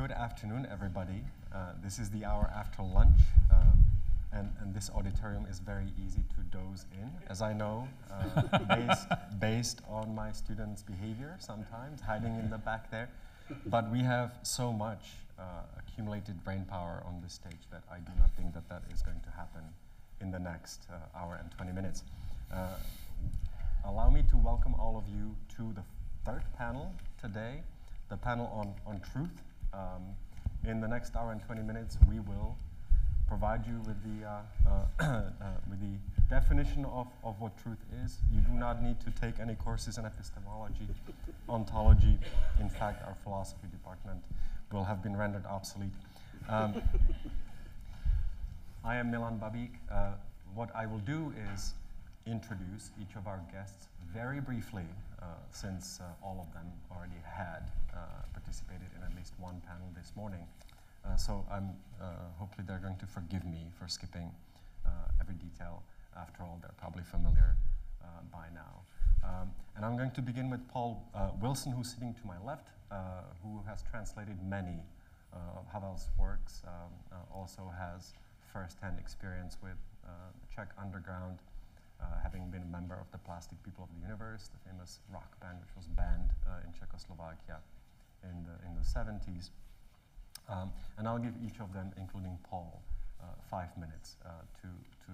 Good afternoon, everybody. This is the hour after lunch, and this auditorium is very easy to doze in, as I know, based on my students' behavior sometimes, hiding in the back there. But we have so much accumulated brain power on this stage that I do not think that that is going to happen in the next hour and 20 minutes. Allow me to welcome all of you to the third panel today, the panel on truth. In the next hour and 20 minutes, we will provide you with the definition of what truth is. You do not need to take any courses in epistemology, ontology. In fact, our philosophy department will have been rendered obsolete. I am Milan Babík. What I will do is introduce each of our guests very briefly, since all of them already had participated in at least one panel this morning. So hopefully they're going to forgive me for skipping every detail. After all, they're probably familiar by now. And I'm going to begin with Paul Wilson, who's sitting to my left, who has translated many of Havel's works, also has first-hand experience with the Czech underground, having been a member of the Plastic People of the Universe, the famous rock band which was banned in Czechoslovakia in the 70s. And I'll give each of them, including Paul, 5 minutes to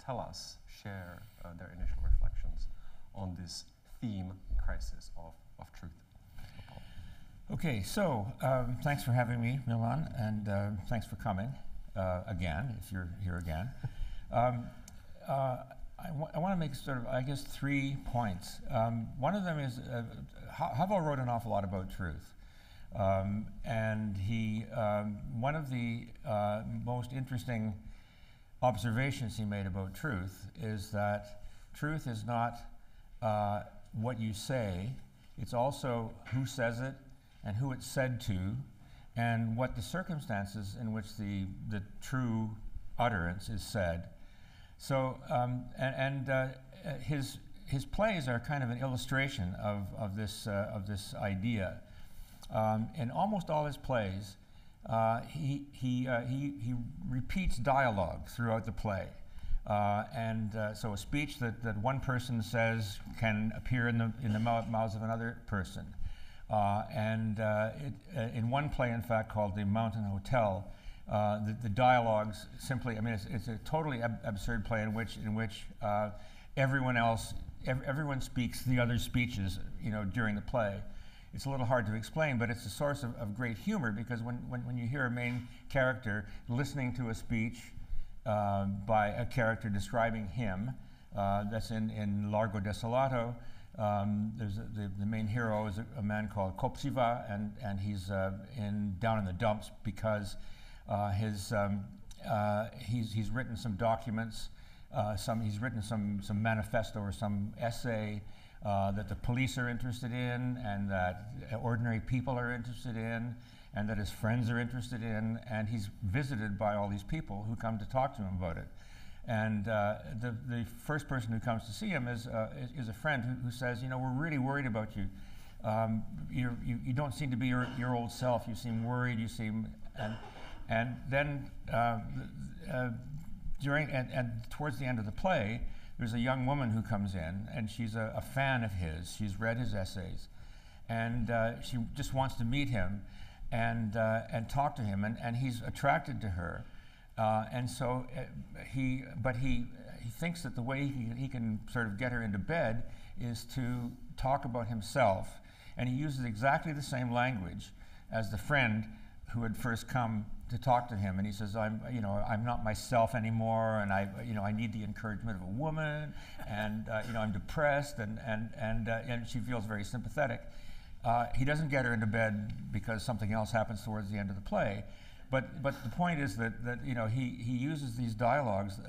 tell us, share their initial reflections on this theme, crisis of truth. So, Paul. Okay, so thanks for having me, Milan, and thanks for coming again, if you're here again. I want to make sort of, I guess, 3 points. One of them is, Havel wrote an awful lot about truth. And one of the most interesting observations he made about truth is that truth is not what you say, it's also who says it and who it's said to, and what the circumstances in which the true utterance is said. So, his plays are kind of an illustration of this idea. In almost all his plays, he repeats dialogue throughout the play. So a speech that one person says can appear in the mouths of another person. In one play, in fact, called The Mountain Hotel, the dialogues simply, I mean, it's a totally absurd play in which everyone speaks the other's speeches, during the play. It's a little hard to explain, but it's a source of great humor, because when you hear a main character listening to a speech by a character describing him, that's in Largo Desolato. There's the main hero is a man called Kopsiva, and he's down in the dumps because he's written some documents, he's written some manifesto or some essay that the police are interested in, and that ordinary people are interested in, and that his friends are interested in, and he's visited by all these people who come to talk to him about it. And the first person who comes to see him is a friend who says, we're really worried about you. You don't seem to be your old self. You seem worried. You seem and then towards the end of the play, there's a young woman who comes in, and she's a fan of his. She's read his essays, and she just wants to meet him and talk to him, and he's attracted to her. And so he thinks that the way he can sort of get her into bed is to talk about himself, and he uses exactly the same language as the friend who had first come to talk to him, and he says, I'm not myself anymore, and I need the encouragement of a woman, and I'm depressed, and she feels very sympathetic. He doesn't get her into bed because something else happens towards the end of the play, but the point is that he uses these dialogues,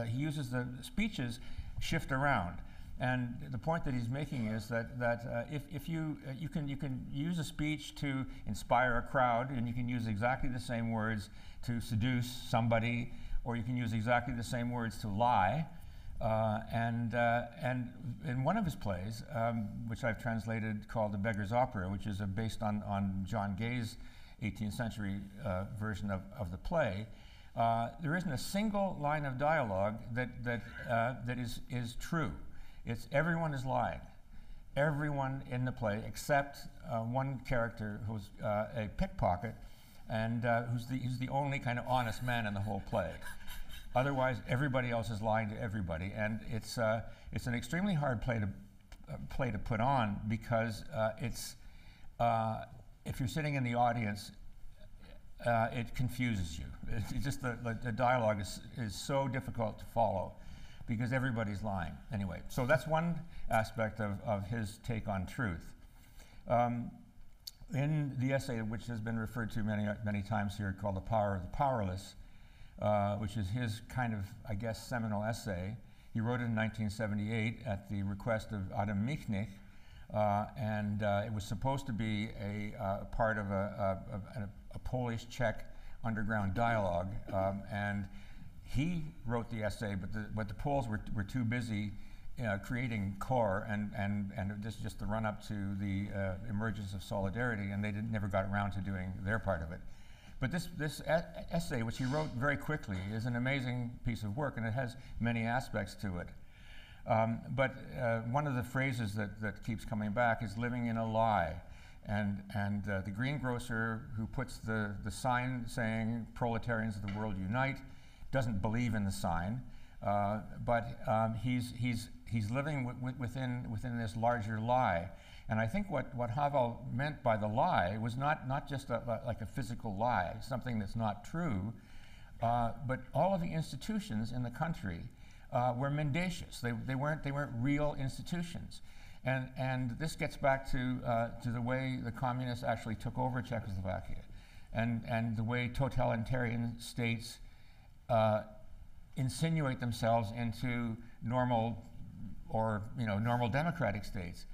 he uses the speeches shift around. And the point that he's making is that if you can use a speech to inspire a crowd, and you can use exactly the same words to seduce somebody, or you can use exactly the same words to lie. And in one of his plays, which I've translated, called The Beggar's Opera, which is based on John Gay's 18th century version of the play, there isn't a single line of dialogue that is true. It's everyone is lying. Everyone in the play except one character who's a pickpocket and who's the only kind of honest man in the whole play. Otherwise, everybody else is lying to everybody, and it's an extremely hard play to put on because if you're sitting in the audience, it confuses you. It's just the dialogue is so difficult to follow because everybody's lying. Anyway, so that's one aspect of his take on truth. In the essay, which has been referred to many times here, called The Power of the Powerless, which is his kind of, I guess, seminal essay, he wrote it in 1978 at the request of Adam Michnik, and it was supposed to be a part of a Polish-Czech underground dialogue, and he wrote the essay, but the Poles were too busy creating core and just the run-up to the emergence of solidarity, and they never got around to doing their part of it. But this essay, which he wrote very quickly, is an amazing piece of work, and it has many aspects to it. But one of the phrases that keeps coming back is living in a lie. And the greengrocer who puts the sign saying proletarians of the world unite doesn't believe in the sign, but he's living within this larger lie. And I think what Havel meant by the lie was not just like a physical lie, something that's not true, but all of the institutions in the country were mendacious. They weren't real institutions. And this gets back to the way the communists actually took over Czechoslovakia, and the way totalitarian states insinuate themselves into normal democratic states.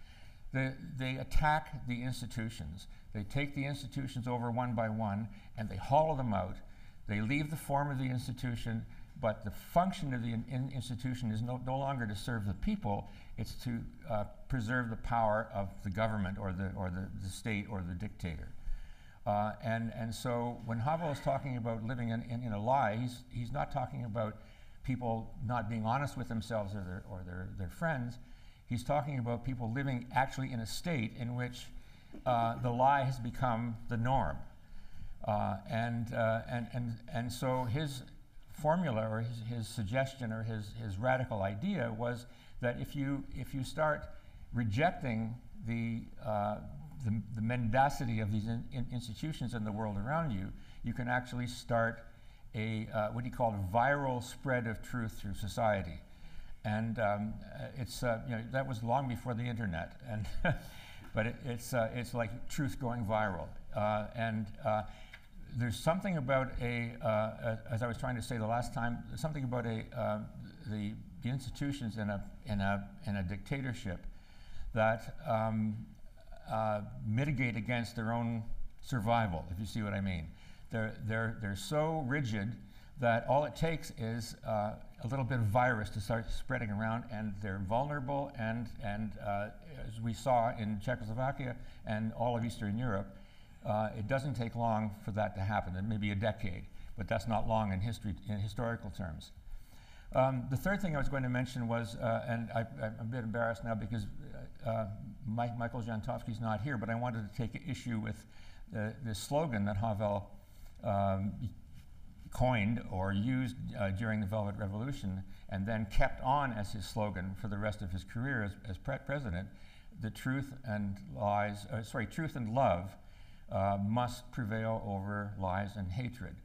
They attack the institutions. They take the institutions over one by one, and they hollow them out. They leave the form of the institution, but the function of the institution is no longer to serve the people. It's to preserve the power of the government or the state or the dictator. And so when Havel is talking about living in a lie, he's not talking about people not being honest with themselves or their friends. He's talking about people living actually in a state in which the lie has become the norm. And so his formula or his suggestion or his radical idea was that if you start rejecting the mendacity of these institutions in the world around you, you can actually start what he called a viral spread of truth through society. And that was long before the internet, and but it's like truth going viral. There's something about as I was trying to say the last time, something about the institutions in a dictatorship that mitigate against their own survival, if you see what I mean. They're so rigid that all it takes is a little bit of virus to start spreading around, and they're vulnerable. And as we saw in Czechoslovakia and all of Eastern Europe, it doesn't take long for that to happen. It may be a decade, but that's not long in historical terms. The third thing I was going to mention was, and I'm a bit embarrassed now because Michael Jantovsky's not here, but I wanted to take issue with the slogan that Havel coined or used during the Velvet Revolution, and then kept on as his slogan for the rest of his career as president. The truth and love must prevail over lies and hatred.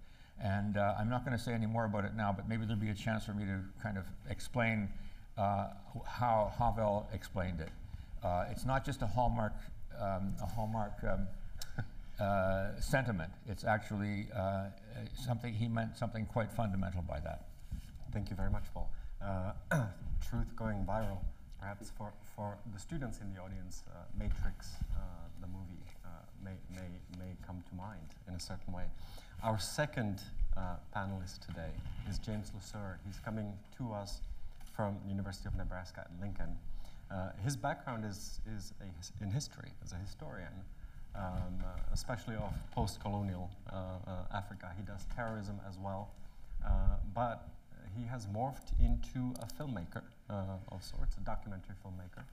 And I'm not going to say any more about it now, but maybe there'll be a chance for me to kind of explain how Havel explained it. It's not just a hallmark sentiment. It's actually he meant something quite fundamental by that. Thank you very much, Paul. Truth going viral. Perhaps for the students in the audience, Matrix, the movie, may come to mind in a certain way. Our second panelist today is James Sueur. He's coming to us from the University of Nebraska at Lincoln. His background is in history, as a historian. especially of post-colonial Africa. He does terrorism as well, but he has morphed into a filmmaker of sorts, a documentary filmmaker,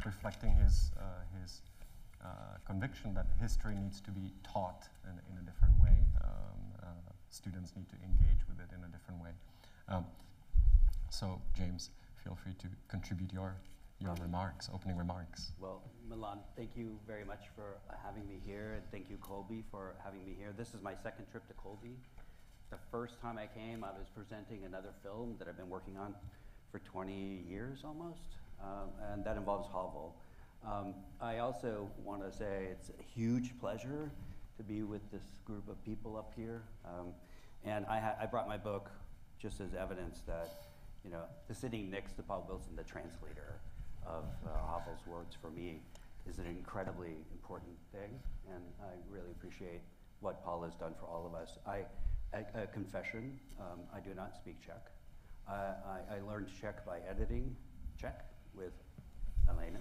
reflecting his conviction that history needs to be taught in a different way. Students need to engage with it in a different way. So, James, feel free to contribute your remarks, opening remarks. Well, Milan, thank you very much for having me here, and thank you, Colby, for having me here. This is my second trip to Colby. The first time I came, I was presenting another film that I've been working on for 20 years almost, and that involves Havel. I also want to say it's a huge pleasure to be with this group of people up here. And I brought my book just as evidence that, you know, the sitting next to Paul Wilson, the translator of Havel's words, for me is an incredibly important thing, and I really appreciate what Paul has done for all of us. A confession, I do not speak Czech. I learned Czech by editing Czech with Elena.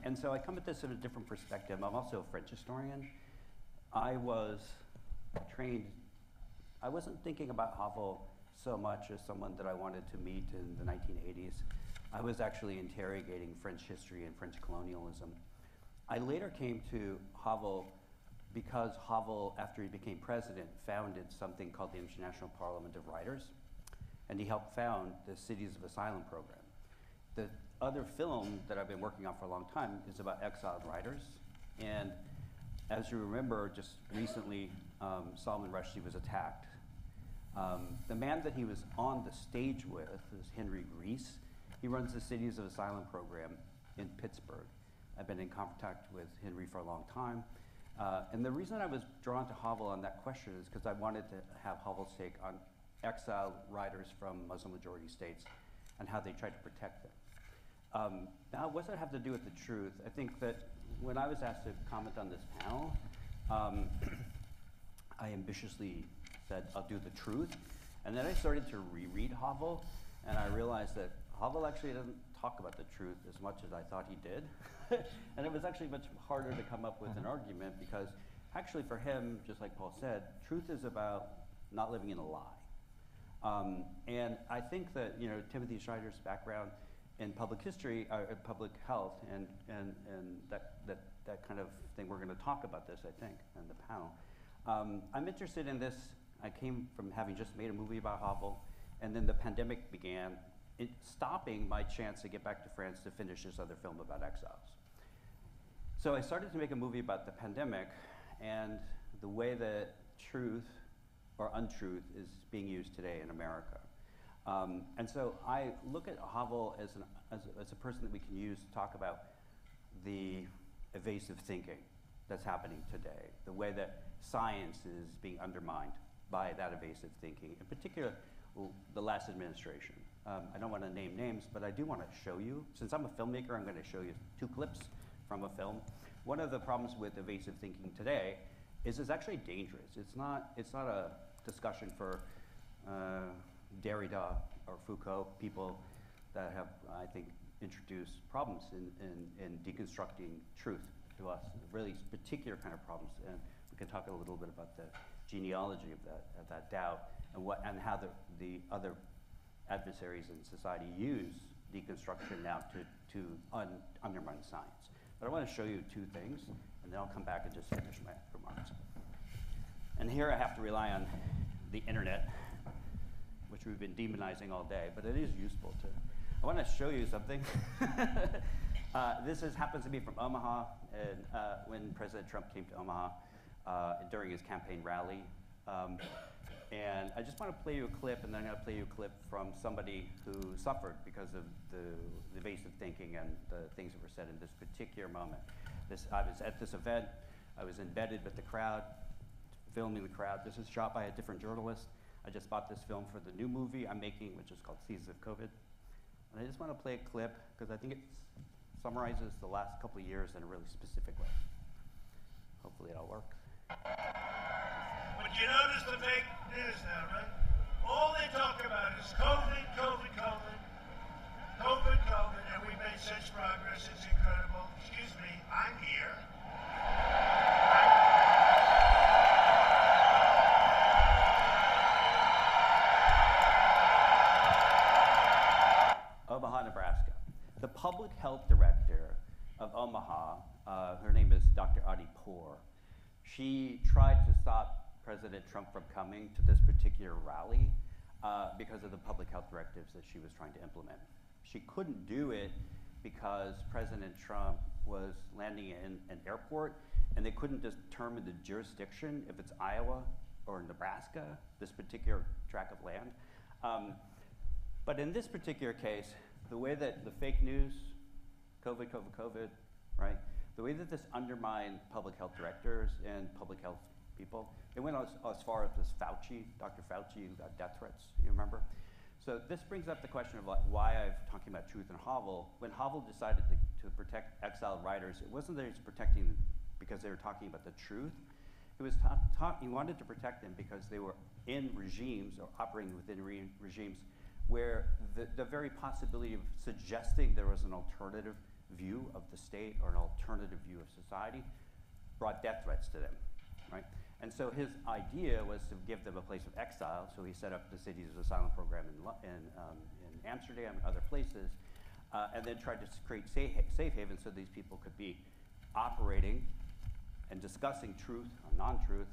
And so I come at this in a different perspective. I'm also a French historian. I was trained, I wasn't thinking about Havel so much as someone that I wanted to meet in the 1980s. I was actually interrogating French history and French colonialism. I later came to Havel because Havel, after he became president, founded something called the International Parliament of Writers, and he helped found the Cities of Asylum program. The other film that I've been working on for a long time is about exiled writers, and as you remember, just recently, Salman Rushdie was attacked. The man that he was on the stage with is Henry Grease. He runs the Cities of Asylum program in Pittsburgh. I've been in contact with Henry for a long time. And the reason I was drawn to Havel on that question is because I wanted to have Havel's take on exiled writers from Muslim-majority states and how they tried to protect them. Now, what does that have to do with the truth? I think that when I was asked to comment on this panel, I ambitiously said, I'll do the truth. And then I started to reread Havel, and I realized that Havel actually doesn't talk about the truth as much as I thought he did. And it was actually much harder to come up with an argument because actually for him, just like Paul said, truth is about not living in a lie. And I think that, you know, Timothy Snyder's background in public history, public health, and that kind of thing, we're going to talk about this, I think, in the panel. I'm interested in this. I came from having just made a movie about Havel, and then the pandemic began, stopping my chance to get back to France to finish this other film about exiles. So I started to make a movie about the pandemic and the way that truth or untruth is being used today in America. And so I look at Havel as a person that we can use to talk about the evasive thinking that's happening today, the way that science is being undermined by that evasive thinking, in particular, the last administration. I don't want to name names, but I do want to show you. Since I'm a filmmaker, I'm going to show you 2 clips from a film. One of the problems with evasive thinking today is it's actually dangerous. It's not a discussion for Derrida or Foucault, people that have, I think, introduced problems in deconstructing truth to us, really particular kind of problems. And we can talk a little bit about the genealogy of that doubt and how the other adversaries in society use deconstruction now to undermine science. But I want to show you 2 things, and then I'll come back and just finish my remarks. And here I have to rely on the internet, which we've been demonizing all day, but it is useful to. I want to show you something. This happens to be from Omaha, and when President Trump came to Omaha during his campaign rally. And I just want to play you a clip, and then I'm going to play you a clip from somebody who suffered because of the evasive thinking and the things that were said in this particular moment. I was at this event. I was embedded with the crowd, filming the crowd. This is shot by a different journalist. I just bought this film for the new movie I'm making, which is called Seasons of COVID. And I just want to play a clip because I think it summarizes the last couple of years in a really specific way. Hopefully it'll work. But you notice the fake news now, right? All they talk about is COVID, COVID, COVID, COVID, COVID, and we've made such progress, it's incredible. Excuse me, I'm here. Omaha. Her name is Dr. Adi Pour. She tried to stop President Trump from coming to this particular rally because of the public health directives that she was trying to implement. She couldn't do it because President Trump was landing in an airport and they couldn't determine the jurisdiction if it's Iowa or Nebraska, this particular tract of land. But in this particular case, the way that the fake news, COVID, right? The way that this undermined public health directors and public health people, it went as far as this Fauci, Dr. Fauci, who got death threats, you remember? So this brings up the question of why I'm talking about truth in Havel. When Havel decided to protect exiled writers, it wasn't that he was protecting them because they were talking about the truth. It was he wanted to protect them because they were in regimes or operating within regimes where the very possibility of suggesting there was an alternative view of the state or an alternative view of society brought death threats to them, right? And so his idea was to give them a place of exile, so he set up the Cities of Asylum program in Amsterdam and other places, and then tried to create safe havens so these people could be operating and discussing truth or non-truth,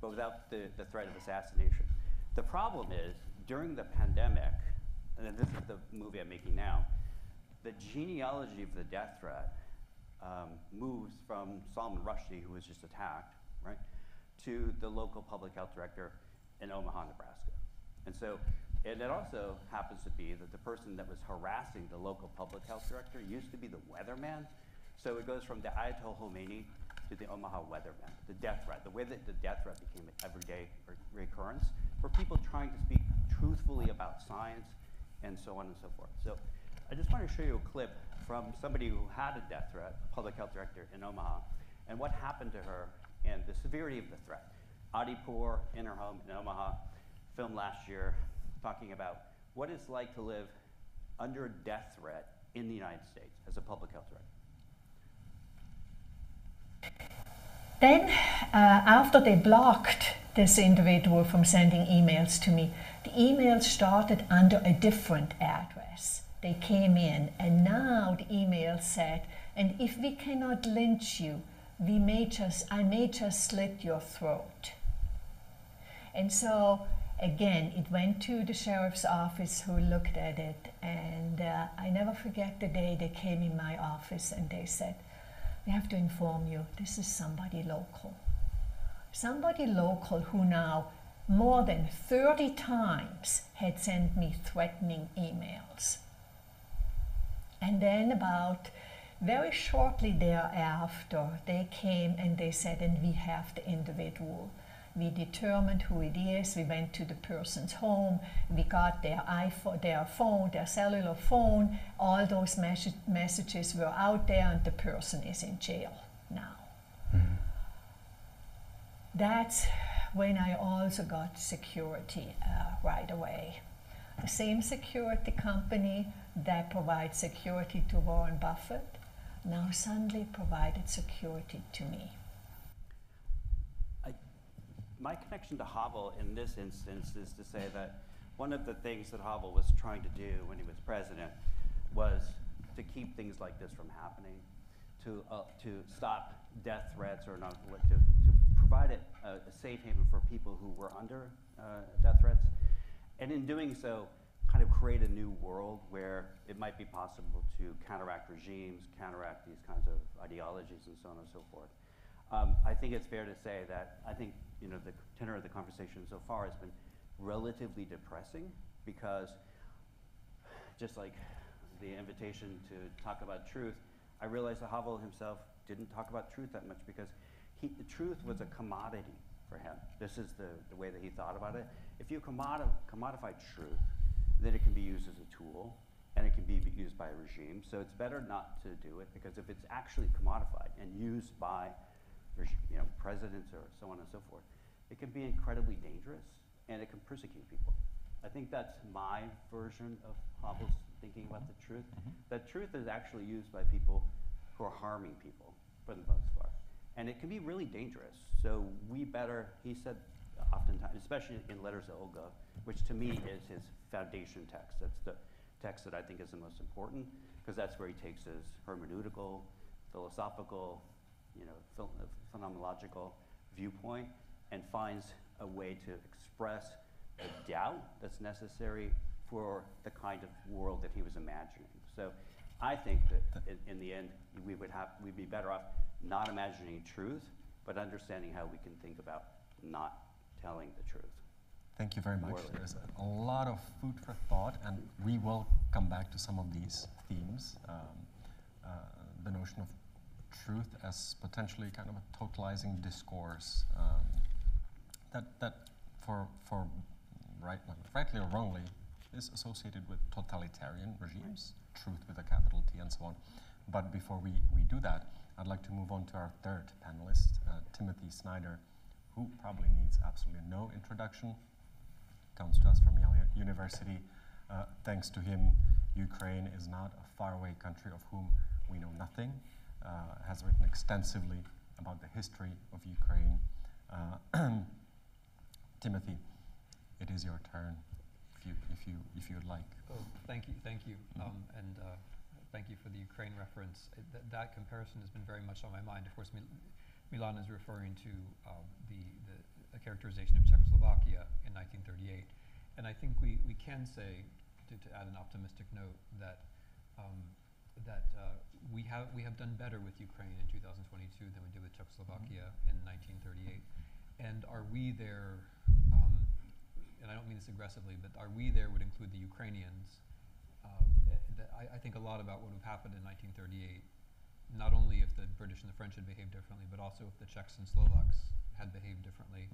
but without the threat of assassination. The problem is, during the pandemic, and this is the movie I'm making now, the genealogy of the death threat moves from Salman Rushdie, who was just attacked, right, to the local public health director in Omaha, Nebraska. And so, and it also happens to be that the person that was harassing the local public health director used to be the weatherman. So it goes from the Ayatollah Khomeini to the Omaha weatherman, the death threat, the way that the death threat became an everyday recurrence for people trying to speak truthfully about science and so on and so forth. So I just want to show you a clip from somebody who had a death threat, a public health director in Omaha, and what happened to her and the severity of the threat. Adi Pour in her home in Omaha, filmed last year, talking about what it's like to live under a death threat in the United States as a public health director. Then, after they blocked this individual from sending emails to me, the emails started under a different address. They came in, and now the email said, and if we cannot lynch you, I may just slit your throat. And so, again, it went to the sheriff's office who looked at it, and I never forget the day they came in my office and they said, we have to inform you, this is somebody local. Somebody local who now more than 30 times had sent me threatening emails. And then about very shortly thereafter, they came and they said, and we have the individual. We determined who it is. We went to the person's home. We got their iPhone, their cellular phone. All those messages were out there, and the person is in jail now. Mm-hmm. That's when I also got security right away. The same security company that provides security to Warren Buffett now suddenly provided security to me. My connection to Havel in this instance is to say that one of the things that Havel was trying to do when he was president was to keep things like this from happening, to stop death threats or not, to provide a safe haven for people who were under death threats, and in doing so, kind of create a new world where it might be possible to counteract regimes, counteract these kinds of ideologies, and so on and so forth. I think it's fair to say that I think the tenor of the conversation so far has been relatively depressing, because just like the invitation to talk about truth, I realized that Havel himself didn't talk about truth that much because the truth was a commodity for him. This is the way that he thought about it. If you commodify truth, then it can be used as a tool, and it can be used by a regime. So it's better not to do it, because if it's actually commodified and used by presidents or so on and so forth, it can be incredibly dangerous, and it can persecute people. I think that's my version of Havel's thinking about the truth. Mm-hmm. That truth is actually used by people who are harming people, for the most part. And it can be really dangerous. So we better, he said oftentimes, especially in Letters to Olga, which to me is his foundation text. That's the text that I think is the most important, because that's where he takes his hermeneutical philosophical, phenomenological viewpoint, and finds a way to express the doubt that's necessary for the kind of world that he was imagining. So I think that in the end, we'd be better off not imagining truth, but understanding how we can think about not telling the truth. Thank you very much. There's a lot of food for thought, and we will come back to some of these themes. The notion of truth as potentially kind of a totalizing discourse that for rightly or wrongly, is associated with totalitarian regimes, truth with a capital T and so on. But before we do that, I'd like to move on to our third panelist, Timothy Snyder, who probably needs absolutely no introduction. Comes to us from Yale University. Thanks to him, Ukraine is not a faraway country of whom we know nothing. Has written extensively about the history of Ukraine. Timothy, it is your turn, if you'd like. Oh, thank you. And thank you for the Ukraine reference. That comparison has been very much on my mind. Of course, Milan is referring to the characterization of Czechoslovakia in 1938. And I think we can say, to add an optimistic note, that we have done better with Ukraine in 2022 than we did with Czechoslovakia in 1938. And are we there, and I don't mean this aggressively, but are we there would include the Ukrainians. I think a lot about what would have happened in 1938, not only if the British and the French had behaved differently, but also if the Czechs and Slovaks had behaved differently.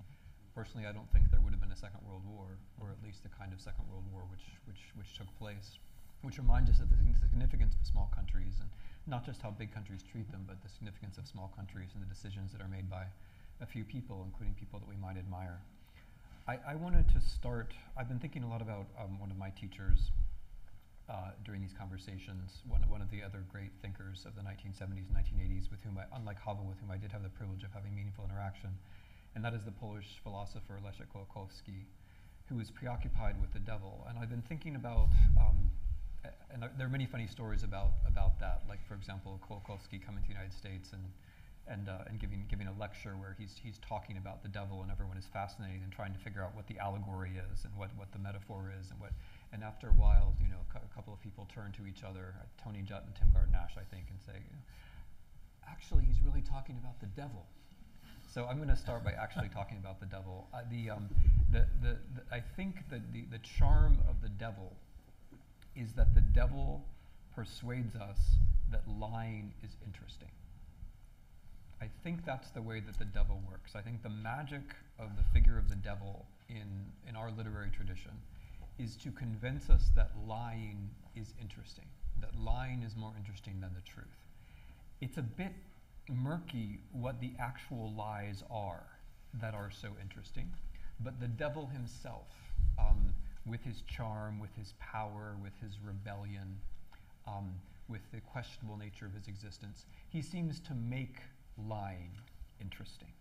Personally, I don't think there would have been a Second World War, or at least the kind of Second World War which took place, which reminds us of the significance of small countries, and not just how big countries treat them, but the significance of small countries and the decisions that are made by a few people, including people that we might admire. I wanted to start, I've been thinking a lot about one of my teachers during these conversations, one of the other great thinkers of the 1970s and 1980s, with whom unlike Havel, with whom I did have the privilege of having meaningful interaction, and that is the Polish philosopher Leszek Kolakowski, who is preoccupied with the devil. And I've been thinking about, and there are many funny stories about that, like for example, Kolakowski coming to the United States and giving a lecture where he's talking about the devil, and everyone is fascinated and trying to figure out what the allegory is and what the metaphor is, and after a while, a couple of people turn to each other, Tony Judt and Tim Gardner-Nash, I think, and say, actually, he's really talking about the devil. So I'm going to start by actually talking about the devil. I think that the charm of the devil is that the devil persuades us that lying is interesting. I think that's the way that the devil works. I think the magic of the figure of the devil in our literary tradition is to convince us that lying is interesting, that lying is more interesting than the truth. It's a bit murky what the actual lies are that are so interesting, but the devil himself, with his charm, with his power, with his rebellion, with the questionable nature of his existence, he seems to make lying interesting.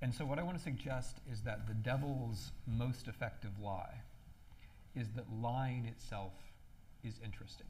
And so what I want to suggest is that the devil's most effective lie is that lying itself is interesting,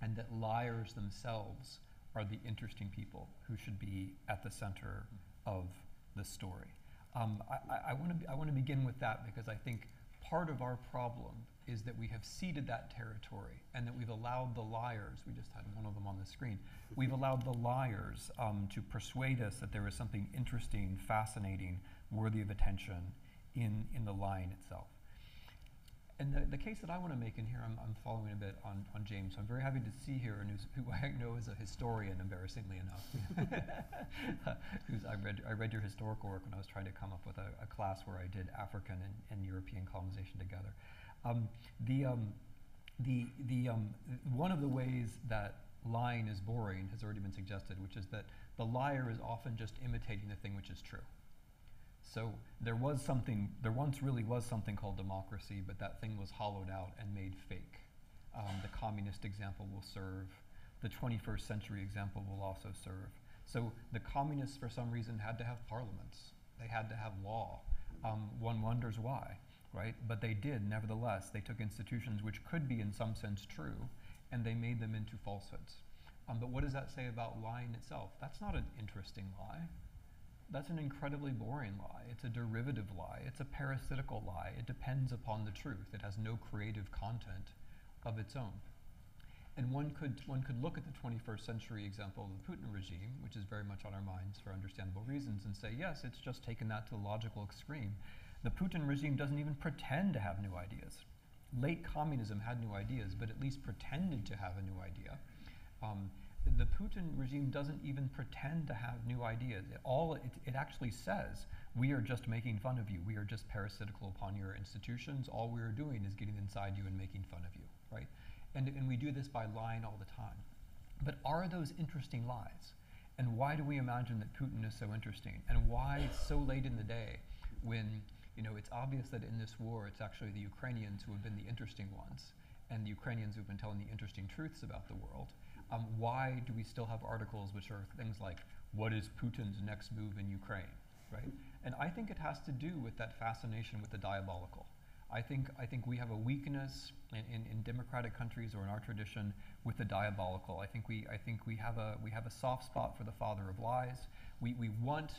and that liars themselves are the interesting people who should be at the center of the story. I want to begin with that because I think part of our problem is that we have ceded that territory, and that we've allowed the liars, we just had one of them on the screen, we've allowed the liars to persuade us that there is something interesting, fascinating, worthy of attention in the lying itself. And the case that I want to make in here, I'm following a bit on James. So I'm very happy to see here, and who I know is a historian, embarrassingly enough. I read your historical work when I was trying to come up with a class where I did African and European colonization together. One of the ways that lying is boring has already been suggested, which is that the liar is often just imitating the thing which is true. So there once really was something called democracy, but that thing was hollowed out and made fake. The communist example will serve. The 21st century example will also serve. So the communists, for some reason, had to have parliaments. They had to have law. One wonders why, right? But they did, nevertheless. They took institutions which could be, in some sense, true, and they made them into falsehoods. But what does that say about lying itself? That's not an interesting lie. That's an incredibly boring lie. It's a derivative lie. It's a parasitical lie. It depends upon the truth. It has no creative content of its own. And one could look at the 21st century example of the Putna regime, which is very much on our minds for understandable reasons, and say, yes, it's just taken that to the logical extreme. The Putin regime doesn't even pretend to have new ideas. Late communism had new ideas, but at least pretended to have a new idea. The Putin regime doesn't even pretend to have new ideas. It actually says, we are just making fun of you. We are just parasitical upon your institutions. All we are doing is getting inside you and making fun of you, right? And we do this by lying all the time. But are those interesting lies? And why do we imagine that Putin is so interesting? And why so late in the day when it's obvious that in this war it's actually the Ukrainians who have been the interesting ones and the Ukrainians who have been telling the interesting truths about the world? Why do we still have articles which are things like, what is Putin's next move in Ukraine, right? And I think it has to do with that fascination with the diabolical. I think we have a weakness in democratic countries or in our tradition with the diabolical. I think we have a soft spot for the father of lies. We want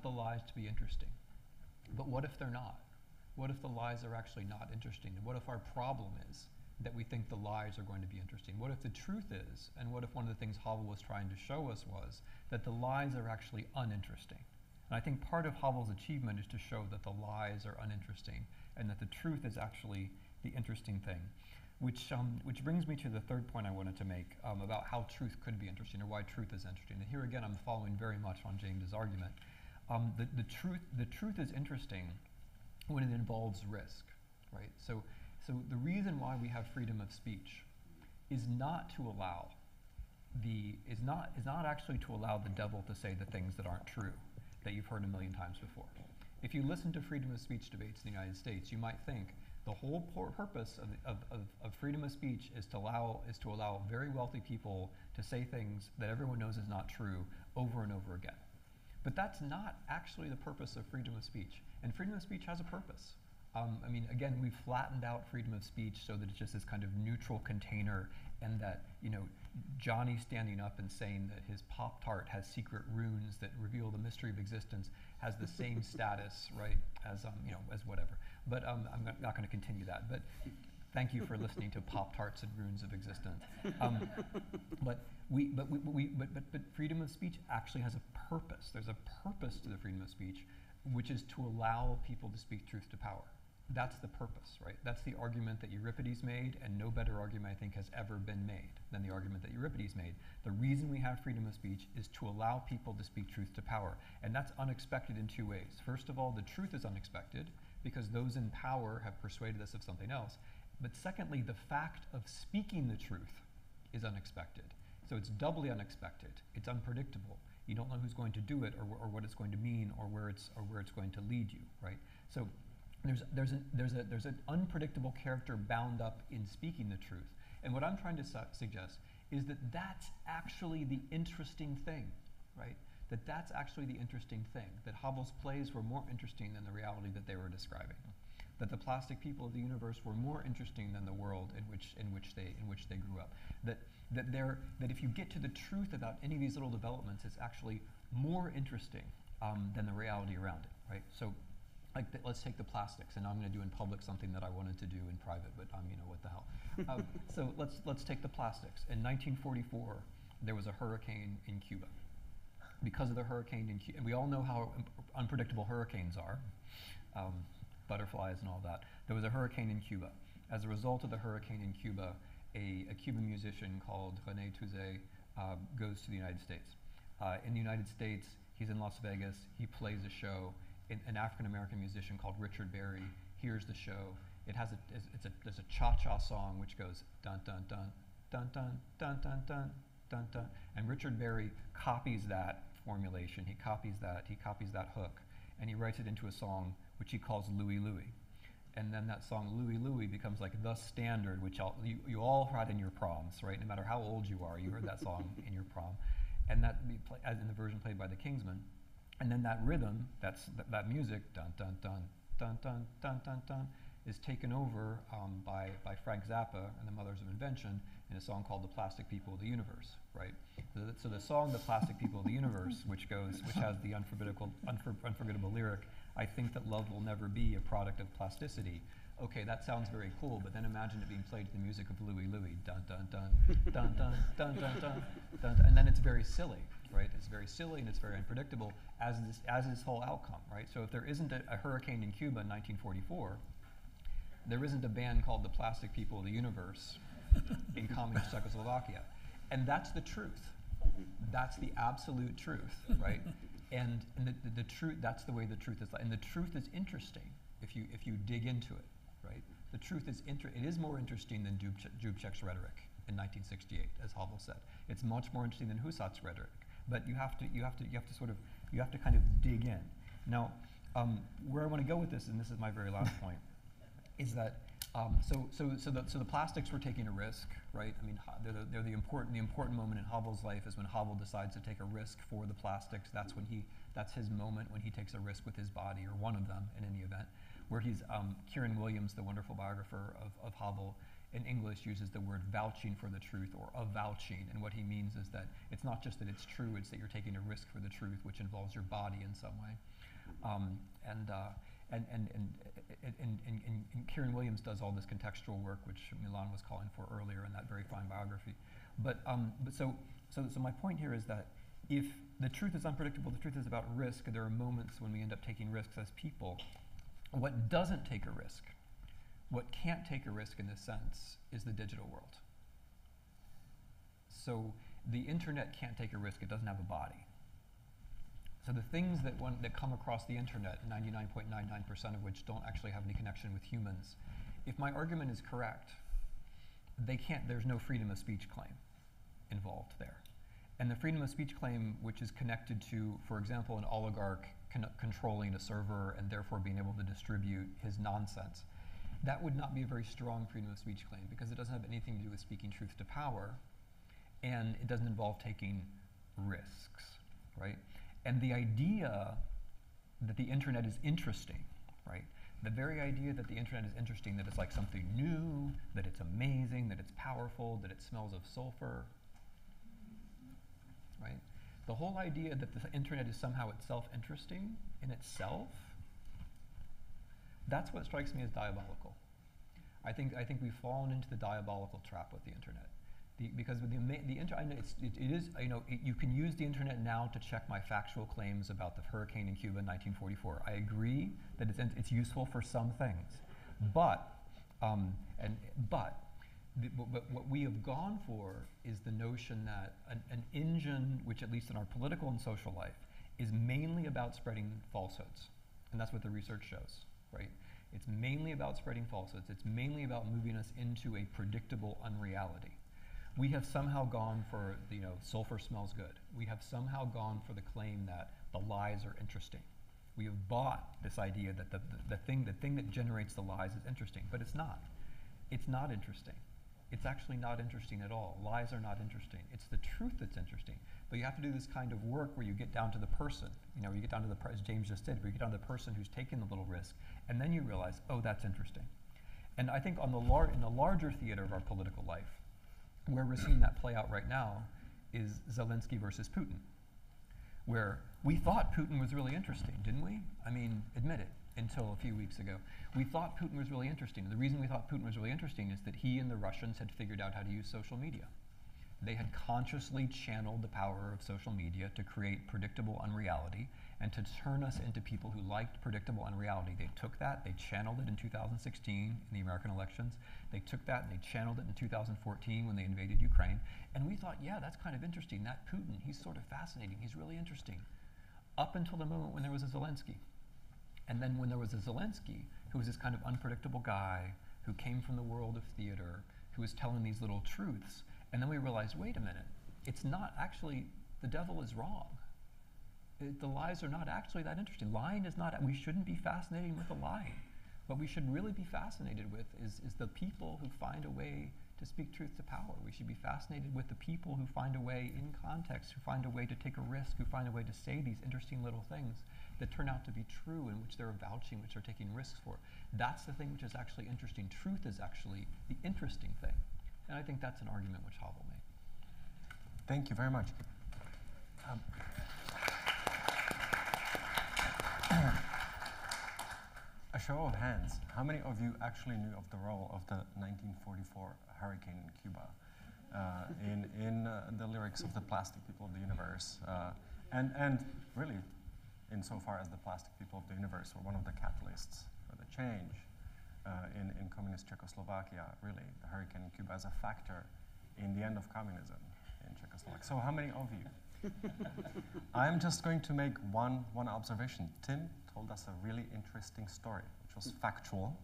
the lies to be interesting. But what if they're not? What if the lies are actually not interesting? And what if our problem is that we think the lies are going to be interesting? What if the truth is, and what if one of the things Havel was trying to show us was that the lies are actually uninteresting? And I think part of Havel's achievement is to show that the lies are uninteresting and that the truth is actually the interesting thing. Which brings me to the third point I wanted to make about how truth could be interesting or why truth is interesting. And here again, I'm following very much on James's argument. The truth is interesting when it involves risk, right? So the reason why we have freedom of speech is not actually to allow the devil to say the things that aren't true, that you've heard a million times before. If you listen to freedom of speech debates in the United States, you might think the whole purpose of freedom of speech is to allow very wealthy people to say things that everyone knows is not true over and over again. But that's not actually the purpose of freedom of speech. And freedom of speech has a purpose. Again, we've flattened out freedom of speech so that it's just this kind of neutral container, and that, Johnny standing up and saying that his Pop-Tart has secret runes that reveal the mystery of existence has the same status, right, as whatever. But I'm not going to continue that. But thank you for listening to Pop-Tarts and Runes of Existence. But freedom of speech actually has a purpose. There's a purpose to the freedom of speech, which is to allow people to speak truth to power. That's the purpose, right? That's the argument that Euripides made, and no better argument, I think, has ever been made than the argument that Euripides made. The reason we have freedom of speech is to allow people to speak truth to power. And that's unexpected in two ways. First of all, the truth is unexpected because those in power have persuaded us of something else. But secondly, the fact of speaking the truth is unexpected. So it's doubly unexpected. It's unpredictable. You don't know who's going to do it or what it's going to mean or where it's going to lead you, right? So there's an unpredictable character bound up in speaking the truth. And what I'm trying to suggest is that that's actually the interesting thing, right? That's actually the interesting thing, that Havel's plays were more interesting than the reality that they were describing. That the plastic people of the universe were more interesting than the world in which they grew up. That if you get to the truth about any of these little developments, it's actually more interesting than the reality around it, right? So, let's take the plastics, and I'm going to do in public something that I wanted to do in private, but what the hell. So let's take the plastics. In 1944, there was a hurricane in Cuba. Because of the hurricane in Cuba, and we all know how unpredictable hurricanes are, butterflies and all that. There was a hurricane in Cuba. As a result of the hurricane in Cuba, a Cuban musician called René Touzé goes to the United States. In the United States, he's in Las Vegas. He plays a show. An African-American musician called Richard Berry hears the show. There's a cha-cha song which goes dun dun dun dun dun dun dun dun dun dun, and Richard Berry copies that formulation. He copies that hook, and he writes it into a song which he calls Louie Louie. And then that song Louie Louie becomes like the standard, which you all heard in your proms, right? No matter how old you are, you heard that song in your prom, and as in the version played by the Kingsmen. And then that rhythm, that music, dun dun dun dun dun dun dun dun, is taken over by Frank Zappa and the Mothers of Invention, in a song called "The Plastic People of the Universe," right? So the song "The Plastic People of the Universe," which has the unforgettable lyric, "I think that love will never be a product of plasticity." Okay, that sounds very cool, but then imagine it being played to the music of Louie Louie, dun dun dun, dun dun dun dun dun dun, and then it's very silly, right? It's very silly and it's very unpredictable, as this whole outcome, right? So if there isn't a hurricane in Cuba in 1944, there isn't a band called the Plastic People of the Universe in communist Czechoslovakia, and that's the truth. That's the absolute truth, right? And the truth. That's the way the truth is. And the truth is interesting if you dig into it. Right? The truth is it is more interesting than Dubček's rhetoric in 1968, as Havel said. It's much more interesting than Husat's rhetoric. But you have to kind of dig in. Now, where I want to go with this, and this is my very last point, is that so the plastics were taking a risk, right? I mean, they're the important moment in Havel's life is when Havel decides to take a risk for the plastics. That's his moment when he takes a risk with his body, or one of them in any event. Where he's, Kieran Williams, the wonderful biographer of Havel, in English uses the word vouching for the truth, or avouching, and what he means is that it's not just that it's true, it's that you're taking a risk for the truth, which involves your body in some way. And Kieran Williams does all this contextual work, which Milan was calling for earlier in that very fine biography. So my point here is that if the truth is unpredictable, the truth is about risk, there are moments when we end up taking risks as people. What doesn't take a risk, what can't take a risk in this sense, is the digital world. So the internet can't take a risk, it doesn't have a body. So the things that come across the internet, 99.99% of which don't actually have any connection with humans, if my argument is correct, there's no freedom of speech claim involved there. And the freedom of speech claim, which is connected to, for example, an oligarch controlling a server and therefore being able to distribute his nonsense, that would not be a very strong freedom of speech claim, because it doesn't have anything to do with speaking truth to power, and it doesn't involve taking risks, right? And the idea that the internet is interesting, right? The very idea that the internet is interesting, that it's like something new, that it's amazing, that it's powerful, that it smells of sulfur, right? The whole idea that the internet is somehow itself interesting in itself, that's what strikes me as diabolical. I think we've fallen into the diabolical trap with the internet. Because with the internet, you can use the internet now to check my factual claims about the hurricane in Cuba in 1944. I agree that it's useful for some things, but what we have gone for is the notion that an engine, which at least in our political and social life, is mainly about spreading falsehoods. And that's what the research shows, right? It's mainly about spreading falsehoods. It's mainly about moving us into a predictable unreality. We have somehow gone for, sulfur smells good. We have somehow gone for the claim that the lies are interesting. We have bought this idea that the thing that generates the lies is interesting, but it's not. It's not interesting. It's actually not interesting at all. Lies are not interesting. It's the truth that's interesting. But you have to do this kind of work where you get down to the person. You get down to as James just did, where you get down to the person who's taken the little risk, and then you realize, oh, that's interesting. And I think in the larger theater of our political life, where we're seeing that play out right now, is Zelensky versus Putin, where we thought Putin was really interesting, didn't we? I mean, admit it, until a few weeks ago. We thought Putin was really interesting. The reason we thought Putin was really interesting is that he and the Russians had figured out how to use social media. They had consciously channeled the power of social media to create predictable unreality and to turn us into people who liked predictable unreality. They took that, they channeled it in 2016 in the American elections. They took that and they channeled it in 2014 when they invaded Ukraine. And we thought, yeah, that's kind of interesting. That Putin, he's sort of fascinating. He's really interesting. Up until the moment when there was a Zelensky. And then when there was a Zelensky, who was this kind of unpredictable guy who came from the world of theater, who was telling these little truths, and then we realized, wait a minute, it's not actually, the devil is wrong. The lies are not actually that interesting. Lying is not, we shouldn't be fascinated with the lying. What we should really be fascinated with is the people who find a way to speak truth to power. We should be fascinated with the people who find a way in context, who find a way to take a risk, who find a way to say these interesting little things that turn out to be true, in which they're vouching, which they're taking risks for. That's the thing which is actually interesting. Truth is actually the interesting thing. And I think that's an argument which Havel made. Thank you very much. A show of hands. How many of you actually knew of the role of the 1944 hurricane in Cuba in the lyrics of the Plastic People of the Universe? And really, insofar as the Plastic People of the Universe were one of the catalysts for the change in communist Czechoslovakia, really, the hurricane in Cuba as a factor in the end of communism in Czechoslovakia. So how many of you? I'm just going to make one observation. Tim told us a really interesting story, which was factual.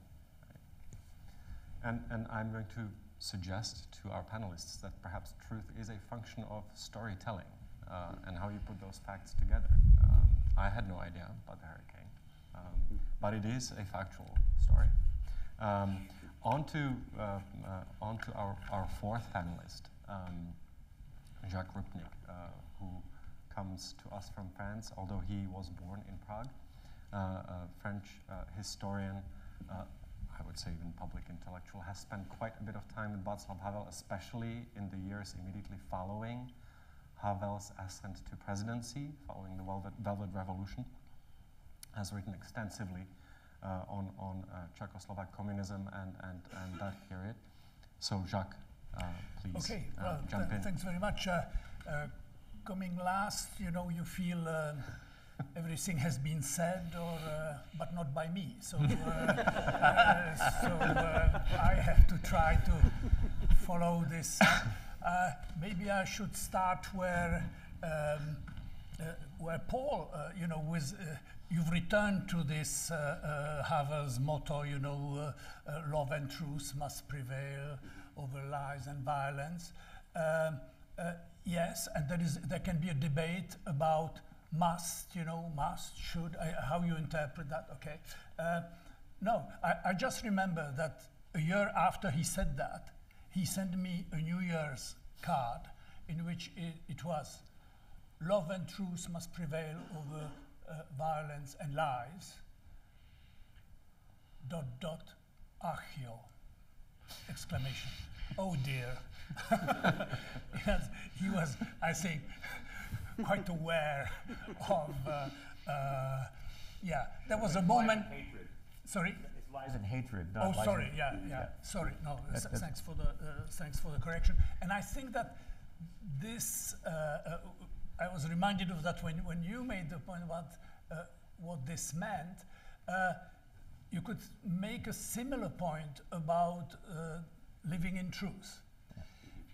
Right? And I'm going to suggest to our panelists that perhaps truth is a function of storytelling and how you put those facts together. I had no idea about the hurricane, but it is a factual story. On to our fourth panelist, Jacques Rupnik, who comes to us from France, although he was born in Prague, a French historian, I would say even public intellectual, has spent quite a bit of time with Václav Havel, especially in the years immediately following Havel's ascent to presidency, following the Velvet Revolution, has written extensively on Czechoslovak communism and that period. So Jacques, please jump in. Thanks very much. Coming last, you feel everything has been said, but not by me. So, I have to try to follow this. Maybe I should start where Paul, you've returned to this Havel's motto, love and truth must prevail over lies and violence. Yes, and there can be a debate about must, should, how you interpret that, okay. No, I just remember that a year after he said that, he sent me a New Year's card in which it was, love and truth must prevail over violence and lies, ... Achio, exclamation. Oh dear. Yes, he was, I think, quite aware of, there was a moment. Hatred. Sorry? It's lies and hatred. Oh, sorry, sorry, no, thanks for the correction. And I think that this, I was reminded of that when you made the point about what this meant. You could make a similar point about living in truth.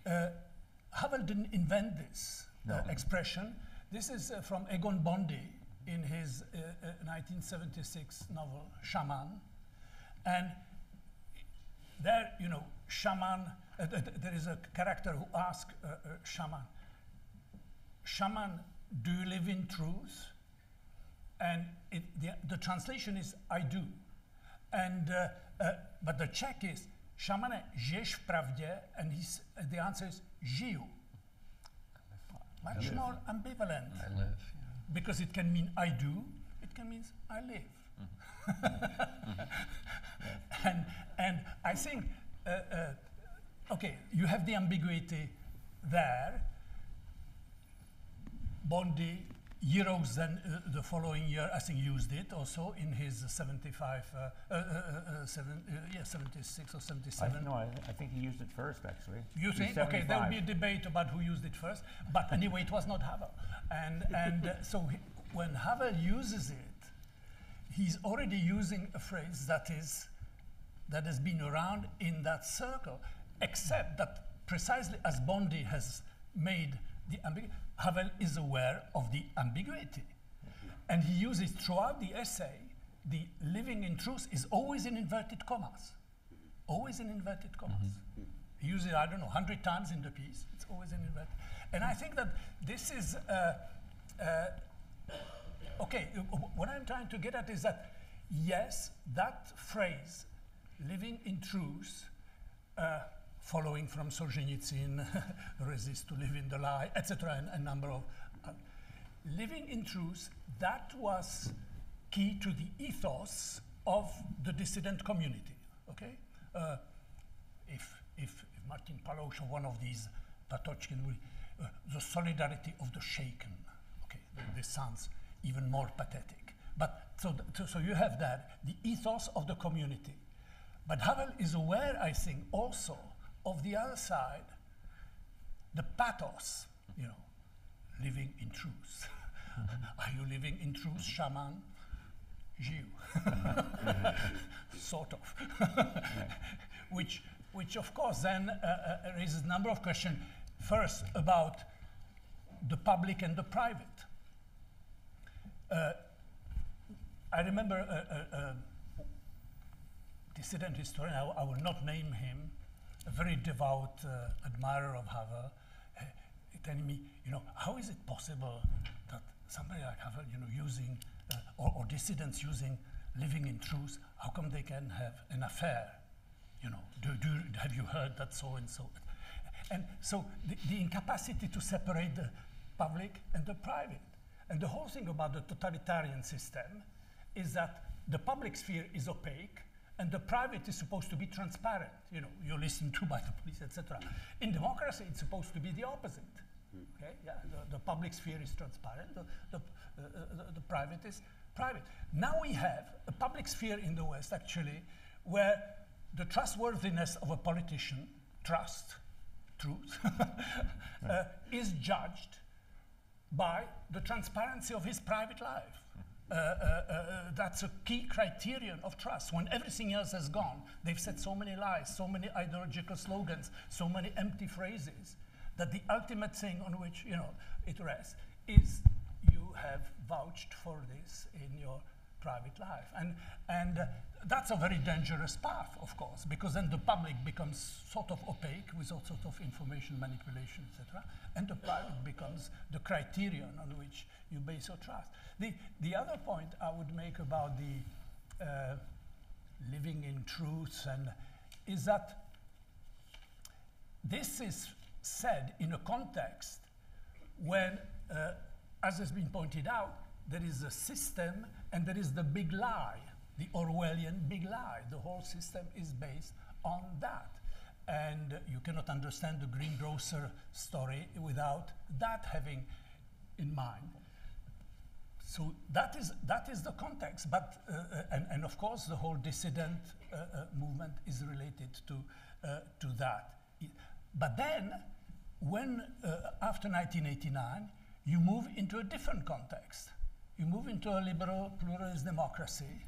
Havel didn't invent this expression. This is from Egon Bondy in his 1976 novel, Shaman. And there, Shaman, there is a character who asks Shaman, do you live in truth? And the translation is, I do. And, but the Czech is, Šamane, žiješ v pravdě? And the answer is, žiju. Much more ambivalent. I live. Yeah. Because it can mean I do, it can mean I live. And I think, okay, you have the ambiguity there. Bondy, years then, the following year, I think used it also in his 76 or 77. I think he used it first, actually. You think? Okay, there will be a debate about who used it first. But anyway, it was not Havel. And so when Havel uses it, he's already using a phrase that has been around in that circle, except that precisely as Bondy has made the ambiguity, Havel is aware of the ambiguity. And he uses throughout the essay, the living in truth is always in inverted commas. Always in inverted commas. He uses it, I don't know, 100 times in the piece. It's always in inverted. And I think that this is, okay, what I'm trying to get at is that, yes, that phrase, living in truth, following from Solzhenitsyn, resist to live in the lie, etc., and a number of living in truth, that was key to the ethos of the dissident community. Okay, if Martin Palosha, one of these, Patochkin, the solidarity of the shaken. Okay, this sounds even more pathetic. But so you have that, the ethos of the community. But Havel is aware, I think, also of the other side, the pathos, living in truth. Are you living in truth, shaman? Jew. Sort of. Which of course then raises a number of questions. First, about the public and the private. I remember a dissident historian, I will not name him, a very devout admirer of Havel, telling me, how is it possible that somebody like Havel, using, or dissidents using living in truth, how come they can have an affair? Have you heard that so and so? And so the incapacity to separate the public and the private. And the whole thing about the totalitarian system is that the public sphere is opaque and the private is supposed to be transparent. You're listened to by the police, etc. In democracy, it's supposed to be the opposite. Okay? Yeah, the public sphere is transparent, the private is private. Now we have a public sphere in the West, actually, where the trustworthiness of a politician, truth, is judged by the transparency of his private life. That's a key criterion of trust. When everything else has gone, they've said so many lies, so many ideological slogans, so many empty phrases, that the ultimate thing on which it rests is you have vouched for this in your private life. And that's a very dangerous path, of course, because then the public becomes sort of opaque with all sorts of information manipulation, etc. And the private becomes the criterion on which you base your trust. The other point I would make about the living in truth is that this is said in a context when, as has been pointed out, there is a system and there is the big lie, the Orwellian big lie. The whole system is based on that. And you cannot understand the greengrocer story without that having in mind. So that is the context, but and of course the whole dissident movement is related to that. But then, when after 1989, you move into a different context. You move into a liberal pluralist democracy,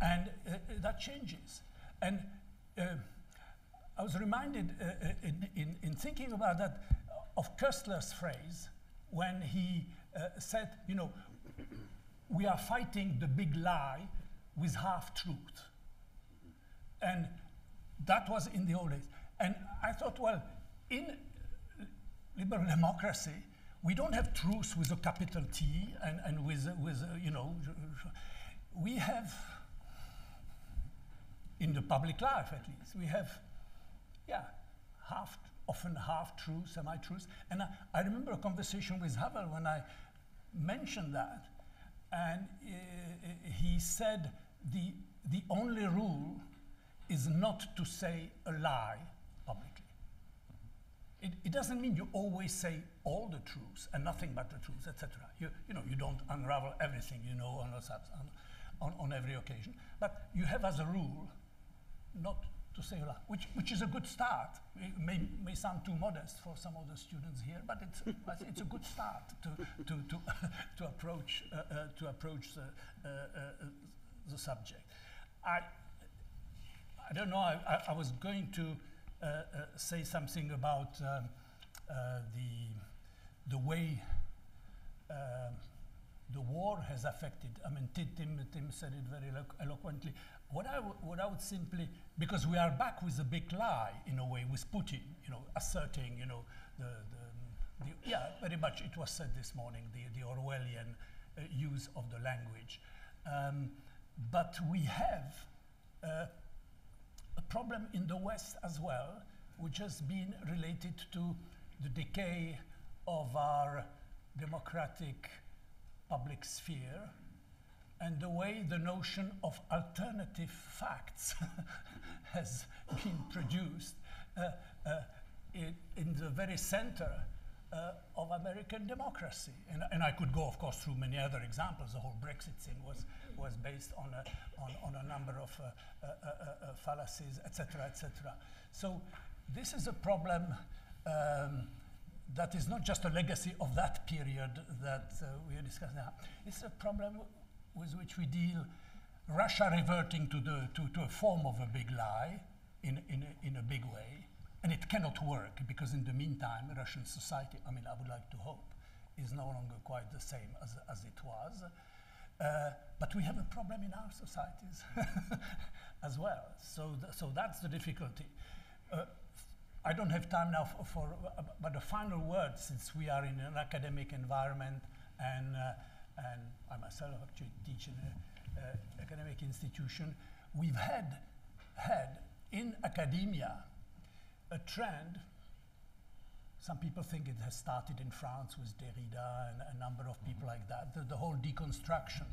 and that changes. And I was reminded in thinking about that of Köstler's phrase when he said, we are fighting the big lie with half-truth. And that was in the old days. And I thought, well, in liberal democracy, we don't have truth with a capital T and with we have, in the public life at least, we have, often half-truth, semi-truth. And I remember a conversation with Havel when I mentioned that, and he said the only rule is not to say a lie publicly. It doesn't mean you always say all the truth and nothing but the truth, etc. You don't unravel everything on every occasion, but you have as a rule not to say a lie, which is a good start. It may sound too modest for some of the students here, but it's a good start to approach the subject. I don't know. I was going to say something about the way the war has affected. I mean, Tim said it very eloquently. What I would simply, because we are back with the big lie in a way with Putin, asserting, very much it was said this morning, the Orwellian use of the language. But we have a problem in the West as well, which has been related to the decay of our democratic public sphere and the way the notion of alternative facts has been produced in the very center of American democracy. And I could go, of course, through many other examples. The whole Brexit thing was based on a number of fallacies, etc., etc. So this is a problem that is not just a legacy of that period that we are discussing now. It's a problem with which we deal, Russia reverting to a form of a big lie in a big way. And it cannot work, because in the meantime, Russian society, I mean, I would like to hope, is no longer quite the same as it was. But we have a problem in our societies as well. So that's the difficulty. I don't have time now but a final word, since we are in an academic environment, and I myself actually teach in an academic institution. We've had in academia a trend. Some people think it has started in France with Derrida and a number of people like that, the whole deconstruction.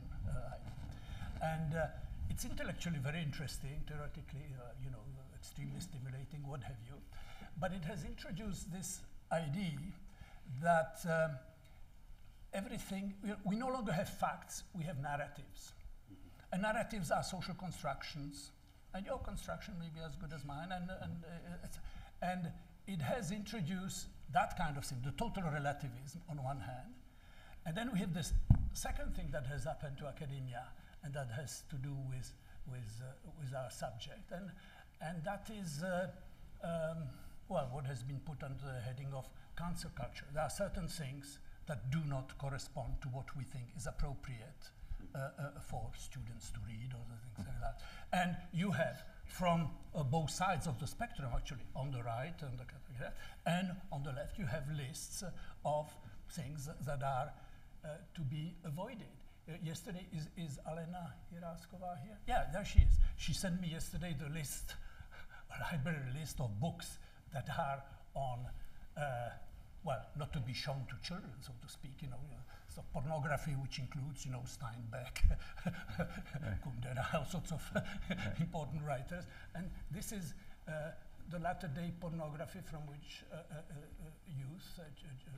And it's intellectually very interesting, theoretically, extremely stimulating, what have you. But it has introduced this idea that everything, we no longer have facts, we have narratives. And narratives are social constructions, and your construction may be as good as mine, and it has introduced that kind of thing, the total relativism on one hand. And then we have this second thing that has happened to academia, and that has to do with our subject. And that is, what has been put under the heading of cancel culture. There are certain things that do not correspond to what we think is appropriate for students to read, or the things like that. And you have, from both sides of the spectrum, actually, on the right and on the left, you have lists of things that are to be avoided. Yesterday, is Alena Hiraskova here? Yeah, there she is. She sent me yesterday the list, a library list of books that are on, not to be shown to children, so to speak, so pornography, which includes, Steinbeck, Kundera, all sorts of important writers. And this is the latter-day pornography from which youth,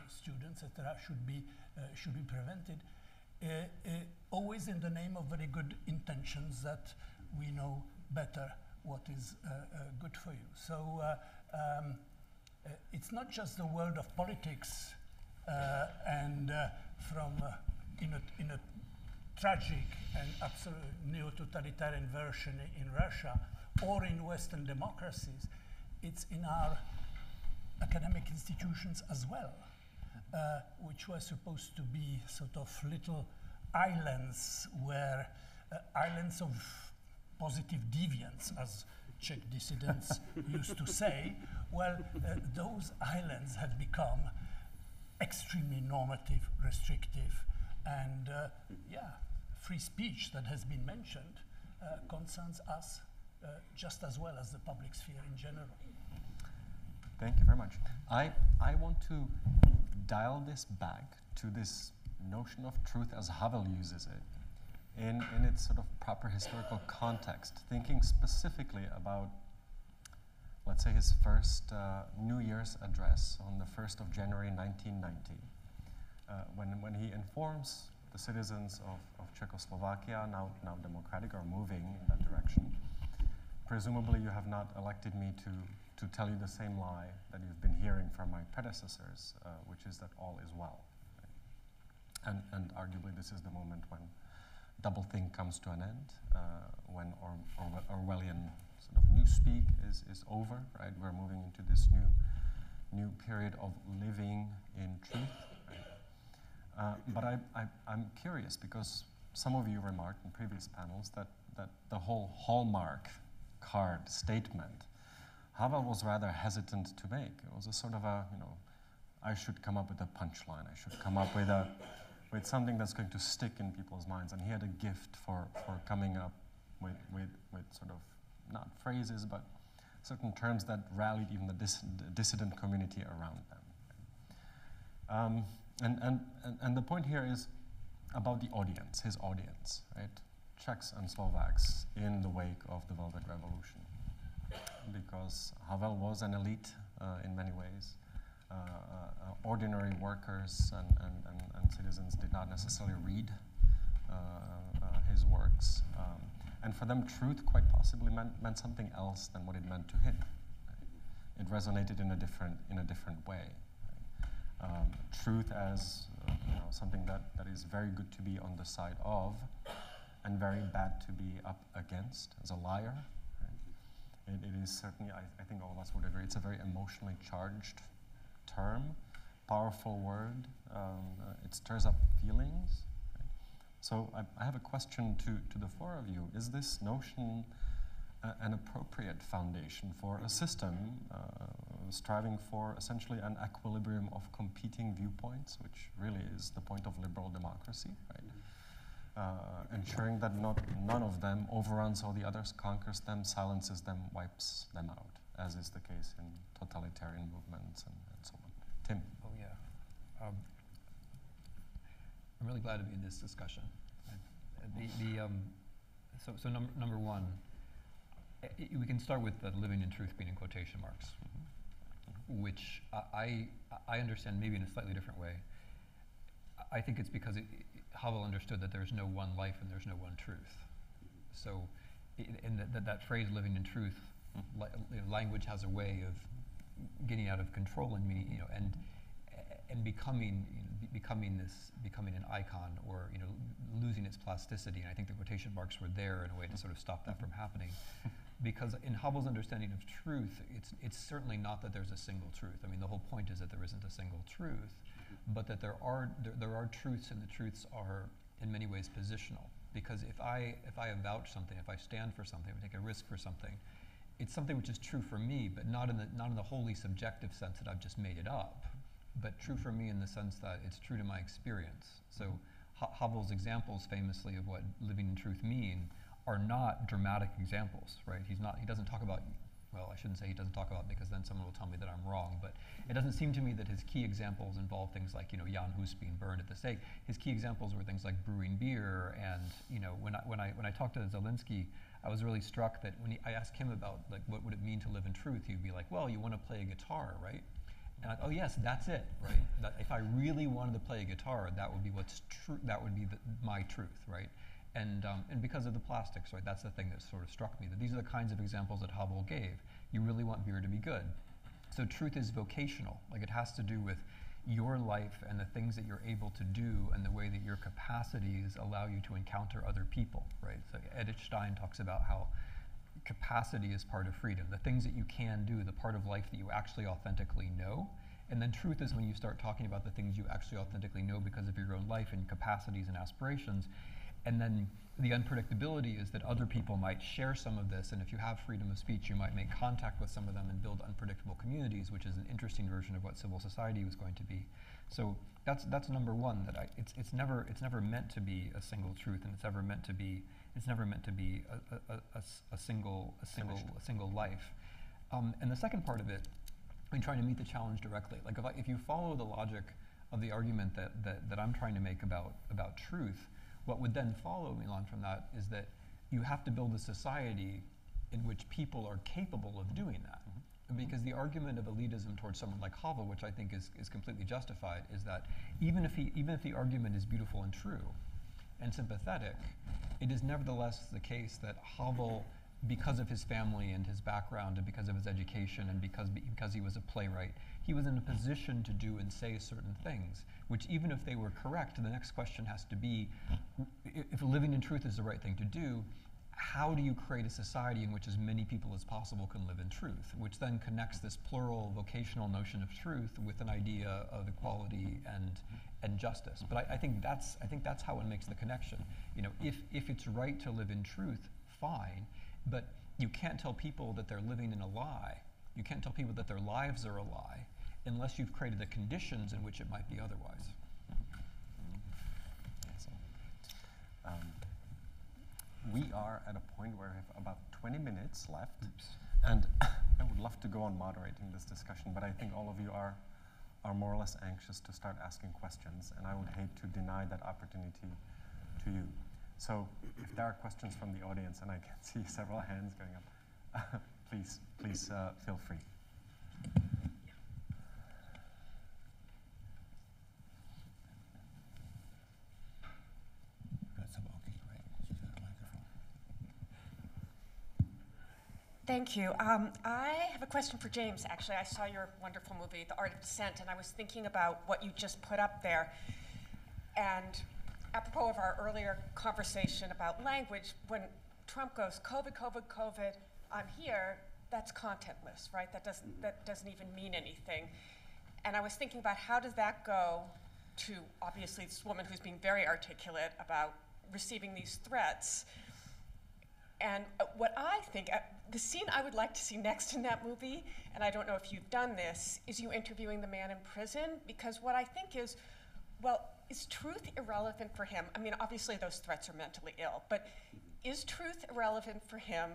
students, etc., should be prevented. Always in the name of very good intentions that we know better what is good for you. So it's not just the world of politics and from in a tragic and absolute neo-totalitarian version in Russia or in Western democracies. It's in our academic institutions as well, which were supposed to be sort of little islands where islands of positive deviance, as Czech dissidents used to say. Well, those islands have become extremely normative, restrictive, and free speech that has been mentioned concerns us just as well as the public sphere in general. Thank you very much. I want to dial this back to this notion of truth as Havel uses it in its sort of proper historical context, thinking specifically about, let's say, his first New Year's address on the 1st of January 1990, when he informs the citizens of Czechoslovakia, now democratic, or moving in that direction. Presumably you have not elected me to tell you the same lie that you've been hearing from my predecessors, which is that all is well. Right? And arguably this is the moment when doublethink comes to an end, when Orwellian sort of newspeak is over, right? We're moving into this new period of living in truth. Right? But I'm curious, because some of you remarked in previous panels that the whole hallmark card statement, Havel was rather hesitant to make. It was a sort of a, I should come up with a punchline. I should come up with something that's going to stick in people's minds. And he had a gift for coming up with sort of, not phrases, but certain terms that rallied even the dissident community around them. And the point here is about the audience, his audience, right? Czechs and Slovaks in the wake of the Velvet Revolution. because Havel was an elite in many ways. Ordinary workers and citizens did not necessarily read his works. And for them, truth quite possibly meant something else than what it meant to him. It resonated in a different way. Truth as something that is very good to be on the side of, and very bad to be up against as a liar. Right? It is certainly, I think all of us would agree, it's a very emotionally charged term, powerful word. It stirs up feelings. Right? So I have a question to the four of you. Is this notion an appropriate foundation for a system striving for essentially an equilibrium of competing viewpoints, which really is the point of liberal democracy, right? Ensuring that none of them overruns all the others, conquers them, silences them, wipes them out, as is the case in totalitarian movements and so on. Tim? Oh yeah. I'm really glad to be in this discussion. So number one, we can start with the living in truth being in quotation marks, which I understand maybe in a slightly different way. I think it's because Havel understood that there's no one life and there's no one truth. So, that phrase "living in truth," language has a way of getting out of control in me, and becoming an icon, or losing its plasticity. And I think the quotation marks were there in a way to sort of stop that from happening. Because in Havel's understanding of truth, it's certainly not that there's a single truth. I mean, the whole point is that there isn't a single truth, but that there are truths, and the truths are in many ways positional. Because if I avouch something, if I stand for something, if I take a risk for something, it's something which is true for me, but not in the wholly subjective sense that I've just made it up, but true for me in the sense that it's true to my experience. So Havel's examples famously of what living in truth mean are not dramatic examples, right? He doesn't talk about, well, I shouldn't say he doesn't talk about, because then someone will tell me that I'm wrong, but it doesn't seem to me that his key examples involve things like, Jan Hus being burned at the stake. His key examples were things like brewing beer, and when I talked to Zelensky, I was really struck that when I asked him about what would it mean to live in truth, he'd be like, well, you want to play a guitar, right? And oh yes, that's it, right? That if I really wanted to play a guitar, that would be what's true. That would be my truth, right? And because of the plastics, right? That's the thing that sort of struck me. That these are the kinds of examples that Havel gave. You really want beer to be good. So truth is vocational. Like, it has to do with your life and the things that you're able to do, and the way that your capacities allow you to encounter other people, right? So Edith Stein talks about how capacity is part of freedom. The things that you can do, the part of life that you actually authentically know. And then truth is when you start talking about the things you actually authentically know because of your own life and capacities and aspirations. And then the unpredictability is that other people might share some of this, and if you have freedom of speech, you might make contact with some of them and build unpredictable communities, which is an interesting version of what civil society was going to be. So that's number one. That it's never meant to be a single truth, and it's never meant to be a single life. And the second part of it, in trying to meet the challenge directly, like if you follow the logic of the argument that I'm trying to make about truth. What would then follow, Milan, from that is that you have to build a society in which people are capable of doing that. Because the argument of elitism towards someone like Havel, which I think is completely justified, is that even if the argument is beautiful and true and sympathetic, it is nevertheless the case that Havel, because of his family and his background, and because of his education, and because he was a playwright, he was in a position to do and say certain things, which even if they were correct, the next question has to be, if living in truth is the right thing to do, how do you create a society in which as many people as possible can live in truth, which then connects this plural vocational notion of truth with an idea of equality and justice. But I think that's how one makes the connection. If it's right to live in truth, fine, but you can't tell people that they're living in a lie. You can't tell people that their lives are a lie unless you've created the conditions in which it might be otherwise. We are at a point where we have about 20 minutes left, and I would love to go on moderating this discussion, but I think all of you are more or less anxious to start asking questions, and I would hate to deny that opportunity to you. So if there are questions from the audience, and I can see several hands going up, please feel free. Thank you. I have a question for James, actually. I saw your wonderful movie, The Art of Dissent, and I was thinking about what you just put up there. And apropos of our earlier conversation about language, when Trump goes, COVID, COVID, COVID, I'm here, that's contentless, right? That doesn't even mean anything. And I was thinking about how does that go to, obviously, this woman who's being very articulate about receiving these threats. And what I think, the scene I would like to see next in that movie, and I don't know if you've done this, is you interviewing the man in prison, because what I think is, well, is truth irrelevant for him? I mean, obviously those threats are mentally ill, but is truth irrelevant for him,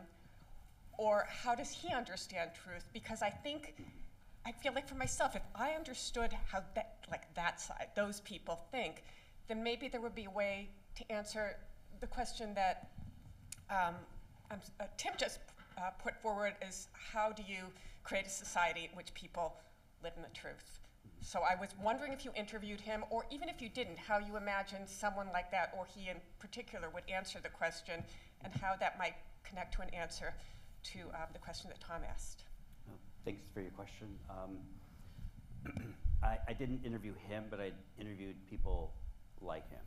or how does he understand truth? Because I feel like for myself, if I understood how that side, those people think, then maybe there would be a way to answer the question that Tim just put forward, is how do you create a society in which people live in the truth? So I was wondering if you interviewed him, or even if you didn't, how you imagine someone like that, or he in particular, would answer the question, and how that might connect to an answer to the question that Tom asked. Thanks for your question. I didn't interview him, but I interviewed people like him.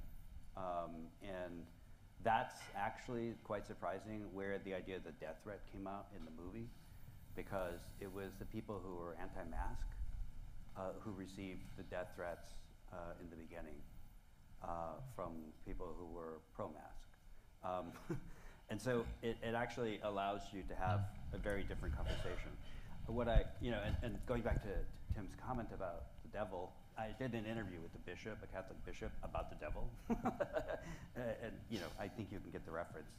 And that's actually quite surprising, where the idea of the death threat came out in the movie, because it was the people who were anti-mask who received the death threats in the beginning from people who were pro-mask. And so it actually allows you to have a very different conversation. And going back to Tim's comment about the devil, I did an interview with the bishop, a Catholic bishop, about the devil. And I think you can get the reference.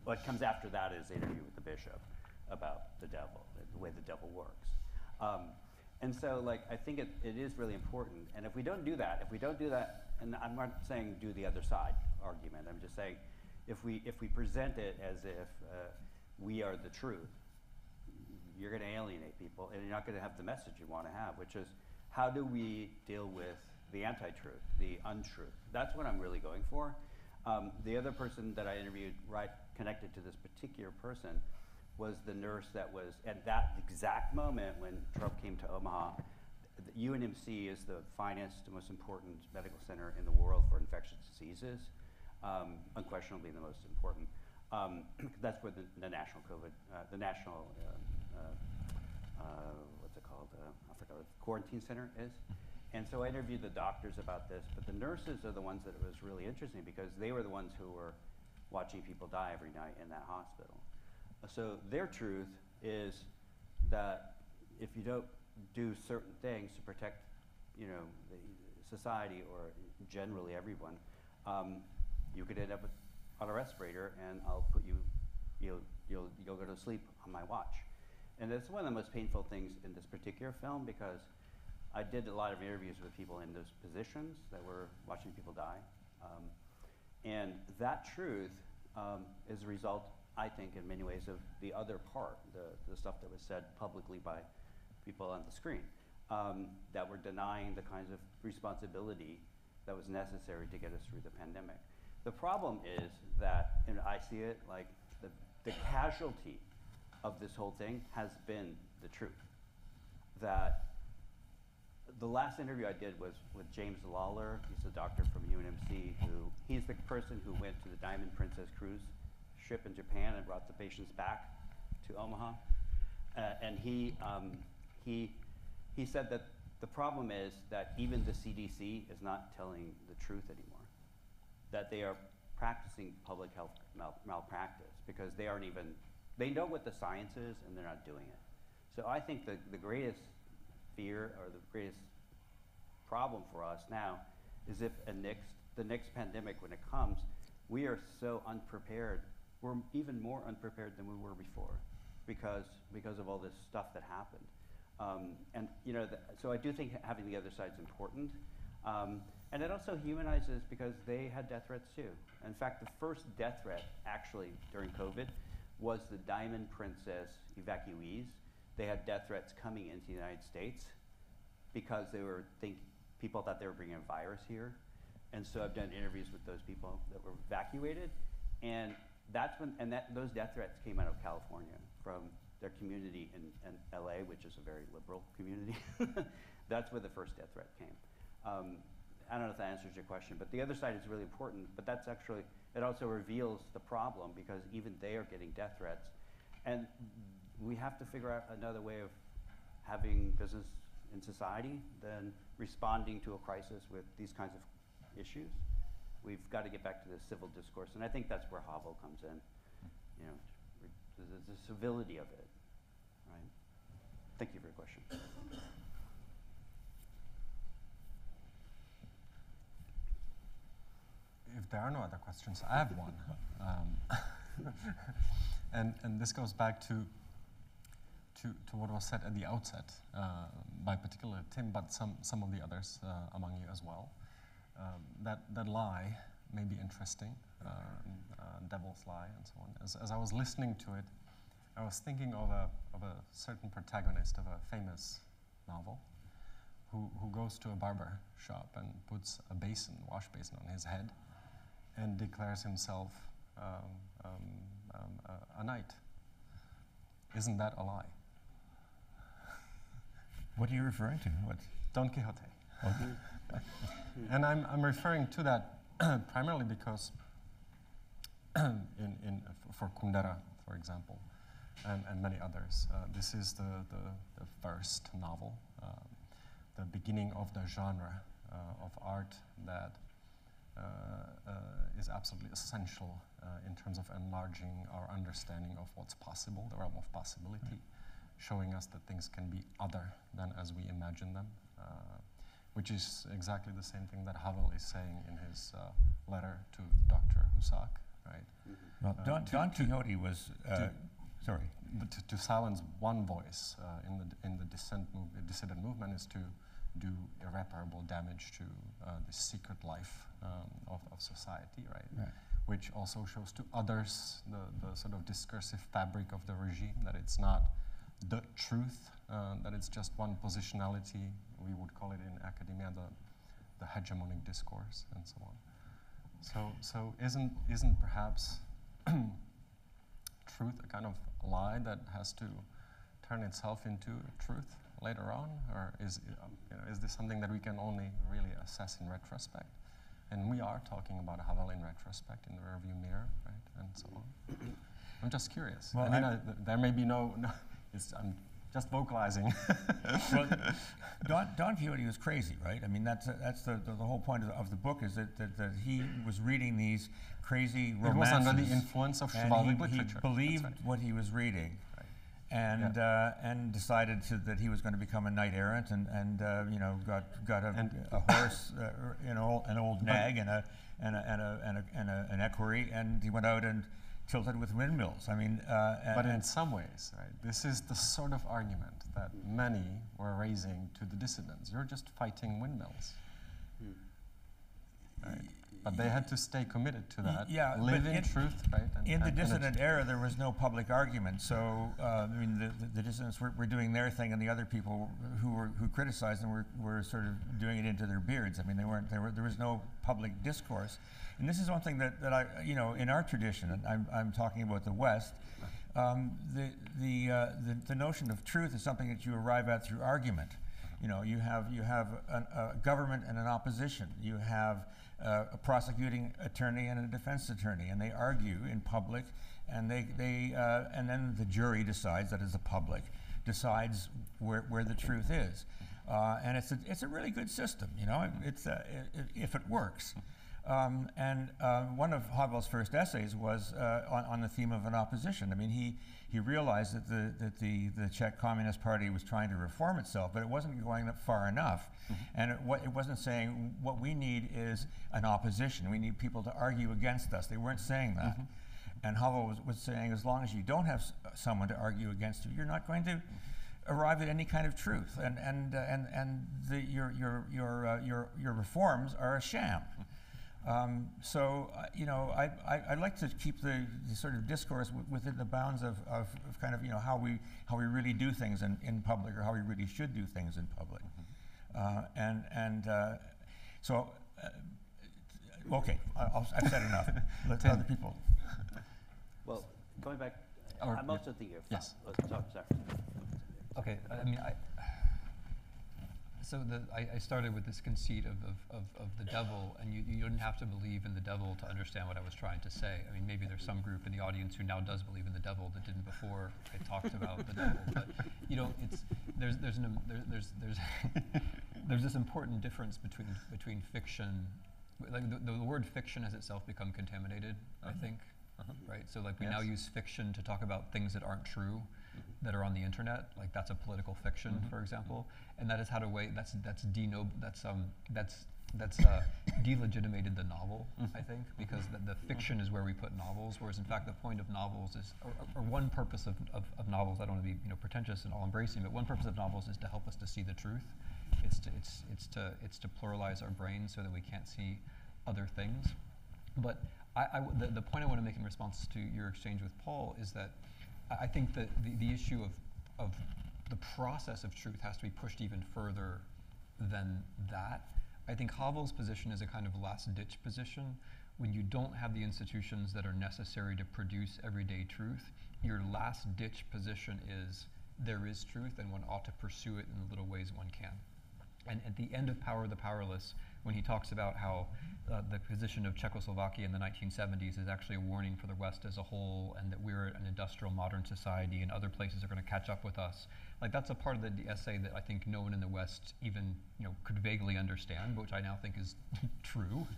What comes after that is the interview with the bishop about the devil, the way the devil works. And so I think it is really important. And if we don't do that, and I'm not saying do the other side argument, I'm just saying if we present it as if we are the truth, you're going to alienate people, and you're not going to have the message you want to have, which is, how do we deal with the anti-truth, the untruth? That's what I'm really going for. The other person that I interviewed, right connected to this particular person, was the nurse that was at that exact moment when Trump came to Omaha. The UNMC is the finest, most important medical center in the world for infectious diseases, unquestionably the most important. That's where the national COVID, what's it called? I forgot what the quarantine center is. And so I interviewed the doctors about this, but the nurses are the ones that it was really interesting, because they were the ones who were watching people die every night in that hospital. So their truth is that if you don't do certain things to protect, the society, or generally everyone, you could end up on a respirator, and I'll put you'll go to sleep on my watch. And that's one of the most painful things in this particular film, because I did a lot of interviews with people in those positions that were watching people die. And that truth is a result, I think, in many ways, of the other part, the stuff that was said publicly by people on the screen, that were denying the kinds of responsibility that was necessary to get us through the pandemic. The problem is that, and I see it, like the casualty of this whole thing has been the truth. That the last interview I did was with James Lawler. He's a doctor from UNMC he's the person who went to the Diamond Princess cruise ship in Japan and brought the patients back to Omaha. And he said that the problem is that even the CDC is not telling the truth anymore. That they are practicing public health malpractice, because they know what the science is, and they're not doing it. So I think the greatest fear, or the greatest problem for us now, is if the next pandemic, when it comes, we are so unprepared. We're even more unprepared than we were before, because of all this stuff that happened. And so I do think having the other side is important. And it also humanizes, because they had death threats too. In fact, the first death threat, actually, during COVID, was the Diamond Princess evacuees. They had death threats coming into the United States because people thought they were bringing a virus here. And so I've done interviews with those people that were evacuated. And those death threats came out of California from their community in LA, which is a very liberal community. That's where the first death threat came. I don't know if that answers your question, but the other side is really important, but that's actually, it also reveals the problem because even they are getting death threats. And we have to figure out another way of having business in society than responding to a crisis with these kinds of issues. We've got to get back to the civil discourse, and I think that's where Havel comes in. You know, the civility of it, right? Thank you for your question. If there are no other questions, I have one. And this goes back to what was said at the outset, by particularly Tim, but some of the others among you as well. That lie may be interesting, devil's lie and so on. As I was listening to it, I was thinking of a certain protagonist of a famous novel who goes to a barber shop and puts a wash basin on his head and declares himself a knight. Isn't that a lie? What are you referring to? What? Don Quixote. Okay. And I'm referring to that primarily because for Kundera, for example, and many others, this is the first novel, the beginning of the genre of art that is absolutely essential in terms of enlarging our understanding of what's possible, the realm of possibility, showing us that things can be other than as we imagine them, which is exactly the same thing that Havel is saying in his letter to Dr. Husak, right? Well, Don Quixote was, sorry. But to silence one voice in the dissident movement is to do irreparable damage to the secret life of society, right? Which also shows to others the sort of discursive fabric of the regime, that it's not the truth, that it's just one positionality. We would call it in academia the hegemonic discourse and so on. So isn't perhaps truth a kind of lie that has to turn itself into truth later on, or is this something that we can only really assess in retrospect? And we are talking about Havel in retrospect, in the rearview mirror, right, and so on. I'm just curious. Well, I mean, there may be no I'm just vocalizing. Well, Don Quixote was crazy, right? I mean, that's the whole point of the book, is that he was reading these crazy romances. It was under the influence of chivalric literature. He believed what he was reading, and decided that he was going to become a knight errant, and got a horse, an old nag, and an equerry, and he went out and tilted with windmills. I mean, but in some ways, right, this is the sort of argument that many were raising to the dissidents. You're just fighting windmills, right? But they had to stay committed to that. Yeah, live in truth, right? In the dissident era, there was no public argument. So I mean, the dissidents were doing their thing, and the other people who criticized them were sort of doing it into their beards. I mean, there was no public discourse. And this is one thing that I, in our tradition, and I'm talking about the West, the notion of truth is something that you arrive at through argument. You have a government and an opposition. You have a prosecuting attorney and a defense attorney, and they argue in public, and and then the jury decides, that is the public, decides where the truth is, and it's a really good system. It's if it works. And one of Havel's first essays was on the theme of an opposition. I mean, he realized that the Czech Communist Party was trying to reform itself, but it wasn't going far enough. And it wasn't saying, what we need is an opposition. We need people to argue against us. They weren't saying that. And Havel was saying, as long as you don't have someone to argue against you, you're not going to arrive at any kind of truth. And your reforms are a sham. I'd like to keep the sort of discourse within the bounds of kind of how we really do things in public, or how we really should do things in public. Okay, I've said enough. Let other people. Well, going back, Or- I'm also thinking of. Yes. Sorry. Okay, I mean, I started with this conceit of the devil, and you didn't have to believe in the devil to understand what I was trying to say. I mean, maybe there's some group in the audience who now does believe in the devil that didn't before I talked about the devil. But there's this important difference between fiction, like the word fiction has itself become contaminated, I think, right? So like we now use fiction to talk about things that aren't true, that are on the internet, like that's a political fiction, for example, and that is how to delegitimated the novel, I think, because the fiction is where we put novels, whereas in fact the point of novels is, or one purpose of novels, I don't want to be pretentious and all embracing, but one purpose of novels is to help us to see the truth. It's to pluralize our brains so that we can't see other things. But the point I want to make in response to your exchange with Paul is that I think that the issue of the process of truth has to be pushed even further than that. I think Havel's position is a kind of last-ditch position. When you don't have the institutions that are necessary to produce everyday truth, your last-ditch position is there is truth and one ought to pursue it in the little ways one can. And at the end of Power of the Powerless, when he talks about how the position of Czechoslovakia in the 1970s is actually a warning for the West as a whole, and that we're an industrial modern society and other places are going to catch up with us, like that's a part of the essay that I think no one in the West even could vaguely understand, but which I now think is true,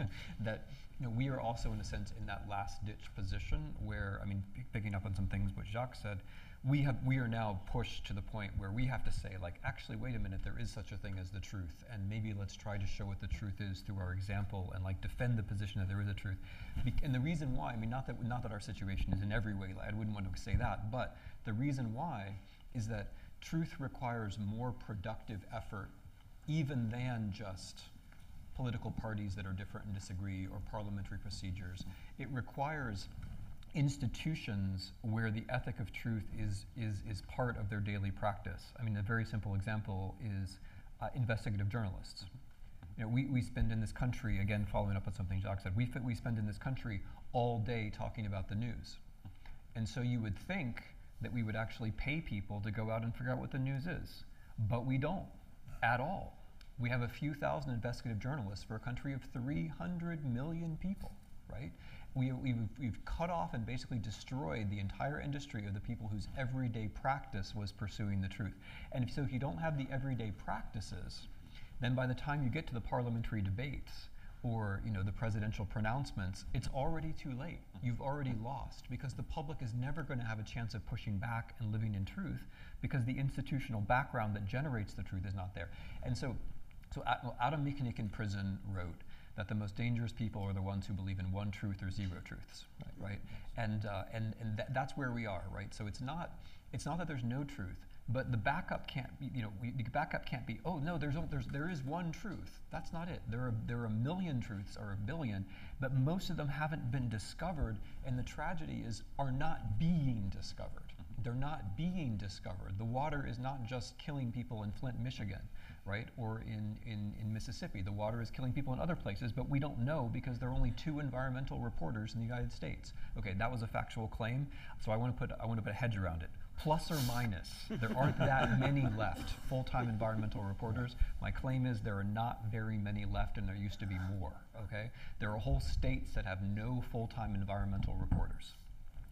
that we are also in a sense in that last-ditch position where, I mean, picking up on some things what Jacques said, we are now pushed to the point where we have to say, like, actually, wait a minute, there is such a thing as the truth, and maybe let's try to show what the truth is through our example, and like defend the position that there is a truth. And the reason why, I mean, not that our situation is in every way, I wouldn't want to say that, but the reason why is that truth requires more productive effort even than just political parties that are different and disagree, or parliamentary procedures. It requires institutions where the ethic of truth is part of their daily practice. I mean, a very simple example is investigative journalists. We spend in this country, again, following up on something Jacques said, we spend in this country all day talking about the news. And so you would think that we would actually pay people to go out and figure out what the news is, but we don't at all. We have a few thousand investigative journalists for a country of 300 million people, right? We've cut off and basically destroyed the entire industry of the people whose everyday practice was pursuing the truth. And so if you don't have the everyday practices, then by the time you get to the parliamentary debates or the presidential pronouncements, it's already too late. You've already lost, because the public is never going to have a chance of pushing back and living in truth, because the institutional background that generates the truth is not there. And so Adam Michnik in prison wrote that the most dangerous people are the ones who believe in one truth or zero truths, right? And that's where we are, right? So it's not that there's no truth, but the backup can't be, the backup can't be, oh no, there is one truth. That's not it. There are a million truths, or a billion, but most of them haven't been discovered, and the tragedy is are not being discovered. They're not being discovered. The water is not just killing people in Flint, Michigan, right? Or in Mississippi. The water is killing people in other places, but we don't know because there are only 2 environmental reporters in the United States. Okay, that was a factual claim, so I want to put a hedge around it. Plus or minus, there aren't that many left, full-time environmental reporters. My claim is there are not very many left, and there used to be more, okay? There are whole states that have no full-time environmental reporters.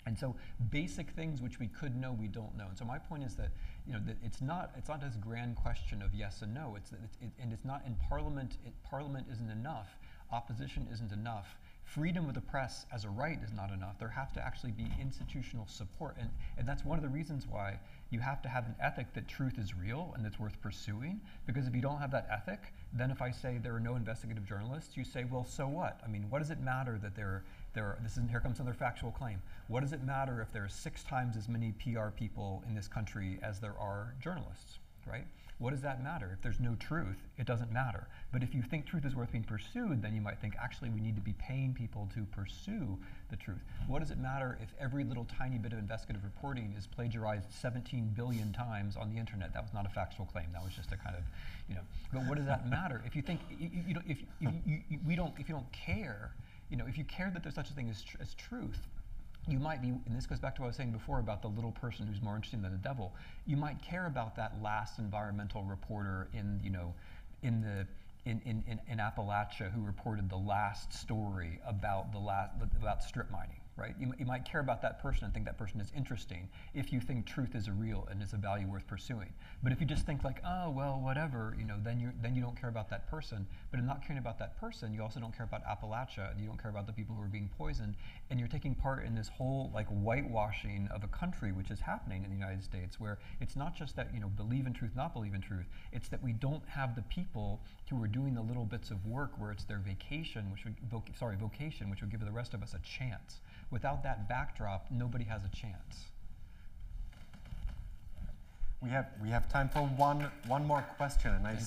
And so basic things which we could know, we don't know. And so my point is that that it's not this grand question of yes and no. And it's not in Parliament. Parliament isn't enough. Opposition isn't enough. Freedom of the press as a right is not enough. There have to actually be institutional support. And that's one of the reasons why you have to have an ethic that truth is real and it's worth pursuing. Because if you don't have that ethic, then if I say there are no investigative journalists, you say, well, so what? I mean, what does it matter that here comes another factual claim. What does it matter if there are 6 times as many PR people in this country as there are journalists, right? What does that matter? If there's no truth, it doesn't matter. But if you think truth is worth being pursued, then you might think, actually, we need to be paying people to pursue the truth. What does it matter if every little tiny bit of investigative reporting is plagiarized 17 billion times on the internet? That was not a factual claim. That was just a kind of, But what does that matter? If you think, if you don't care, if you care that there's such a thing as truth, you might be, and this goes back to what I was saying before about the little person who's more interesting than the devil. You might care about that last environmental reporter in Appalachia who reported the last story about about strip mining, right? You might care about that person and think that person is interesting if you think truth is real and is a value worth pursuing. But if you just think like, oh well, whatever, then you don't care about that person. But in not caring about that person, you also don't care about Appalachia, and you don't care about the people who are being poisoned, and you're taking part in this whole like whitewashing of a country which is happening in the United States, where it's not just that believe in truth, not believe in truth. It's that we don't have the people who are doing the little bits of work where it's their vocation, which would give the rest of us a chance. Without that backdrop, nobody has a chance. We have time for one more question, and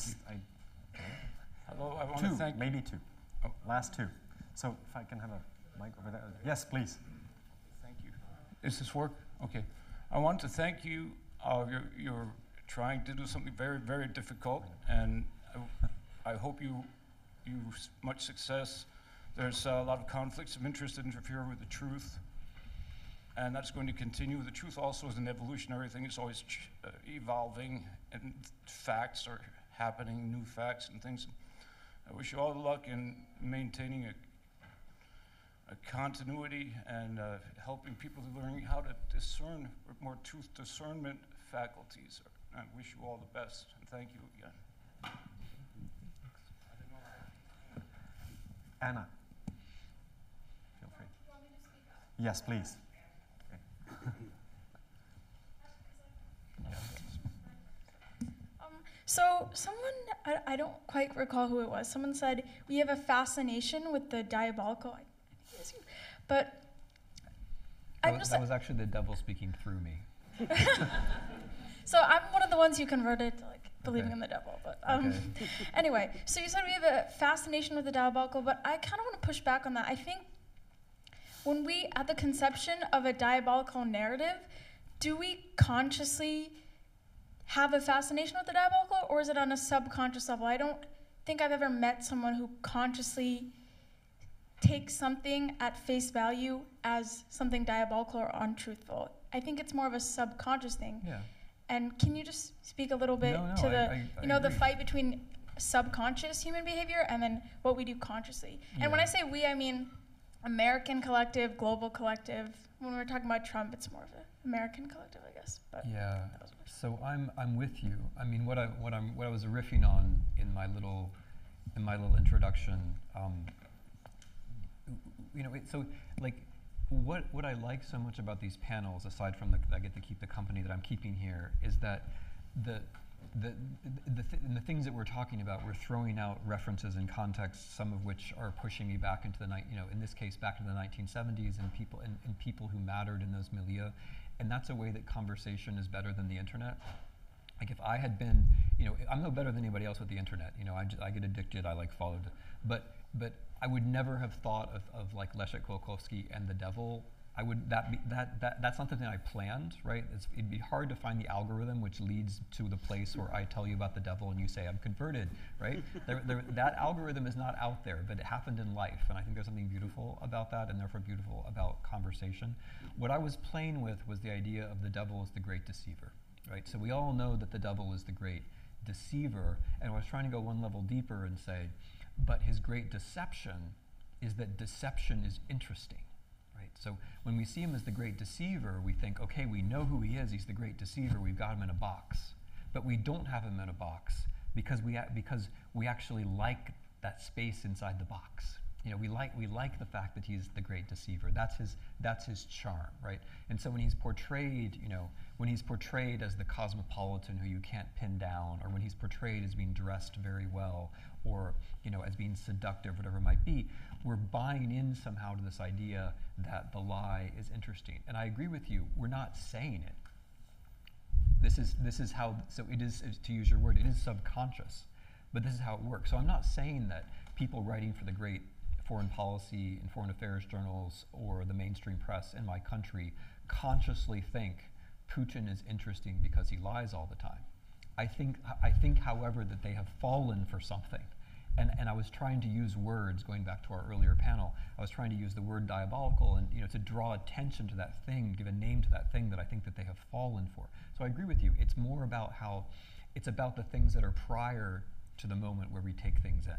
Hello, I want to thank maybe two. Oh, last two. So if I can have a mic over there. Yes, please. Thank you. Does this work? Okay. I want to thank you. You're trying to do something very, very difficult, and I hope you much success. There's a lot of conflicts of interest that interfere with the truth, and that's going to continue. The truth also is an evolutionary thing. It's always evolving, and facts are happening, new facts and things. I wish you all the luck in maintaining a continuity and helping people to learn how to discern, more truth discernment faculties. I wish you all the best, and thank you again. Anna, feel free. You want me to speak up? Yes, please. So someone, I don't quite recall who it was, someone said, we have a fascination with the diabolical, I think it was you, but that was actually the devil speaking through me. So I'm one of the ones you converted to believing in the devil, but anyway, so you said we have a fascination with the diabolical, but I kind of want to push back on that. I think when we, at the conception of a diabolical narrative, do we consciously have a fascination with the diabolical, or is it on a subconscious level? I don't think I've ever met someone who consciously takes something at face value as something diabolical or untruthful. I think it's more of a subconscious thing. Yeah. And can you just speak a little bit to the fight between subconscious human behavior and then what we do consciously? Yeah. And when I say we, I mean American collective, global collective. When we're talking about Trump, it's more of an American collective, I guess. But yeah. So I'm with you. I mean, what I was riffing on in my little introduction. What I like so much about these panels, aside from that I get to keep the company that I'm keeping here, is that the things that we're talking about, we're throwing out references and contexts, some of which are pushing me back into in this case, back into the 1970s and people who mattered in those milieu. And that's a way that conversation is better than the internet. Like if I had been, I'm no better than anybody else with the internet. I get addicted, I followed it. But I would never have thought of like Leszek Kolakowski and the devil. That's not something I planned, right? It'd be hard to find the algorithm which leads to the place where I tell you about the devil and you say I'm converted, right? That algorithm is not out there, but it happened in life, and I think there's something beautiful about that, and therefore beautiful about conversation. What I was playing with was the idea of the devil as the great deceiver, right? So we all know that the devil is the great deceiver, and I was trying to go one level deeper and say, but his great deception is that deception is interesting. So when we see him as the great deceiver, we think, okay, we know who he is. He's the great deceiver. We've got him in a box. But we don't have him in a box because we actually like that space inside the box. We like the fact that he's the great deceiver. That's his charm, right? And so when he's portrayed, as the cosmopolitan who you can't pin down, or when he's portrayed as being dressed very well, or as being seductive, whatever it might be, we're buying in somehow to this idea that the lie is interesting. And I agree with you, we're not saying it. This is how, so it is, to use your word, it is subconscious, but this is how it works. So I'm not saying that people writing for the great foreign policy and foreign affairs journals or the mainstream press in my country consciously think Putin is interesting because he lies all the time. I think, however, that they have fallen for something. And I was trying to use words, going back to our earlier panel, I was trying to use the word diabolical and, you know, to draw attention to that thing, give a name to that thing that I think that they have fallen for. So I agree with you. It's more about how, it's about the things that are prior to the moment where we take things in.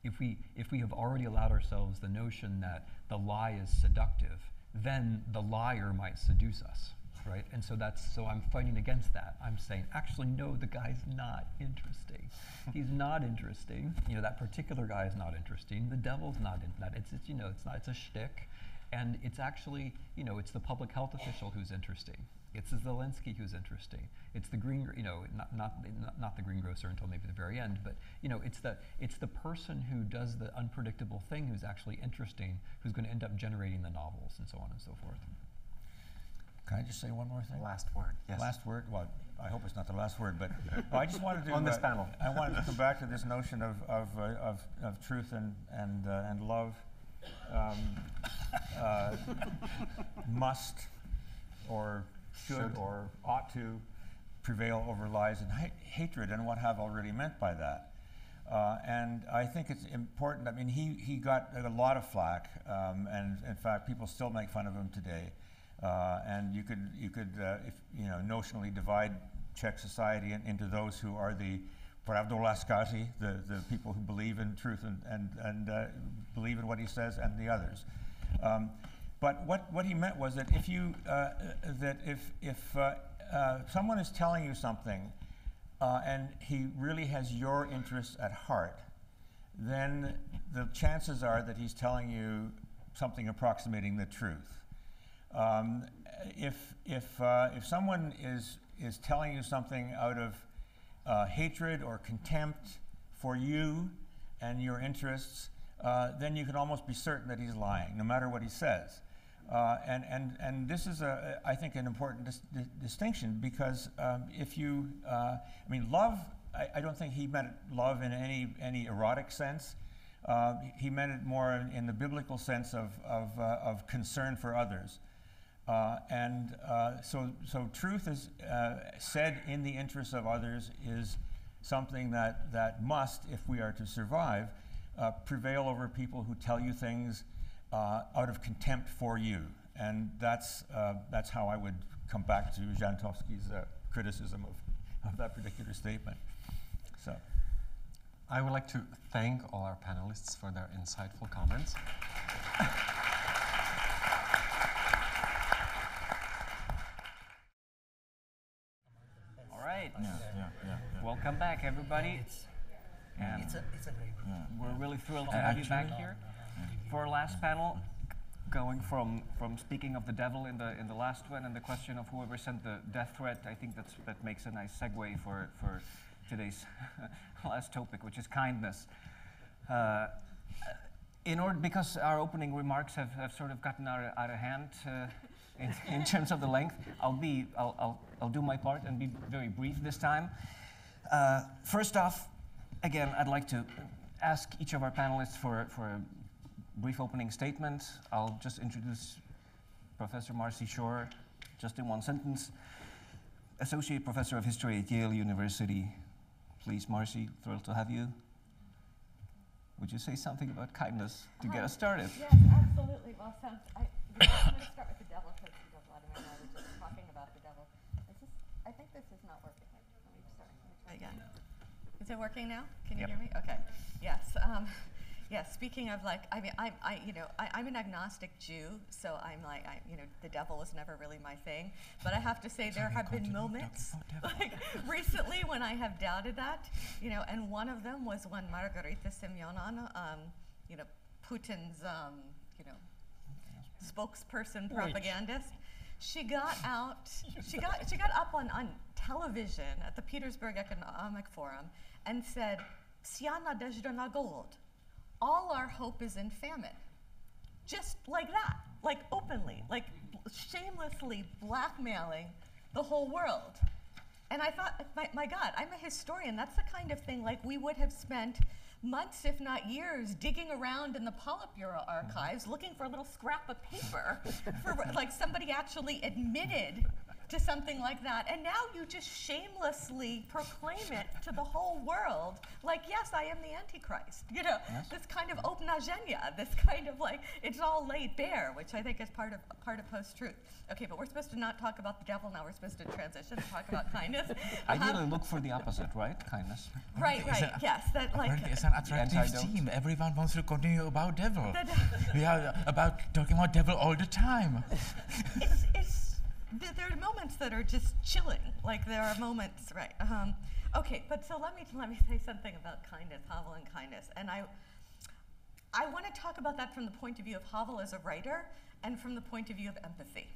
If we have already allowed ourselves the notion that the lie is seductive, then the liar might seduce us, right? And so so I'm fighting against that. I'm saying, actually, no, the guy's not interesting. He's not interesting. You know, that particular guy is not interesting. The devil's not in that. It's you know, it's a shtick, and it's actually, you know, it's the public health official who's interesting. It's the Zelensky who's interesting. It's the green, you know, not the greengrocer until maybe the very end, but you know, it's the person who does the unpredictable thing who's actually interesting, who's going to end up generating the novels and so on and so forth. Can I just say one more thing? Last word, yes. Last word? Well, I hope it's not the last word, but I just wanted to on this panel. I wanted to come back to this notion of truth and love must or should or ought to prevail over lies and hatred, and what Havel really meant by that. And I think it's important. I mean, he got a lot of flack, and in fact, people still make fun of him today. And you could if, you know, notionally divide Czech society into those who are the pravdolaskaři, the people who believe in truth and believe in what he says, and the others. But what he meant was that if someone is telling you something and he really has your interests at heart, then the chances are that he's telling you something approximating the truth. If someone is telling you something out of hatred or contempt for you and your interests, then you can almost be certain that he's lying, no matter what he says. And this is, I think, an important distinction, because if you, I mean, love, I don't think he meant love in any erotic sense. He meant it more in the biblical sense of concern for others. So truth is said in the interests of others is something that must, if we are to survive, prevail over people who tell you things out of contempt for you. And that's how I would come back to Žantovský's criticism of that particular statement. So, I would like to thank all our panelists for their insightful comments. All right. Welcome back, everybody. And we're really thrilled to have you back here for our last panel, going from speaking of the devil in the last one and the question of whoever sent the death threat. I think that makes a nice segue for today's last topic, which is kindness. Because our opening remarks have sort of gotten out of hand in terms of the length, I'll do my part and be very brief this time. First off, again, I'd like to ask each of our panelists for a brief opening statement. I'll just introduce Professor Marci Sueur, just in one sentence. Associate Professor of History at Yale University. Please, Marci, thrilled to have you. Would you say something about kindness to get us started? Yes, absolutely. Well, I'm going to start with the devil, because Vladimir and I were just talking about the devil. I think this is not working. Let me try again. Is it working now? Can you hear me? Okay. Yes. Yes. Speaking of, like, I mean, I'm an agnostic Jew, so I'm like, the devil was never really my thing. But I have to say, there have been moments, like recently, when I have doubted that, and one of them was when Margarita Simeonova, Putin's, spokesperson, propagandist, she got up on television at the Petersburg Economic Forum and said, "Vся nadezhda na golod." All our hope is in famine. Just like that, like openly, like shamelessly blackmailing the whole world. And I thought, my God, I'm a historian. That's the kind of thing like we would have spent months, if not years, digging around in the Politburo archives looking for a little scrap of paper for like somebody actually admitted to something like that. And now you just shamelessly proclaim it to the whole world, like, yes, I am the Antichrist. You know, this kind of obnażenia, this kind of like, it's all laid bare, which I think is part of post-truth. Okay, but we're supposed to not talk about the devil now. We're supposed to transition and talk about kindness. Ideally, look for the opposite, right? Kindness. Right, yes. That like. It's an attractive theme. Everyone wants to continue about devil. We are about talking about devil all the time. There are moments that are just chilling. Like there are moments, right? Okay, but so let me say something about kindness, Havel and kindness, and I want to talk about that from the point of view of Havel as a writer and from the point of view of empathy.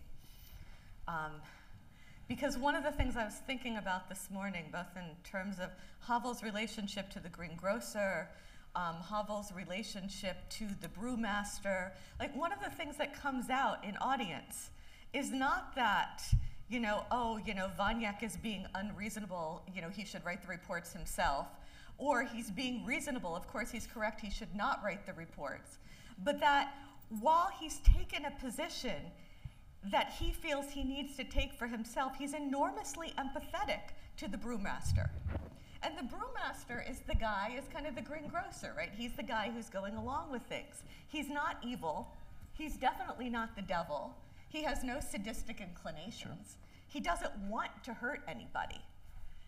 Because one of the things I was thinking about this morning, both in terms of Havel's relationship to the greengrocer, Havel's relationship to the brewmaster, like one of the things that comes out in audience is not that, Vaniak is being unreasonable, he should write the reports himself, or he's being reasonable, of course he's correct, he should not write the reports, but that while he's taken a position that he feels he needs to take for himself, he's enormously empathetic to the brewmaster. And the brewmaster is the guy, is kind of the greengrocer, right? He's the guy who's going along with things. He's not evil. He's definitely not the devil. He has no sadistic inclinations. Sure. He doesn't want to hurt anybody.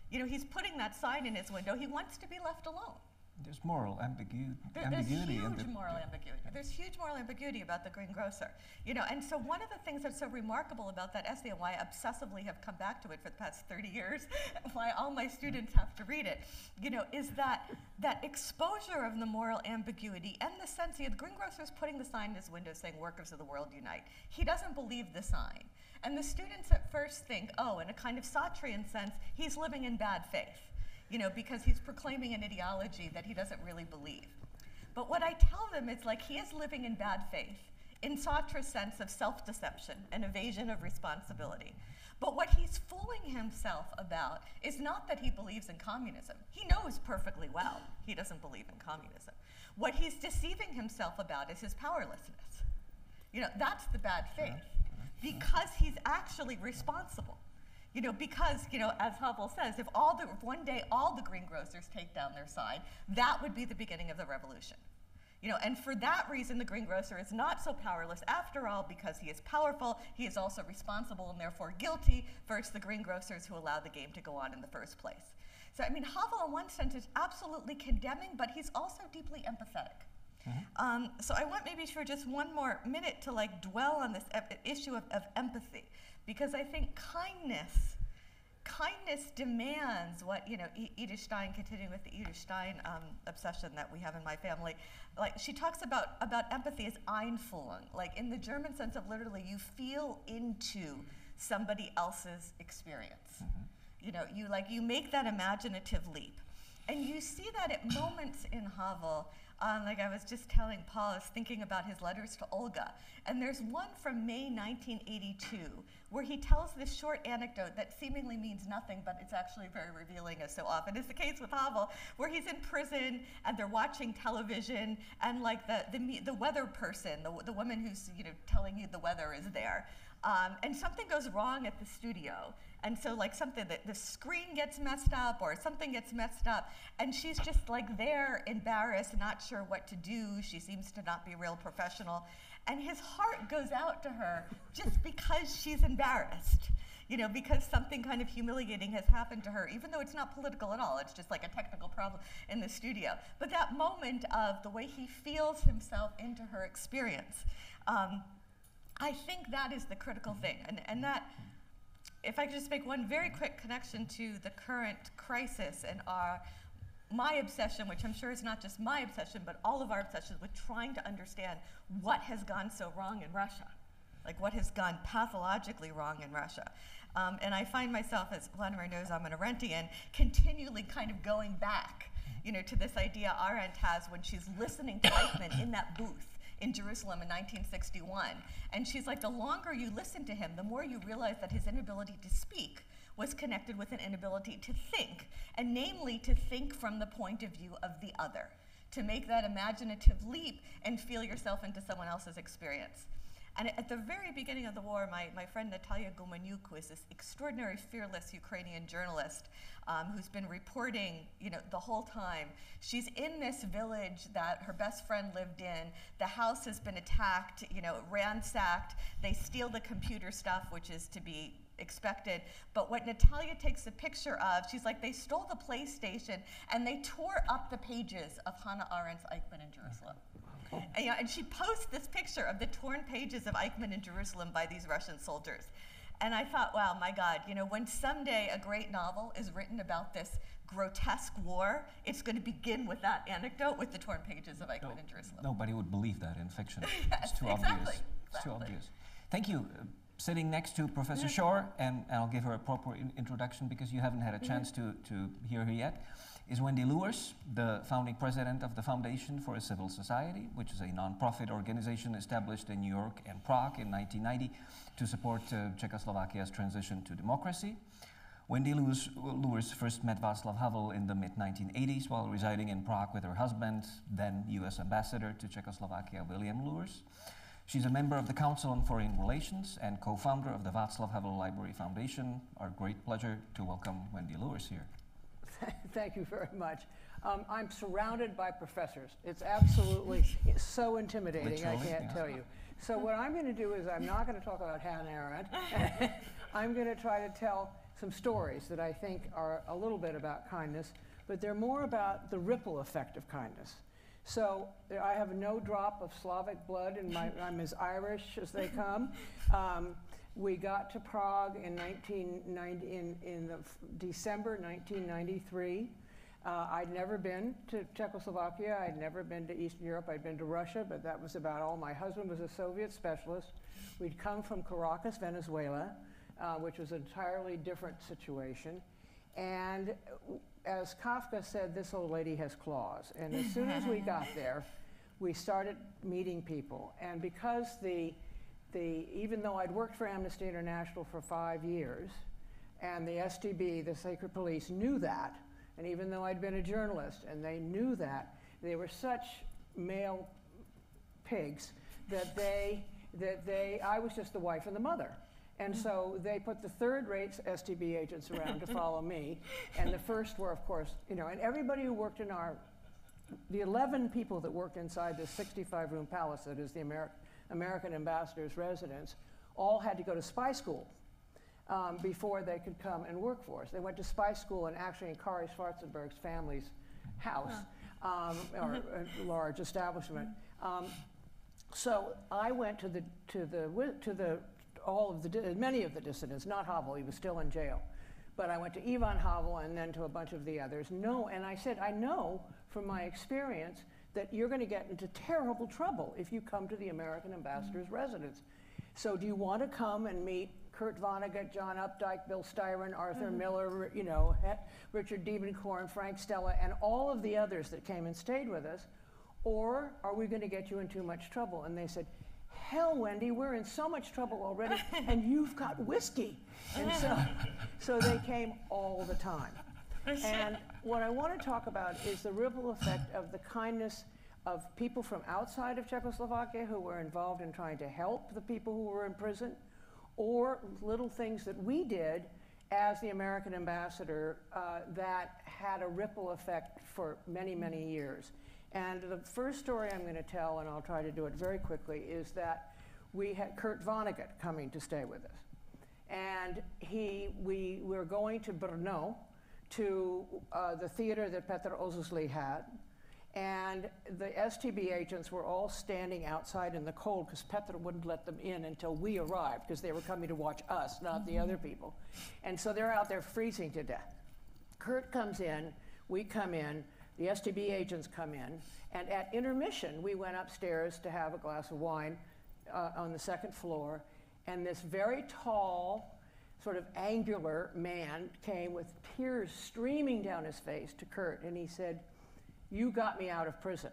He's putting that sign in his window. He wants to be left alone. There's moral ambiguity. There's huge moral ambiguity. There's huge moral ambiguity about the greengrocer. And so one of the things that's so remarkable about that essay, and why I obsessively have come back to it for the past 30 years, why all my students have to read it, is that exposure of the moral ambiguity and the sense the greengrocer is putting the sign in his window saying, "Workers of the world unite." He doesn't believe the sign. And the students at first think, oh, in a kind of Sartrean sense, he's living in bad faith. Because he's proclaiming an ideology that he doesn't really believe. But what I tell them is like he is living in bad faith, in Sartre's sense of self-deception and evasion of responsibility. But what he's fooling himself about is not that he believes in communism. He knows perfectly well he doesn't believe in communism. What he's deceiving himself about is his powerlessness. That's the bad faith, because he's actually responsible. Because, as Havel says, if one day all the greengrocers take down their sign, that would be the beginning of the revolution. And for that reason, the greengrocer is not so powerless after all, because he is powerful, he is also responsible and therefore guilty versus the greengrocers who allowed the game to go on in the first place. So, Havel in one sense is absolutely condemning, but he's also deeply empathetic. Mm-hmm. So I want maybe for just one more minute to dwell on this issue of empathy. Because I think kindness demands what, Edith Stein, continuing with the Edith Stein obsession that we have in my family, she talks about empathy as Einfühlung, in the German sense of literally you feel into somebody else's experience. Mm-hmm. You make that imaginative leap. And you see that at moments in Havel. I was just telling Paul, I was thinking about his letters to Olga. And there's one from May 1982 where he tells this short anecdote that seemingly means nothing, but it's actually very revealing, as so often is the case with Havel, where he's in prison and they're watching television, and the weather person, the woman who's telling you the weather is there. And something goes wrong at the studio. And so something that the screen gets messed up or something gets messed up, and she's just there embarrassed, not sure what to do. She seems to not be real professional. And his heart goes out to her just because she's embarrassed, because something kind of humiliating has happened to her, even though it's not political at all. It's just a technical problem in the studio. But that moment of the way he feels himself into her experience, I think that is the critical thing. And that, if I could just make one very quick connection to the current crisis and my obsession, which I'm sure is not just my obsession, but all of our obsessions with trying to understand what has gone so wrong in Russia, what has gone pathologically wrong in Russia. And I find myself, as Vladimir knows, I'm an Arendtian, continually kind of going back, to this idea Arendt has when she's listening to Eichmann in that booth in Jerusalem in 1961. And she's like, the longer you listen to him, the more you realize that his inability to speak was connected with an inability to think, and namely to think from the point of view of the other, to make that imaginative leap and feel yourself into someone else's experience. And at the very beginning of the war, my friend Natalia Gumanyuk, who is this extraordinary, fearless Ukrainian journalist who's been reporting, the whole time. She's in this village that her best friend lived in. The house has been attacked, ransacked. They steal the computer stuff, which is to be expected. But what Natalia takes a picture of, she's like, they stole the PlayStation and they tore up the pages of Hannah Arendt's Eichmann in Jerusalem. And she posts this picture of the torn pages of Eichmann in Jerusalem by these Russian soldiers. And I thought, wow, my God, when someday a great novel is written about this grotesque war, it's going to begin with that anecdote with the torn pages of Eichmann in Jerusalem. Nobody would believe that in fiction. Yes, it's too obvious. It's too obvious. Thank you. Sitting next to Professor Sueur, and I'll give her a proper introduction because you haven't had a chance to hear her yet, is Wendy Luers, the founding president of the Foundation for a Civil Society, which is a non-profit organization established in New York and Prague in 1990 to support Czechoslovakia's transition to democracy. Wendy Luers first met Václav Havel in the mid-1980s while residing in Prague with her husband, then U.S. ambassador to Czechoslovakia, William Luers. She's a member of the Council on Foreign Relations and co-founder of the Václav Havel Library Foundation. Our great pleasure to welcome Wendy Luers here. Thank you very much. I'm surrounded by professors. It's absolutely so intimidating, literally, I can't tell you. So what I'm going to do is I'm not going to talk about Hannah Arendt. I'm going to try to tell some stories that I think are a little bit about kindness, but they're more about the ripple effect of kindness. So I have no drop of Slavic blood, and I'm as Irish as they come. We got to Prague in December 1993. I'd never been to Czechoslovakia. I'd never been to Eastern Europe. I'd been to Russia, but that was about all. My husband was a Soviet specialist. We'd come from Caracas, Venezuela, which was an entirely different situation. And as Kafka said, this old lady has claws. And as soon as we got there, we started meeting people. And because even though I'd worked for Amnesty International for 5 years, and the STB, the Secret Police, knew that, and even though I'd been a journalist, and they knew that, they were such male pigs that I was just the wife and the mother. And so they put the third-rate STB agents around to follow me, and the first were, of course, and everybody who worked in the 11 people that worked inside this 65-room palace that is the American ambassador's residence, all had to go to spy school before they could come and work for us. They went to spy school and actually in Kari Schwarzenberg's family's house, or a large establishment. So I went to many of the dissidents, not Havel, he was still in jail. But I went to Ivan Havel and then to a bunch of the others. And I said, I know from my experience that you're going to get into terrible trouble if you come to the American ambassador's residence. So do you want to come and meet Kurt Vonnegut, John Updike, Bill Styron, Arthur Miller, Richard Diebenkorn, Frank Stella, and all of the others that came and stayed with us? Or are we going to get you in too much trouble? And they said, hell, Wendy, we're in so much trouble already, and you've got whiskey. And so they came all the time. And what I want to talk about is the ripple effect of the kindness of people from outside of Czechoslovakia who were involved in trying to help the people who were in prison, or little things that we did as the American ambassador that had a ripple effect for many, many years. And the first story I'm going to tell, and I'll try to do it very quickly, is that we had Kurt Vonnegut coming to stay with us. And we were going to Brno, to the theater that Petr Ozusli had. And the STB agents were all standing outside in the cold because Petr wouldn't let them in until we arrived because they were coming to watch us, not the other people. And so they're out there freezing to death. Kurt comes in, we come in, the STB agents come in, and at intermission, we went upstairs to have a glass of wine on the second floor, and this very tall, sort of angular man came with tears streaming down his face to Kurt, and he said, "You got me out of prison."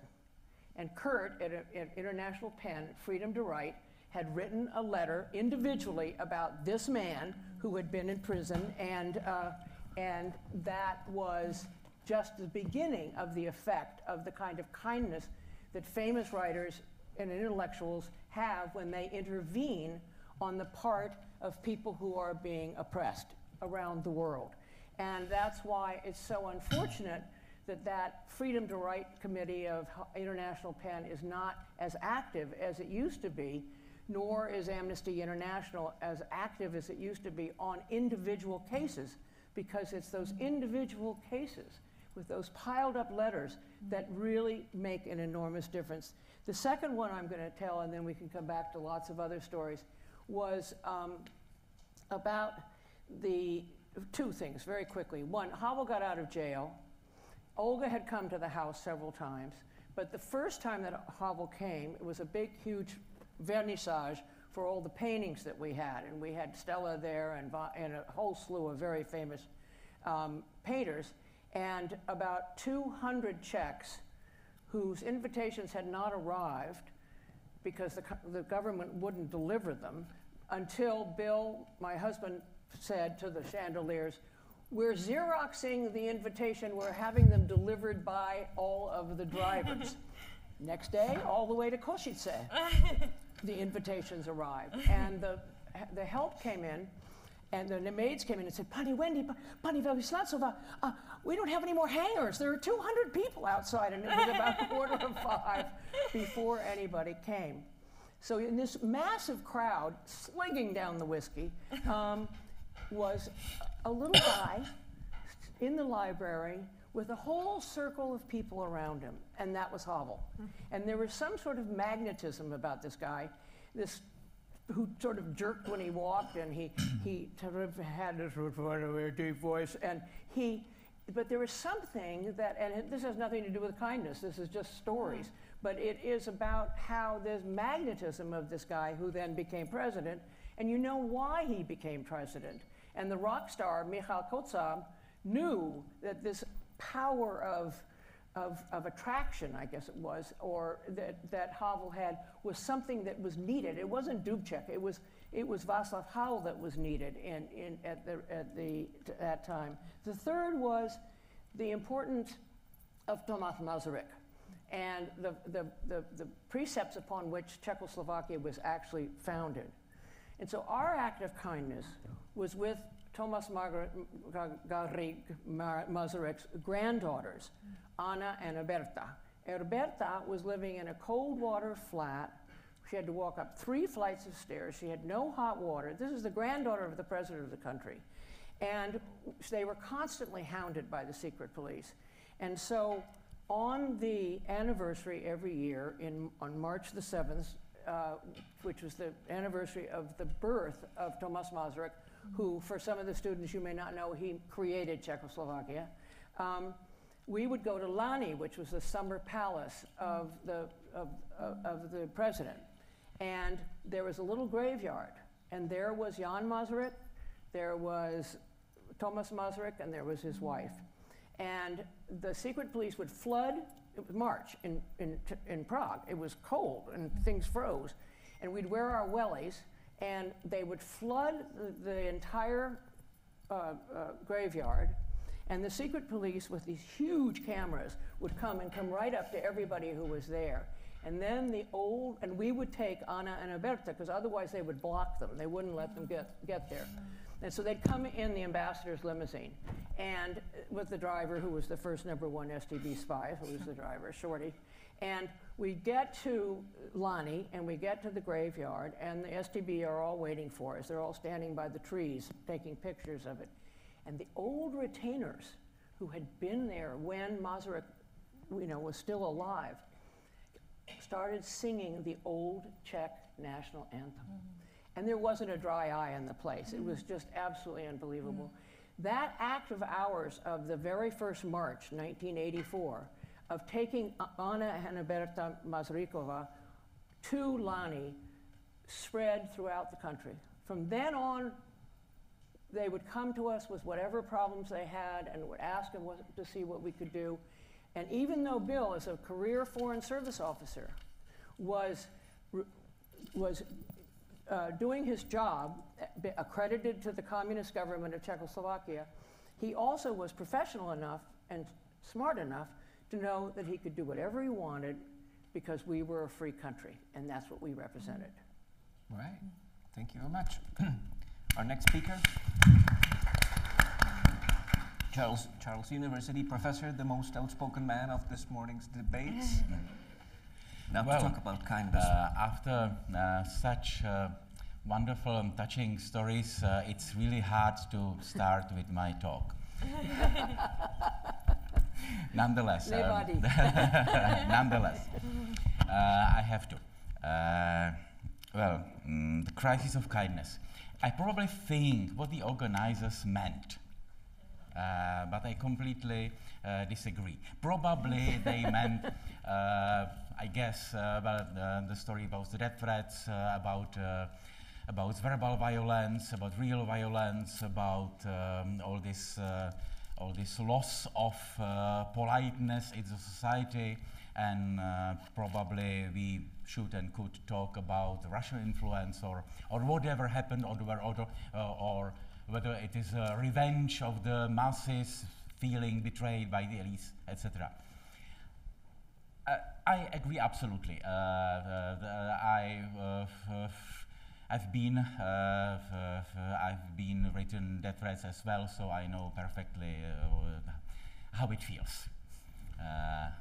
And Kurt, at International Pen, Freedom to Write, had written a letter individually about this man who had been in prison, and that was just the beginning of the effect of the kind of kindness that famous writers and intellectuals have when they intervene on the part of people who are being oppressed around the world. And that's why it's so unfortunate that that Freedom to Write Committee of International PEN is not as active as it used to be, nor is Amnesty International as active as it used to be on individual cases, because it's those individual cases with those piled up letters that really make an enormous difference. The second one I'm going to tell, and then we can come back to lots of other stories, was about the two things very quickly. One, Havel got out of jail. Olga had come to the house several times, but the first time that Havel came, it was a big, huge vernissage for all the paintings that we had, and we had Stella there and a whole slew of very famous painters, and about 200 Czechs whose invitations had not arrived because the government wouldn't deliver them until Bill, my husband, said to the chandeliers, "We're Xeroxing the invitation, we're having them delivered by all of the drivers." Next day, all the way to Košice, the invitations arrived. And the help came in, and the maids came in and said, "Pani Wendy, Pani Velislatsova, we don't have any more hangers. There are 200 people outside." And it was about 4:45 before anybody came. So in this massive crowd, slinging down the whiskey, was a little guy in the library with a whole circle of people around him, and that was Havel. And there was some sort of magnetism about this guy, who sort of jerked when he walked, and he sort of had this deep voice, and but there was something that, and this has nothing to do with kindness, this is just stories, but it is about how this magnetism of this guy who then became president, and you know why he became president. And the rock star, Michal Kotzab, knew that this power of attraction, I guess it was, or that Havel had, was something that was needed. It wasn't Dubček, it was Václav Havel that was needed at that time. The third was the importance of Tomáš Masaryk and the precepts upon which Czechoslovakia was actually founded. And so our act of kindness was with Tomáš Masaryk's granddaughters, Anna and Roberta. Roberta was living in a cold water flat. She had to walk up 3 flights of stairs. She had no hot water. This is the granddaughter of the president of the country. And they were constantly hounded by the secret police. And so on the anniversary every year, on March the 7th, which was the anniversary of the birth of Tomáš Masaryk, who, for some of the students you may not know, he created Czechoslovakia. We would go to Lani, which was the summer palace of the president. And there was a little graveyard. And there was Jan Masaryk, there was Tomáš Masaryk, and there was his wife. And the secret police would flood. It was March in Prague. It was cold and things froze. And we'd wear our wellies, and they would flood the entire graveyard. And the secret police with these huge cameras would come right up to everybody who was there. And then and we would take Anna and Roberta, because otherwise they would block them. They wouldn't let them get there. And so they'd come in the ambassador's limousine, and with the driver, who was the first #1 STB spy, who was the driver, Shorty. And we get to Lani, and we get to the graveyard, and the STB are all waiting for us. They're all standing by the trees, taking pictures of it. And the old retainers who had been there when Masaryk, was still alive, started singing the old Czech national anthem. And there wasn't a dry eye in the place. It was just absolutely unbelievable. That act of ours of the very first March, 1984, of taking Anna and Roberta Masarykova to Lani, spread throughout the country. From then on, they would come to us with whatever problems they had and would ask them to see what we could do. And even though Bill, as a career Foreign Service officer, was doing his job, accredited to the communist government of Czechoslovakia, he also was professional enough and smart enough to know that he could do whatever he wanted because we were a free country, and that's what we represented. Right. Thank you very much. Our next speaker, Charles University professor, the most outspoken man of this morning's debates. Now to talk about kindness. After such wonderful and touching stories, it's really hard to start with my talk. Nonetheless, I have to. The crisis of kindness. I probably think what the organizers meant, but I completely disagree. Probably they meant, I guess, the story about the death threats, about verbal violence, about real violence, about all this loss of politeness in the society, and probably we should and could talk about Russian influence or whatever happened, or whether it is a revenge of the masses feeling betrayed by the elites, etc. I agree absolutely. I've been written death threats as well, so I know perfectly how it feels.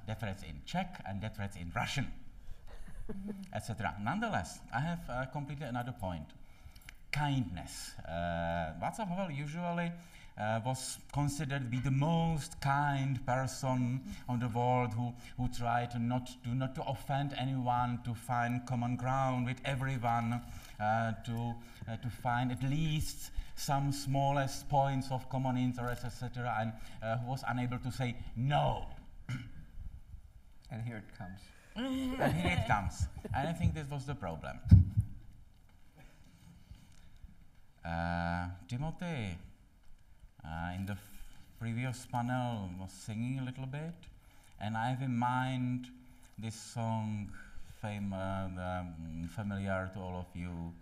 Death threats in Czech and death threats in Russian, etc. Nonetheless, I have completely another point. Kindness. Václav Havel usually was considered to be the most kind person on the world, who tried not to offend anyone, to find common ground with everyone, to find at least some smallest points of common interest, etc., and who was unable to say no. And here it comes. And here it comes. And I think this was the problem. Timothy, in the previous panel, was singing a little bit, and I have in mind this song, familiar to all of you.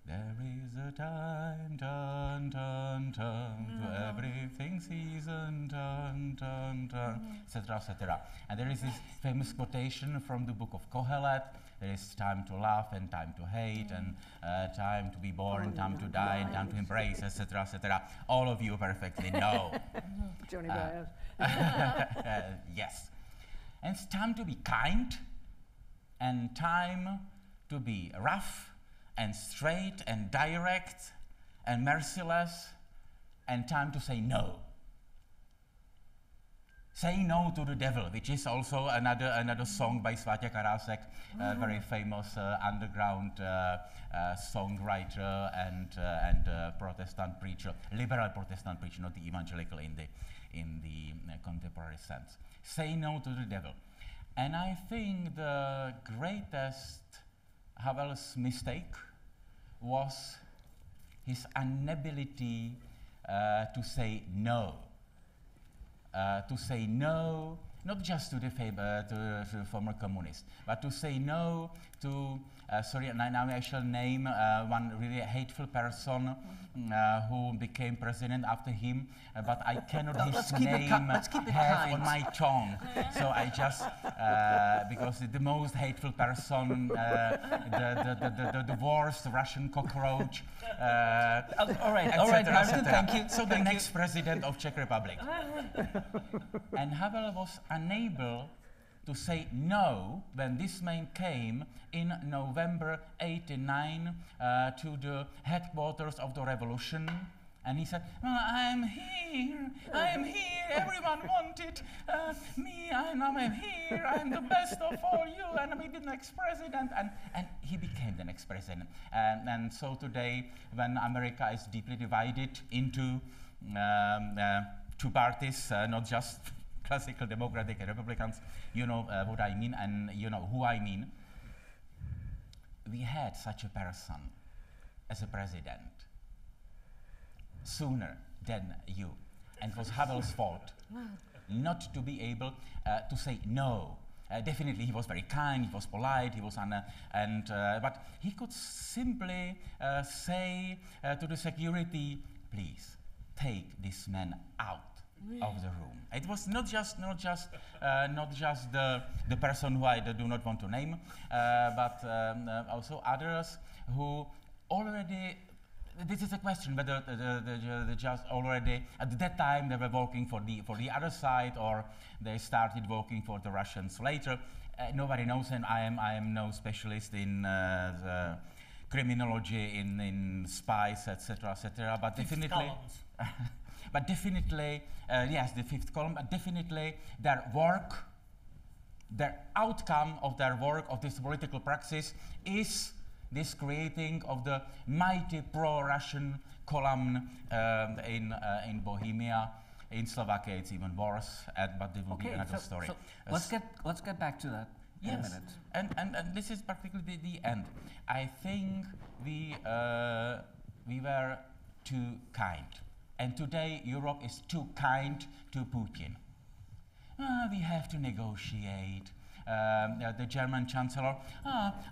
There is a time, turn, turn, turn, to everything season, turn, turn, turn, etc., etc. And there is this famous quotation from the book of Kohelet. There is time to laugh and time to hate, and time to be born, time to die, and time to embrace, etc., etc. All of you perfectly know. Johnny Baez. Yes. And it's time to be kind, and time to be rough, and straight, and direct, and merciless, and time to say no. Say no to the devil, which is also another song by Svatě Karásek, a very famous underground songwriter and Protestant preacher, liberal Protestant preacher, not the evangelical in the contemporary sense. Say no to the devil. And I think the greatest Havel's mistake was his inability to say no. To say no, not just to the former communists, but to say no to, now I shall name one really hateful person who became president after him, but I cannot his name have on my tongue. So I just, because the most hateful person, the worst Russian cockroach, all right, thank you. So the next president of Czech Republic. And Havel was unable to say no when this man came in November '89 to the headquarters of the revolution, and he said, "Well, I'm here, everyone wanted me, and I'm here, I'm the best of all you, and I'm the next president," and he became the next president. And so today, when America is deeply divided into two parties, not just classical Democratic and Republicans, you know what I mean, and you know who I mean. We had such a person as a president sooner than you, and it was Havel's fault not to be able to say no. Definitely, he was very kind. He was polite. He was but he could simply say to the security, "Please take this man out of the room." It was not just the person who I do not want to name, but also others who already. This is a question whether the just already at that time they were working for the other side or they started working for the Russians later. Nobody knows, and I am no specialist in the criminology, in spies, etc., etc. But definitely, but definitely, yes, the fifth column. But definitely, their work, their outcome of their work of this political praxis is this creating of the mighty pro-Russian column in Bohemia. In Slovakia, it's even worse, but it will be another story. So let's get back to that in a minute. And this is particularly the end. I think we were too kind, and today Europe is too kind to Putin. We have to negotiate. The German Chancellor,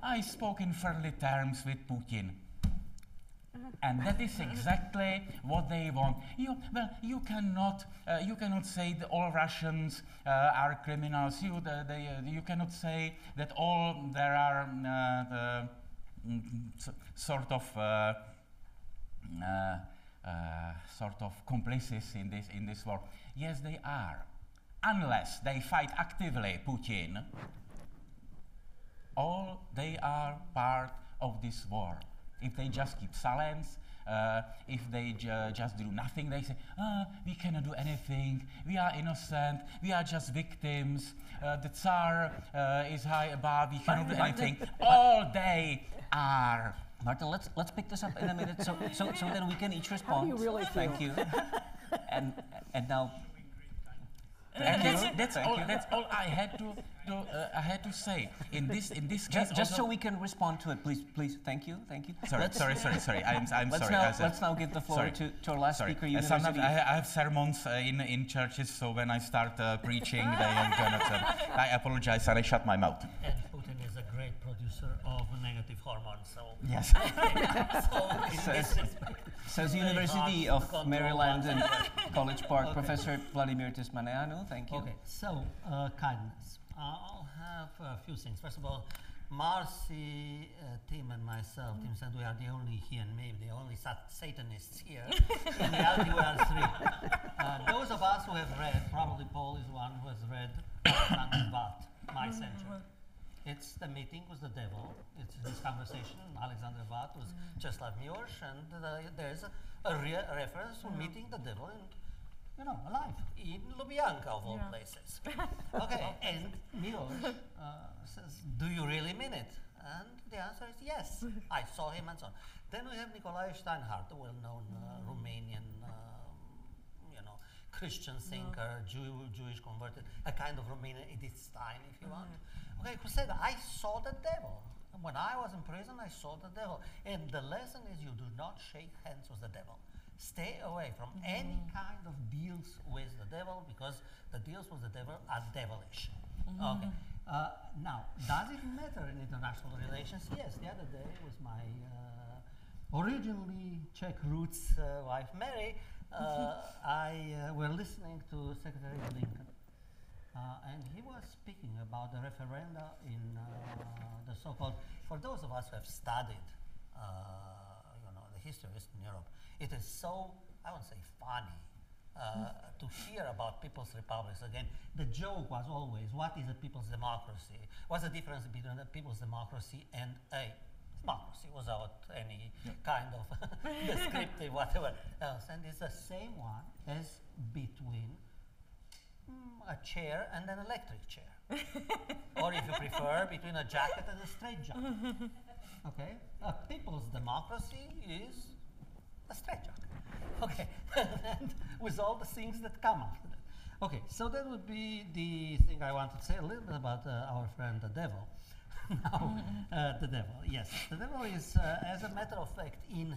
I spoke in friendly terms with Putin. And that is exactly what they want. You cannot say that all Russians are criminals. You cannot say that all there are sort of complices in this war. Yes, they are. Unless they fight actively Putin, all they are part of this war. If they just keep silence, if they just do nothing, they say, we cannot do anything, we are innocent, we are just victims, the Tsar is high above, we cannot do anything. All they are. Martin, let's pick this up in a minute so that we can each respond. How do you really feel? Thank you. and now. That's all I had to say in this case. Just so we can respond to it, please. Thank you. Sorry. I'm sorry. Let's now give the floor to our last speaker. Sometimes I have sermons in churches, so when I start preaching, they cannot. I apologize and I shut my mouth. And Putin is a great producer of negative hormones. So yes. Says University of Maryland and College Park, Professor Vladimir Tismăneanu. Thank you. Okay, so kindness. I'll have a few things. First of all, Marci, Tim, and myself, Tim said we are the only, he and me, the only Satanists here. In reality, we are three. Those of us who have read, probably Paul is one who has read Alexander My Century. It's the meeting with the devil. It's this conversation. Alexander Watt was just like Luers, and there's a reference to meeting the devil in, alive in Lubyanka of all places. Okay, and Luers says, "Do you really mean it?" And the answer is yes. I saw him and so on. Then we have Nicolae Steinhardt, a well-known Romanian, Christian thinker, Jewish converted, a kind of Romanian Edith Stein, if you want. Okay, who said, I saw the devil. When I was in prison, I saw the devil. And the lesson is you do not shake hands with the devil. Stay away from any kind of deals with the devil, because the deals with the devil are devilish. Okay. Now, does it matter in international relations? Yes, the other day with my originally Czech roots wife, Mary, we're listening to Secretary Lincoln. And he was speaking about the referenda in the so-called, for those of us who have studied, the history of Eastern Europe, it is so, I won't say funny, to hear about people's republics. Again, the joke was always, what is a people's democracy? What's the difference between a people's democracy and a democracy without any kind of descriptive whatever else? And it's the same one as between a chair and an electric chair. Or if you prefer, between a jacket and a straight jacket. Okay? A people's democracy is a straight jacket. Okay? And with all the things that come after that. Okay, so that would be the thing I wanted to say a little bit about our friend the devil. Now, the devil, yes. The devil is, as a matter of fact, in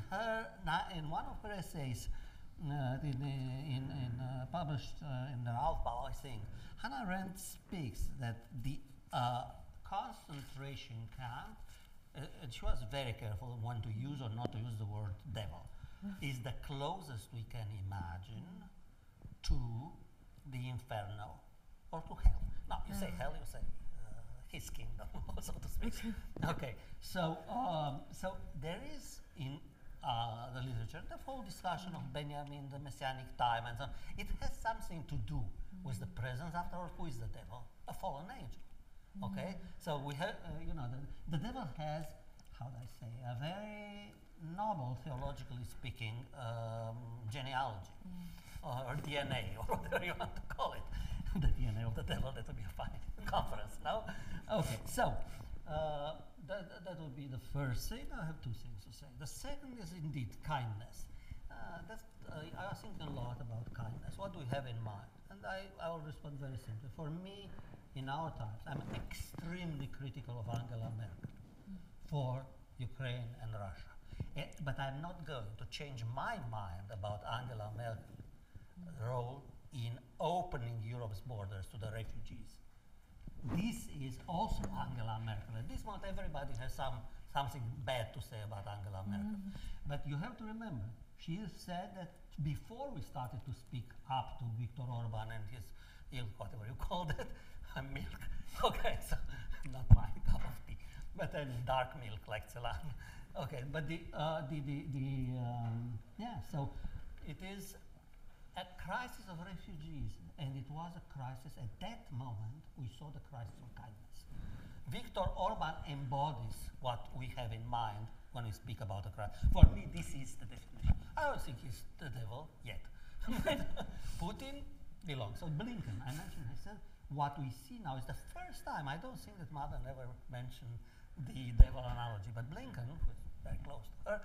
one of her essays, published in the Roundtable, I think, Hannah Arendt speaks that the concentration camp, and she was very careful when to use or not to use the word devil, is the closest we can imagine to the inferno or to hell. Now, you say hell, you say his kingdom, so to speak. Okay, so there is in the literature the whole discussion of Benjamin, the messianic time, and so on. It has something to do with the presence. After all, who is the devil? A fallen angel. Okay, so we have, the devil has, how do I say, a very noble, theologically speaking, genealogy, or DNA, or whatever you want to call it. The DNA of the devil, that would be a funny conference, no? Okay, so that would be the first thing. I have two things to say. The second is indeed kindness. I was thinking a lot about kindness. What do we have in mind? And I will respond very simply. For me, in our times, I'm extremely critical of Angela Merkel for Ukraine and Russia. But I'm not going to change my mind about Angela Merkel's role in opening Europe's borders to the refugees. This is also Angela Merkel. At this moment, everybody has something bad to say about Angela Merkel. But you have to remember, she said that before we started to speak up to Viktor Orban and his, whatever you call that, milk. Okay, so not my cup of tea, but then dark milk like Celan. Okay, but so it is a crisis of refugees, and it was a crisis. At that moment, we saw the crisis of kindness. Viktor Orban embodies what we have in mind when we speak about a crisis. For me, this is the definition. I don't think he's the devil yet. Putin belongs. So Blinken, I mentioned, I said, what we see now is the first time, I don't think that Mother never mentioned the devil analogy, but Blinken, who is very close to her,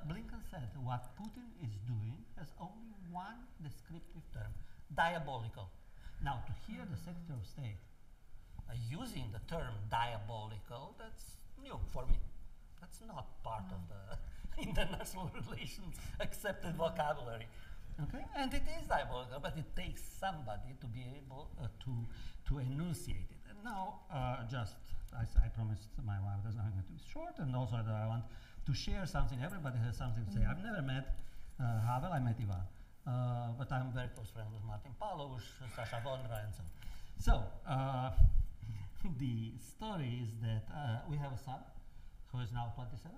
Blinken said what Putin is doing has only one descriptive term, diabolical. Now, to hear the Secretary of State using the term diabolical, that's new for me. That's not part of the international relations accepted vocabulary. Okay, and it is diabolical, but it takes somebody to be able to enunciate it. And now, I promised my wife that I'm going to be short, and also that I want to share something. Everybody has something to say. I've never met Havel, I met Ivan, but I'm very close friends with Martin Palush, Sasha Vondra, and so on. So, the story is that we have a son who is now 27,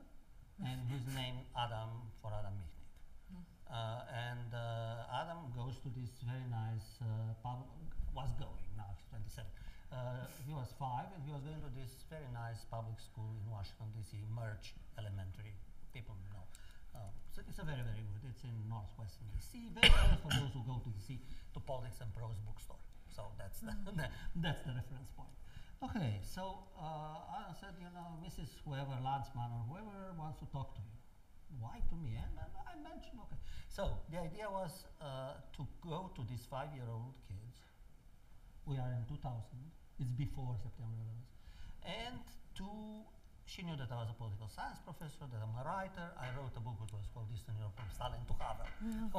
and who's named Adam for Adam Michnik. And Adam goes to this very nice was going, now he's 27. He was 5, and he was going to this very nice public school in Washington, D.C., Merch Elementary. People know. So it's a very, very good. It's in northwestern D.C., very close for those who go to D.C. to Politics and Prose bookstore. So that's the that's the reference point. Okay, so Adam said, Mrs. whoever, Landsman, or whoever wants to talk to you. Why to me? And I mentioned, okay. So the idea was to go to these 5-year-old kids. We are in 2000. It's before September 11th. And she knew that I was a political science professor, that I'm a writer. I wrote a book which was called Eastern Europe from Stalin to Havel.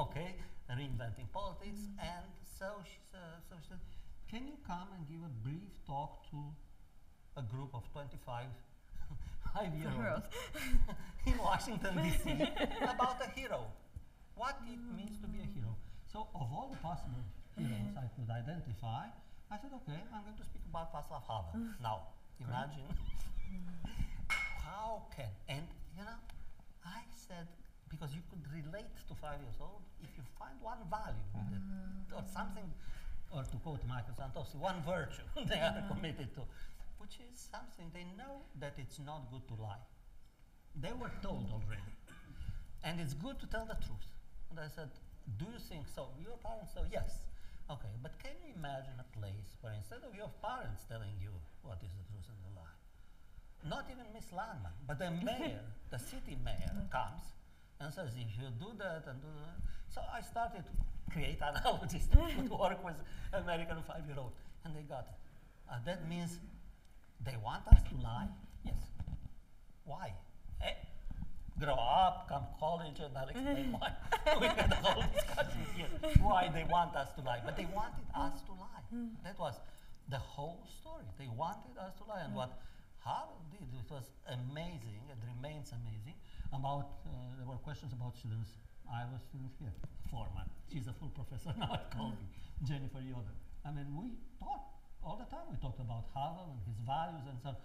Okay, reinventing politics. And so she said, can you come and give a brief talk to a group of 25 5-year-olds in Washington, D.C. about a hero, what it means to be a hero. So of all the possible heroes I could identify, I said, okay, I'm going to speak about Václav Havel. Now, imagine how can, and I said, because you could relate to 5 years old if you find one value or something, or to quote Michael Santossi, one virtue they are committed to, which is something they know that it's not good to lie. They were told already. And it's good to tell the truth. And I said, do you think so? Your parents say, yes. Okay, but can you imagine a place where instead of your parents telling you what is the truth and the lie, not even Miss Landman, but the mayor, the city mayor comes and says, if you do that and do that. So I started to create analogies to work with American 5-year-old, and they got it. That means they want us to lie? Yes. Why? Grow up, come to college, and I'll explain why. We had a whole discussion here why they want us to lie. But they wanted us to lie. That was the whole story. They wanted us to lie. And what Havel did, it was amazing, it remains amazing. There were questions about students. I was student here, former. She's a full professor now at Colby, Jennifer Yoder. I mean, we talked all the time. We talked about Havel and his values and so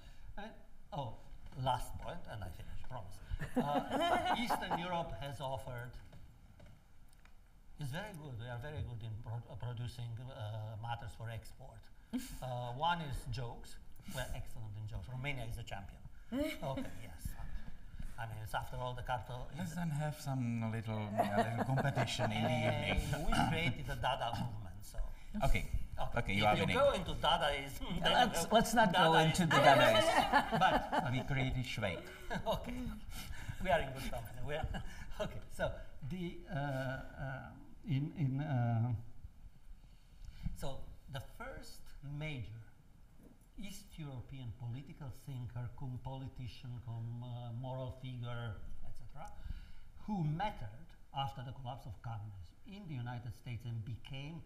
on. Last point, and I finish, promise. Eastern Europe has offered, is very good. We are very good in producing matters for export. One is jokes. We're excellent in jokes. Romania is the champion. Okay, yes. I mean, it's after all the cartel. Let's then have some little competition in the evening. We created the Dada movement, so. Okay, you are winning. winning. If you go into Dadaism, Let's not go into the Dadaism. But we created Schweik. Okay, we are in good company. Okay, so so the first major East European political thinker, cum politician, cum moral figure, etc., who mattered after the collapse of communism in the United States and became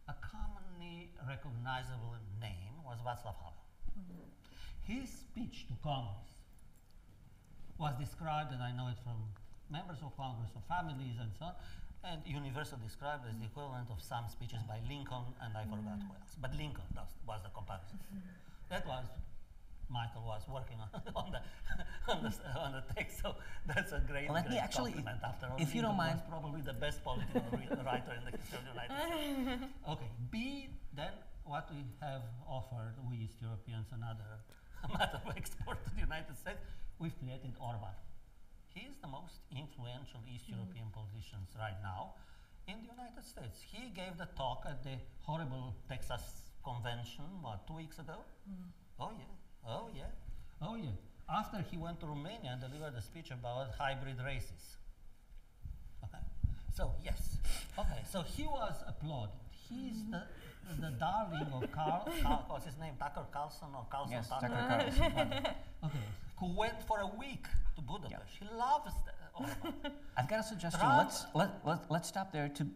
a commonly recognizable name was Václav Havel. His speech to Congress was described, and I know it from members of Congress, of families, and so on, and universally described as the equivalent of some speeches by Lincoln, and I forgot who else. But Lincoln was the comparison. That was, Michael was working on the text, so that's a great, well, let me actually, compliment. After all, if you don't mind, was probably the best political writer in the history of the United States. Okay, then what we have offered, we East Europeans, another matter of export to the United States, we've created Orban. He is the most influential East European politicians right now in the United States. He gave the talk at the horrible Texas convention, 2 weeks ago? Oh yeah. After he went to Romania and delivered a speech about hybrid races. Okay, so yes. Okay, so he was applauded. He's the darling of what's his name, Tucker Carlson or Carlson? Yes, Tucker Carlson. Okay, who went for a week to Budapest. He loves Orban. I've got a suggestion. Let's stop there to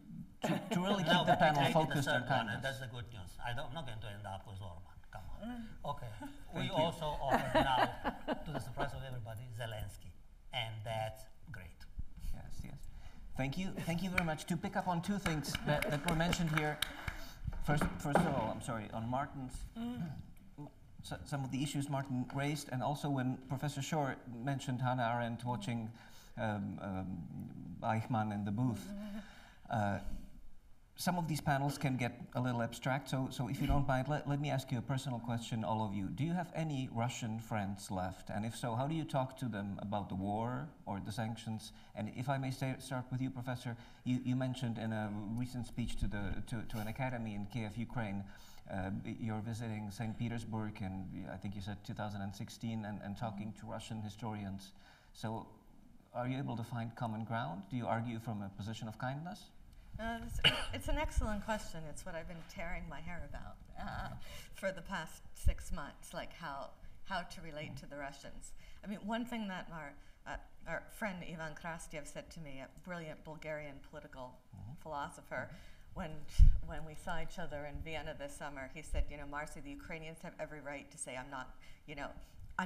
really keep the panel focused on kindness. And that's the good news. I'm not going to end up with Orban. Come on. Okay. We also offer now, to the surprise of everybody, Zelensky, and that's great. Yes. Thank you very much. To pick up on two things that were mentioned here. First of all, I'm sorry, on Martin's, some of the issues Martin raised, and also when Professor Sueur mentioned Hannah Arendt watching Eichmann in the booth. Some of these panels can get a little abstract, so if you don't mind, let me ask you a personal question, all of you. Do you have any Russian friends left? And if so, how do you talk to them about the war or the sanctions? And if I may start with you, Professor, you mentioned in a recent speech to an academy in Kiev, Ukraine, you're visiting St. Petersburg in, I think you said 2016, and talking to Russian historians. So are you able to find common ground? Do you argue from a position of kindness? It's an excellent question. It's what I've been tearing my hair about for the past 6 months, like how to relate to the Russians. I mean, one thing that our friend Ivan Krastyev said to me, a brilliant Bulgarian political philosopher, when we saw each other in Vienna this summer, he said, Marci, the Ukrainians have every right to say, I'm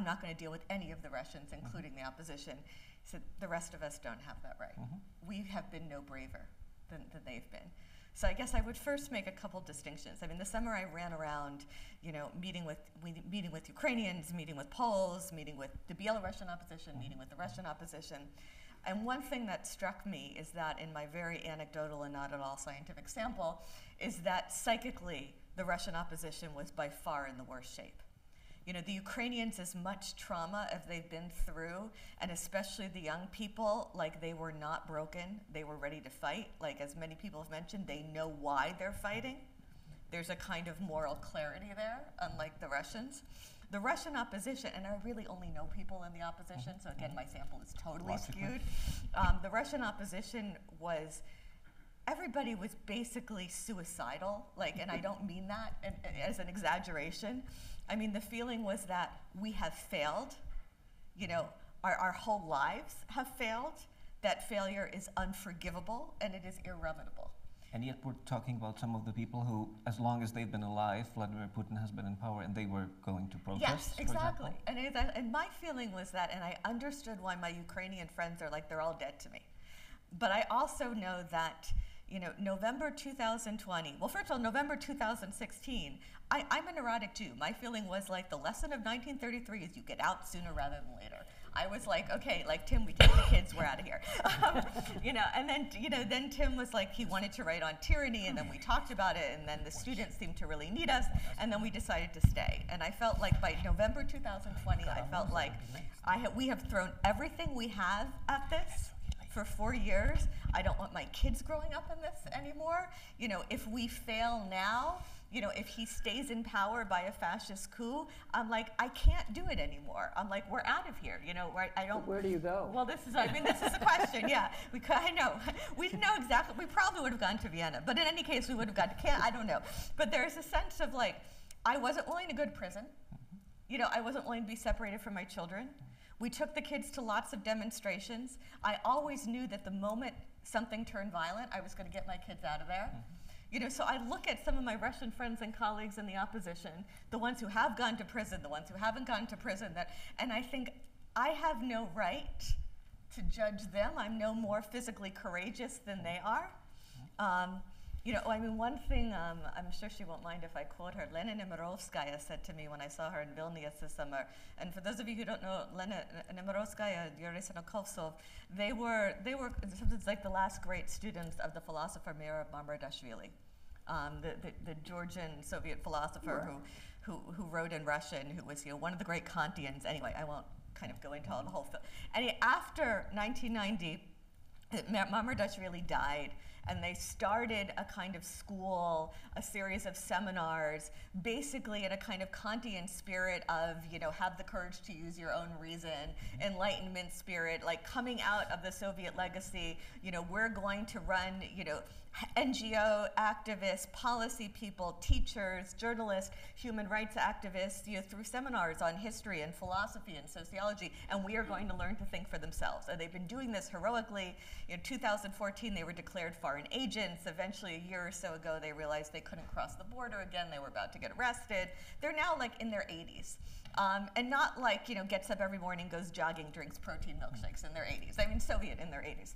not going to deal with any of the Russians, including the opposition. He said, the rest of us don't have that right. We have been no braver than they've been. So I guess I would first make a couple distinctions. I mean, this summer I ran around, meeting with Ukrainians, meeting with Poles, meeting with the Belarusian opposition, meeting with the Russian opposition. And one thing that struck me is that in my very anecdotal and not at all scientific sample, is that psychically the Russian opposition was by far in the worst shape. The Ukrainians, as much trauma as they've been through, and especially the young people, like they were not broken, they were ready to fight. Like as many people have mentioned, they know why they're fighting. There's a kind of moral clarity there, unlike the Russians. The Russian opposition, and I really only know people in the opposition, so again, my sample is totally skewed. The Russian opposition everybody was basically suicidal, and I don't mean that as an exaggeration. I mean, the feeling was that we have failed, our whole lives have failed, that failure is unforgivable, and it is irrevocable. And yet we're talking about some of the people who, as long as they've been alive, Vladimir Putin has been in power, and they were going to protest. Yes, exactly. And my feeling was that, and I understood why my Ukrainian friends are like, they're all dead to me. But I also know that, you know, November 2020, well, first of all, November 2016, I'm a neurotic Jew. My feeling was like, the lesson of 1933 is you get out sooner rather than later. I was like, okay, like Tim, we take the kids, we're out of here. You know, and then, you know, then Tim was like, he wanted to write on tyranny, and then we talked about it, and then the students seemed to really need us, and then we decided to stay. And I felt like by November 2020, I felt like we have thrown everything we have at this for 4 years. I don't want my kids growing up in this anymore. You know, if we fail now, you know, if he stays in power by a fascist coup, I'm like, I can't do it anymore. I'm like, we're out of here. You know, I don't. Where do you go? Well, this is the question. Yeah, I know. We know exactly. We probably would have gone to Vienna, but in any case, we would have gone to Canada. I don't know. But there's a sense of like, I wasn't willing to go to prison. You know, I wasn't willing to be separated from my children. We took the kids to lots of demonstrations. I always knew that the moment something turned violent, I was going to get my kids out of there. You know, so I look at some of my Russian friends and colleagues in the opposition, the ones who have gone to prison, the ones who haven't gone to prison, and I think I have no right to judge them. I'm no more physically courageous than they are. You know, I mean, one thing, I'm sure she won't mind if I quote her, Lena Nemirovskaya said to me when I saw her in Vilnius this summer, and for those of you who don't know, Lena Nemirovskaya, Yuri Senokovtsov, they were sometimes like the last great students of the philosopher Mira Mamardashvili, the Georgian Soviet philosopher who wrote in Russian, who was, you know, one of the great Kantians. Anyway, I won't kind of go into all the whole thing. And after 1990, Mamardashvili died, and they started a kind of school, a series of seminars, basically in a kind of Kantian spirit of, you know, have the courage to use your own reason, Enlightenment spirit, like coming out of the Soviet legacy, you know, we're going to run, you know, NGO activists, policy people, teachers, journalists, human rights activists, you know, through seminars on history and philosophy and sociology, and we are going to learn to think for themselves. And they've been doing this heroically. In 2014, they were declared foreign agents. Eventually, a year or so ago, they realized they couldn't cross the border again. They were about to get arrested. They're now like in their 80s. And not like, you know, gets up every morning, goes jogging, drinks protein milkshakes in their 80s. I mean, Soviet in their 80s.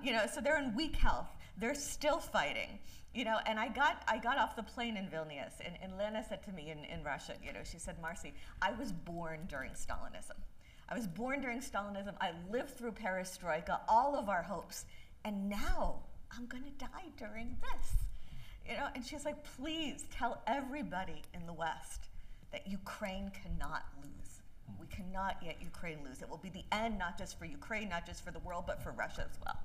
You know, so they're in weak health. They're still fighting, you know, and I got off the plane in Vilnius, and Lena said to me in Russian, you know, she said, Marci, I was born during Stalinism. I was born during Stalinism. I lived through perestroika, all of our hopes, and now I'm going to die during this. You know, and she's like, please tell everybody in the West that Ukraine cannot lose. We cannot yet Ukraine lose. It will be the end, not just for Ukraine, not just for the world, but for Russia as well.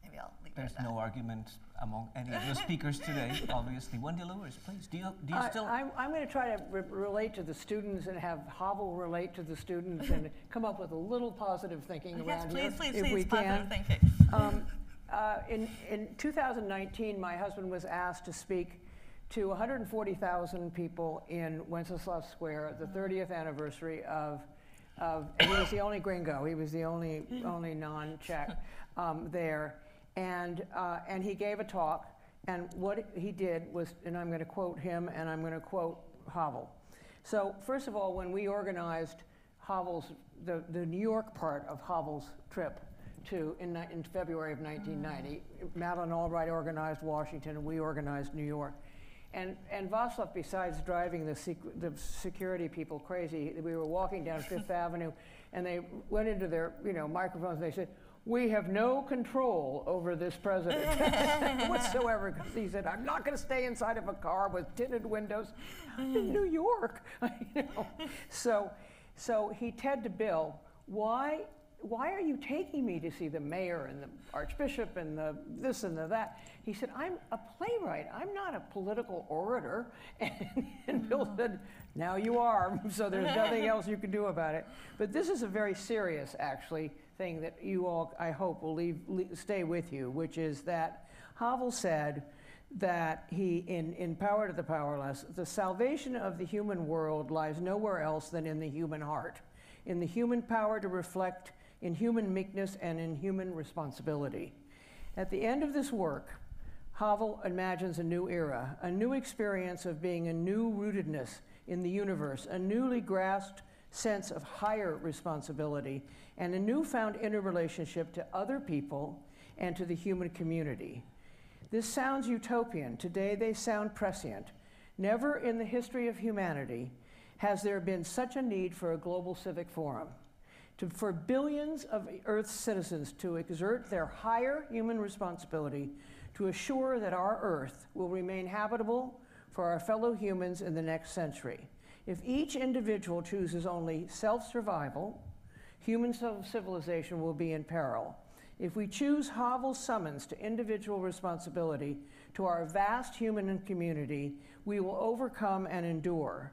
Maybe I'll leave There's it at that. no argument among any of the speakers today, obviously. Wendy Luers, please. Do you still? I'm going to try to relate to the students and have Havel relate to the students and come up with a little positive thinking around here, if we can. Positive thinking. In 2019, my husband was asked to speak to 140,000 people in Wenceslas Square, the 30th anniversary of and he was the only gringo. He was the only non-Czech there, and he gave a talk. And what he did was, and I'm going to quote him, and I'm going to quote Havel. So first of all, when we organized Havel's the New York part of Havel's trip in February of 1990, Milan Albright organized Washington, and we organized New York. And Václav, besides driving the security people crazy, we were walking down Fifth Avenue, and they went into their microphones, and they said, "We have no control over this president whatsoever." Because he said, "I'm not going to stay inside of a car with tinted windows. I'm in New York." So he said to Bill, "Why are you taking me to see the mayor and the archbishop and the this and the that?" He said, "I'm a playwright. I'm not a political orator." And Bill said, "Now you are, so there's nothing else you can do about it." But this is a very serious, actually, thing that you all, I hope, will stay with you, which is that Havel said that he, in Power to the Powerless, the salvation of the human world lies nowhere else than in the human heart, in the human power to reflect, in human meekness and in human responsibility. At the end of this work, Havel imagines a new era, a new experience of being a new rootedness in the universe, a newly grasped sense of higher responsibility, and a newfound interrelationship to other people and to the human community. This sounds utopian. Today they sound prescient. Never in the history of humanity has there been such a need for a global civic forum, for billions of Earth's citizens to exert their higher human responsibility to assure that our Earth will remain habitable for our fellow humans in the next century. If each individual chooses only self-survival, human civilization will be in peril. If we choose Havel's summons to individual responsibility to our vast human community, we will overcome and endure.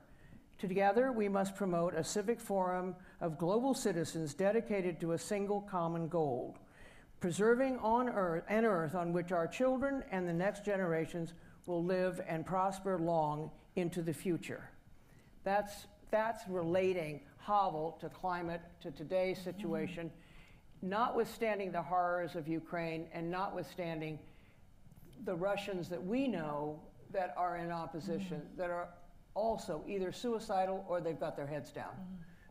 Together, we must promote a civic forum of global citizens dedicated to a single common goal, preserving an Earth on which our children and the next generations will live and prosper long into the future. That's relating Havel to climate, to today's situation, notwithstanding the horrors of Ukraine and notwithstanding the Russians that we know that are in opposition, that are also either suicidal or they've got their heads down.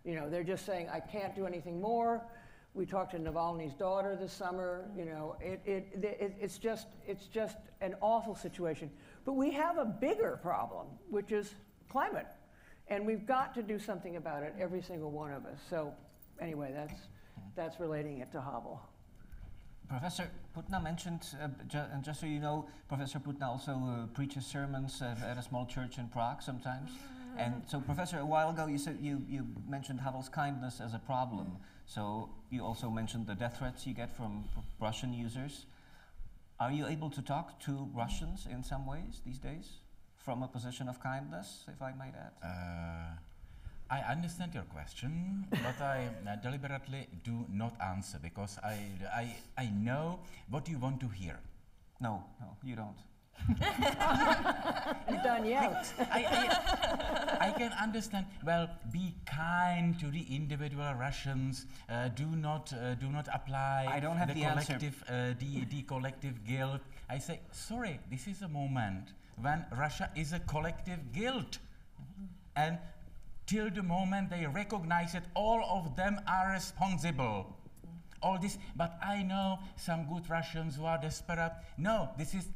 You know, they're just saying, I can't do anything more. We talked to Navalny's daughter this summer. You know, it's just an awful situation. But we have a bigger problem, which is climate. And we've got to do something about it, every single one of us. So anyway, that's relating it to Havel. Professor Putna mentioned, and just so you know, Professor Putna also preaches sermons at a small church in Prague sometimes. And so, Professor, a while ago you said you mentioned Havel's kindness as a problem. So you also mentioned the death threats you get from Russian users. Are you able to talk to Russians in some ways these days from a position of kindness, if I might add? I understand your question, but I deliberately do not answer because I know what you want to hear. No, you don't. You're done yet. I can understand. Well, be kind to the individual Russians. Do not apply. I don't have the collective, the collective guilt. I say sorry. This is a moment when Russia is a collective guilt, and till the moment they recognize that all of them are responsible. All this, but I know some good Russians who are desperate. No, this is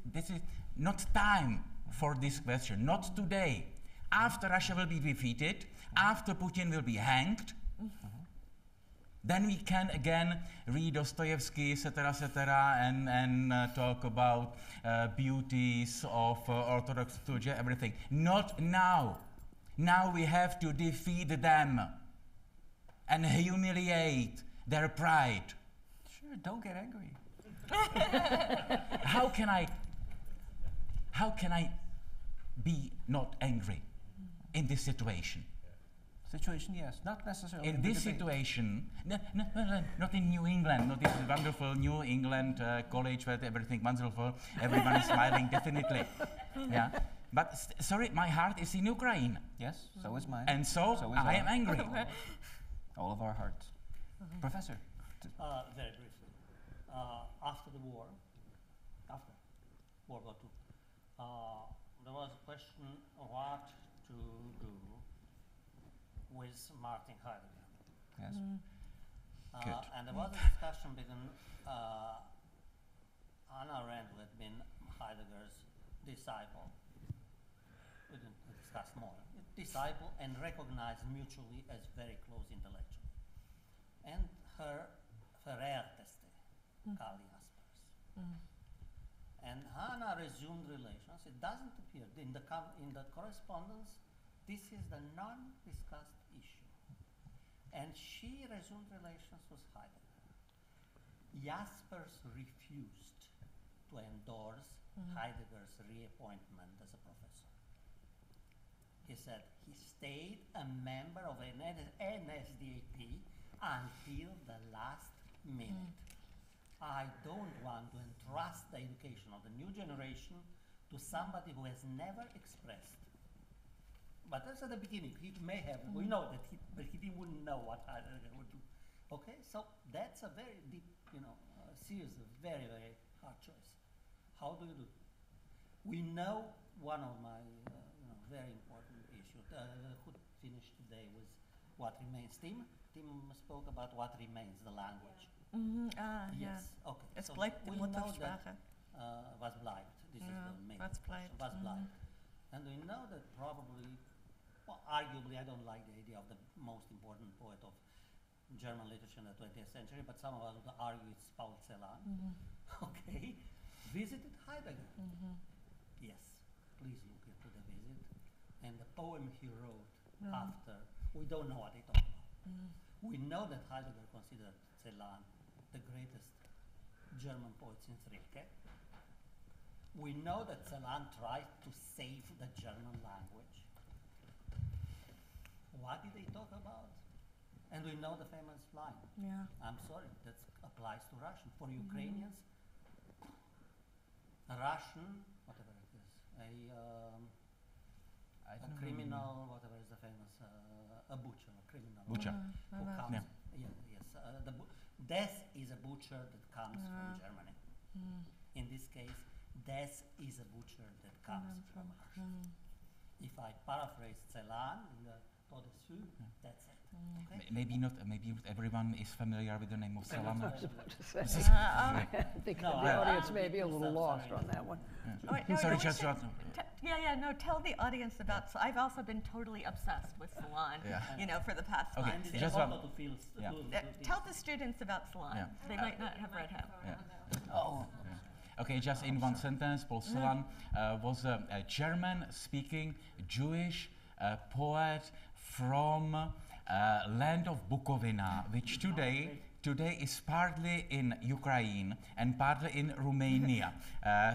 not time for this question, not today. After Russia will be defeated, after Putin will be hanged, then we can again read Dostoevsky, etc., and talk about beauties of Orthodox liturgy, everything. Not now. Now we have to defeat them and humiliate their pride. Sure, don't get angry. How can I be not angry in this situation? Situation, yes, not necessarily. In this situation, not in New England, not in wonderful New England college where everything wonderful, everyone is smiling, definitely. Yeah. But sorry, my heart is in Ukraine. Yes, so is mine. And so I am angry. All of our hearts. Professor. Very briefly. After the war, after World War II, there was a question what to do with Martin Heidegger. Yes. And there was a discussion between Hannah Arendt, who had been Heidegger's disciple. We didn't discuss more. Disciple and recognized mutually as very close intellectuals. And her verehrteste, Karl Jaspers. And Hannah resumed relations. It doesn't appear in the correspondence. This is the non-discussed issue. And she resumed relations with Heidegger. Jaspers refused to endorse Heidegger's reappointment as a professor. He said he stayed a member of an NSDAP until the last minute. I don't want to entrust the education of the new generation to somebody who has never expressed. But that's at the beginning. He may have, we know that but he wouldn't know what Heidegger would do. Okay, so that's a very deep, series of very, very hard choice. How do you do? We know one of my very important issues, who finished today was what remains. Tim spoke about what remains, the language. Yes, okay. Het so blijft de we know that moedersprache. was blijft. This is the main was question. blijft. Was blijft. And we know that probably, well, arguably, I don't like the idea of the most important poet of German literature in the 20th century, but some of us would argue it's Paul Celan. Okay, visited Heidegger. Yes, please look into the visit. And the poem he wrote after, we don't know what he talked about. We know that Heidegger considered Celan the greatest German poet since Rilke. We know that Celan tried to save the German language. What did they talk about? And we know the famous line. Yeah. I'm sorry, that applies to Russian. For Ukrainians, a Russian, whatever it is, a criminal, whatever is the famous, a butcher, a criminal. Butcher. Who comes, death is a butcher that comes from Germany. In this case, death is a butcher that comes from Russia. If I paraphrase Celan, that's it. Okay? Maybe not everyone is familiar with the name of Celan. I think the audience may be a little lost on that one. Sorry, just tell the audience about. I've also been totally obsessed with Celan, for the past month. Tell the students about Celan. They might not have read him. Okay, just in one sentence, Paul Celan was a German-speaking Jewish poet from land of Bukovina, which today is partly in Ukraine and partly in Romania.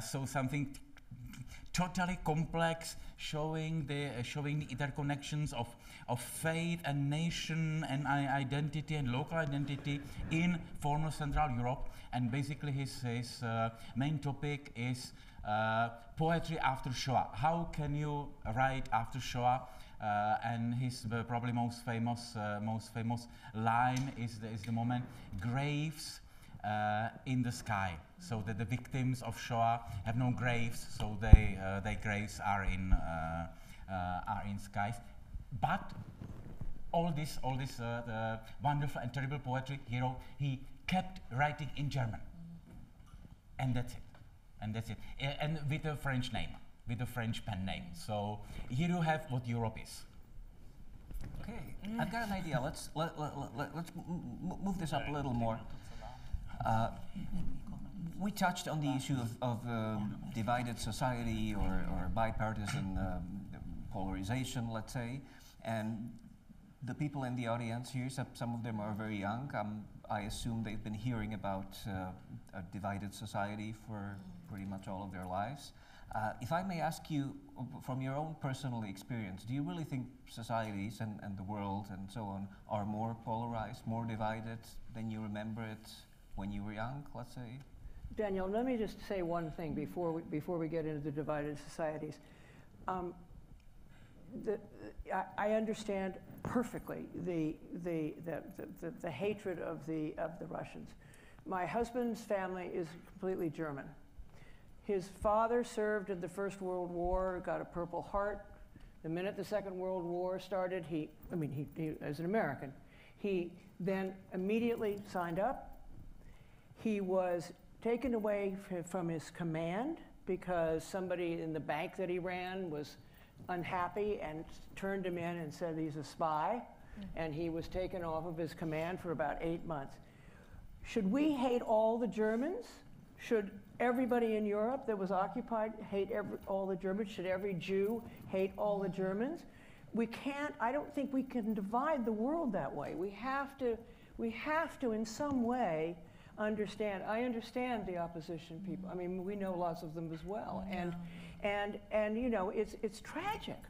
So something totally complex, showing the interconnections of faith and nation and identity and local identity in former Central Europe. And basically his main topic is poetry after Shoah. How can you write after Shoah? And his probably most famous line is the moment, graves in the sky, so that the victims of Shoah have no graves, so their graves are in skies. But all this the wonderful and terrible poetry he kept writing in German, and that's it, and with a French name. With a French pen name. So here you have what Europe is. Okay, I've got an idea. Let's move this up a little more. We touched on the issue of divided society or bipartisan polarization, let's say, and the people in the audience here, some of them are very young. I assume they've been hearing about a divided society for pretty much all of their lives. If I may ask you, from your own personal experience, do you really think societies and the world and so on are more polarized, more divided than you remember it when you were young, let's say? Daniel, let me just say one thing before we get into the divided societies. I understand perfectly the hatred of the Russians. My husband's family is completely German. His father served in the First World War, got a Purple Heart. The minute the Second World War started, he as an American, he then immediately signed up. He was taken away from his command because somebody in the bank that he ran was unhappy and turned him in and said he's a spy, and he was taken off of his command for about 8 months. Should we hate all the Germans? Should everybody in Europe that was occupied hate all the Germans? Should every Jew hate all the Germans? We can't, I don't think we can divide the world that way. We have to in some way understand. I understand the opposition people. I mean, we know lots of them as well. And you know, it's tragic.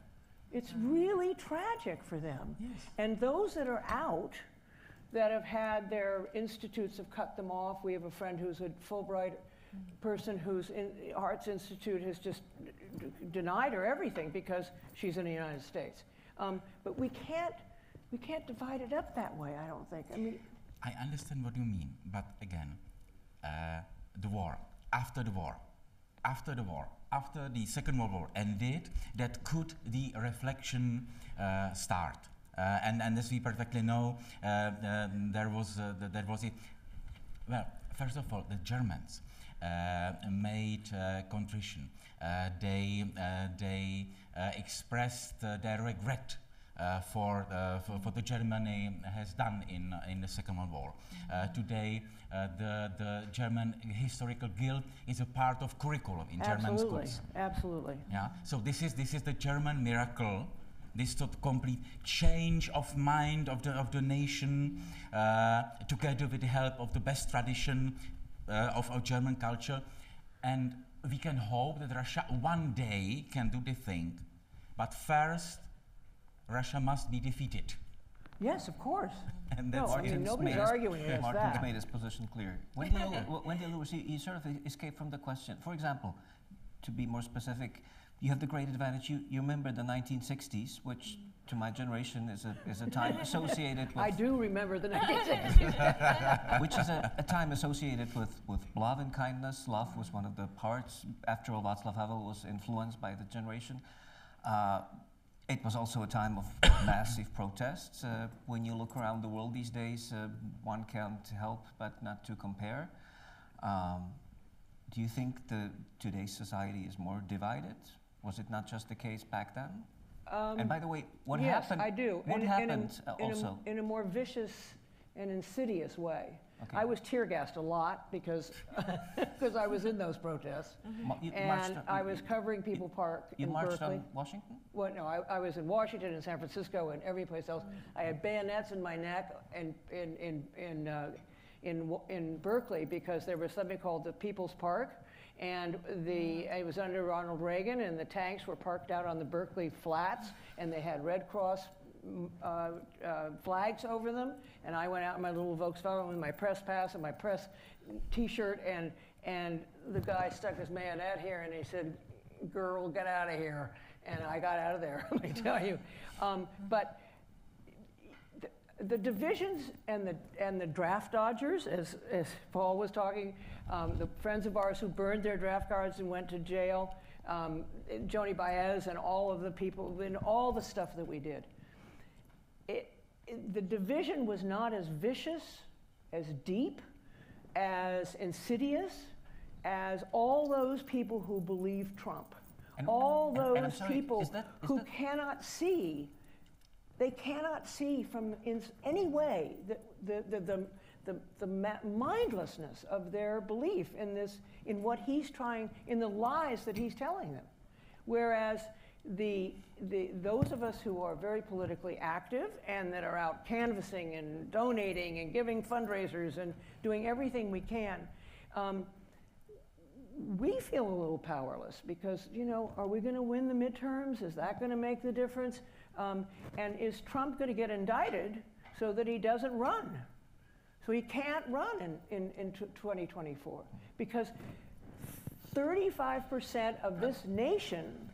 It's really tragic for them. Yes. And those that are out, that have had their institutes have cut them off. We have a friend who's a Fulbright person whose Arts Institute has just denied her everything because she's in the United States. But we can't divide it up that way, I don't think. I mean, I understand what you mean, but again, the war, after the war, after the Second World War ended, that could the reflection start. And as we perfectly know, there was it. Well, first of all, the Germans made contrition. They expressed their regret for the Germany has done in the Second World War. Today, the German historical guilt is a part of curriculum in German schools. Absolutely. Yeah. So this is the German miracle. This sort of complete change of mind of the nation, together with the help of the best tradition of our German culture, and we can hope that Russia one day can do the thing. But first, Russia must be defeated. Yes, of course. And that's no, I mean, nobody's arguing against that. Martin's made his position clear. Wendy Luers, you sort of escaped from the question. For example, to be more specific, you have the great advantage. You remember the 1960s, which to my generation is a time associated with. I do remember the 1960s. Which is a time associated with love and kindness. Love was one of the parts. After all, Václav Havel was influenced by the generation. It was also a time of massive protests. When you look around the world these days, one can't help but not to compare. Do you think today's society is more divided? Was it not just the case back then? And by the way, what happened? Yes, I do. What happened also? In a more vicious and insidious way. Okay. I was tear gassed a lot because I was in those protests, and I was covering People Park in Berkeley. You marched on Washington? Well, no, I was in Washington and San Francisco and every place else. I had bayonets in my neck and in Berkeley because there was something called the People's Park, and it was under Ronald Reagan, and the tanks were parked out on the Berkeley flats, and they had Red Cross flags over them, and I went out in my little Volkswagen with my press pass and my press T-shirt, and the guy stuck his bayonet here, and he said, "Girl, get out of here," and I got out of there. Let me tell you, but. The divisions and the draft dodgers, as Paul was talking, the friends of ours who burned their draft cards and went to jail, Joni Baez and all of the people, and all the stuff that we did. The division was not as vicious, as deep, as insidious as all those people who believe Trump. All those people who cannot see. They cannot see from in any way the mindlessness of their belief in what he's trying, in the lies that he's telling them. Whereas those of us who are very politically active and that are out canvassing and donating and giving fundraisers and doing everything we can, we feel a little powerless because, are we going to win the midterms? Is that going to make the difference? And is Trump going to get indicted so that he doesn't run? So he can't run in 2024 because 35% of this nation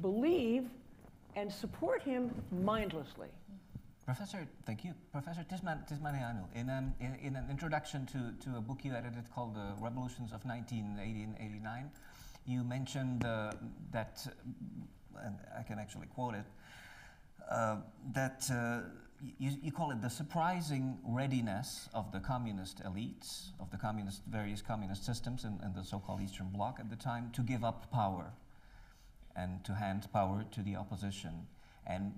believe and support him mindlessly. Professor, thank you. Professor Tismăneanu, in an introduction to a book you edited called The Revolutions of 1980 and 89, you mentioned that, and I can actually quote it, that you call it the surprising readiness of the communist elites, of the various communist systems in the so-called Eastern Bloc at the time, to give up power and to hand power to the opposition. And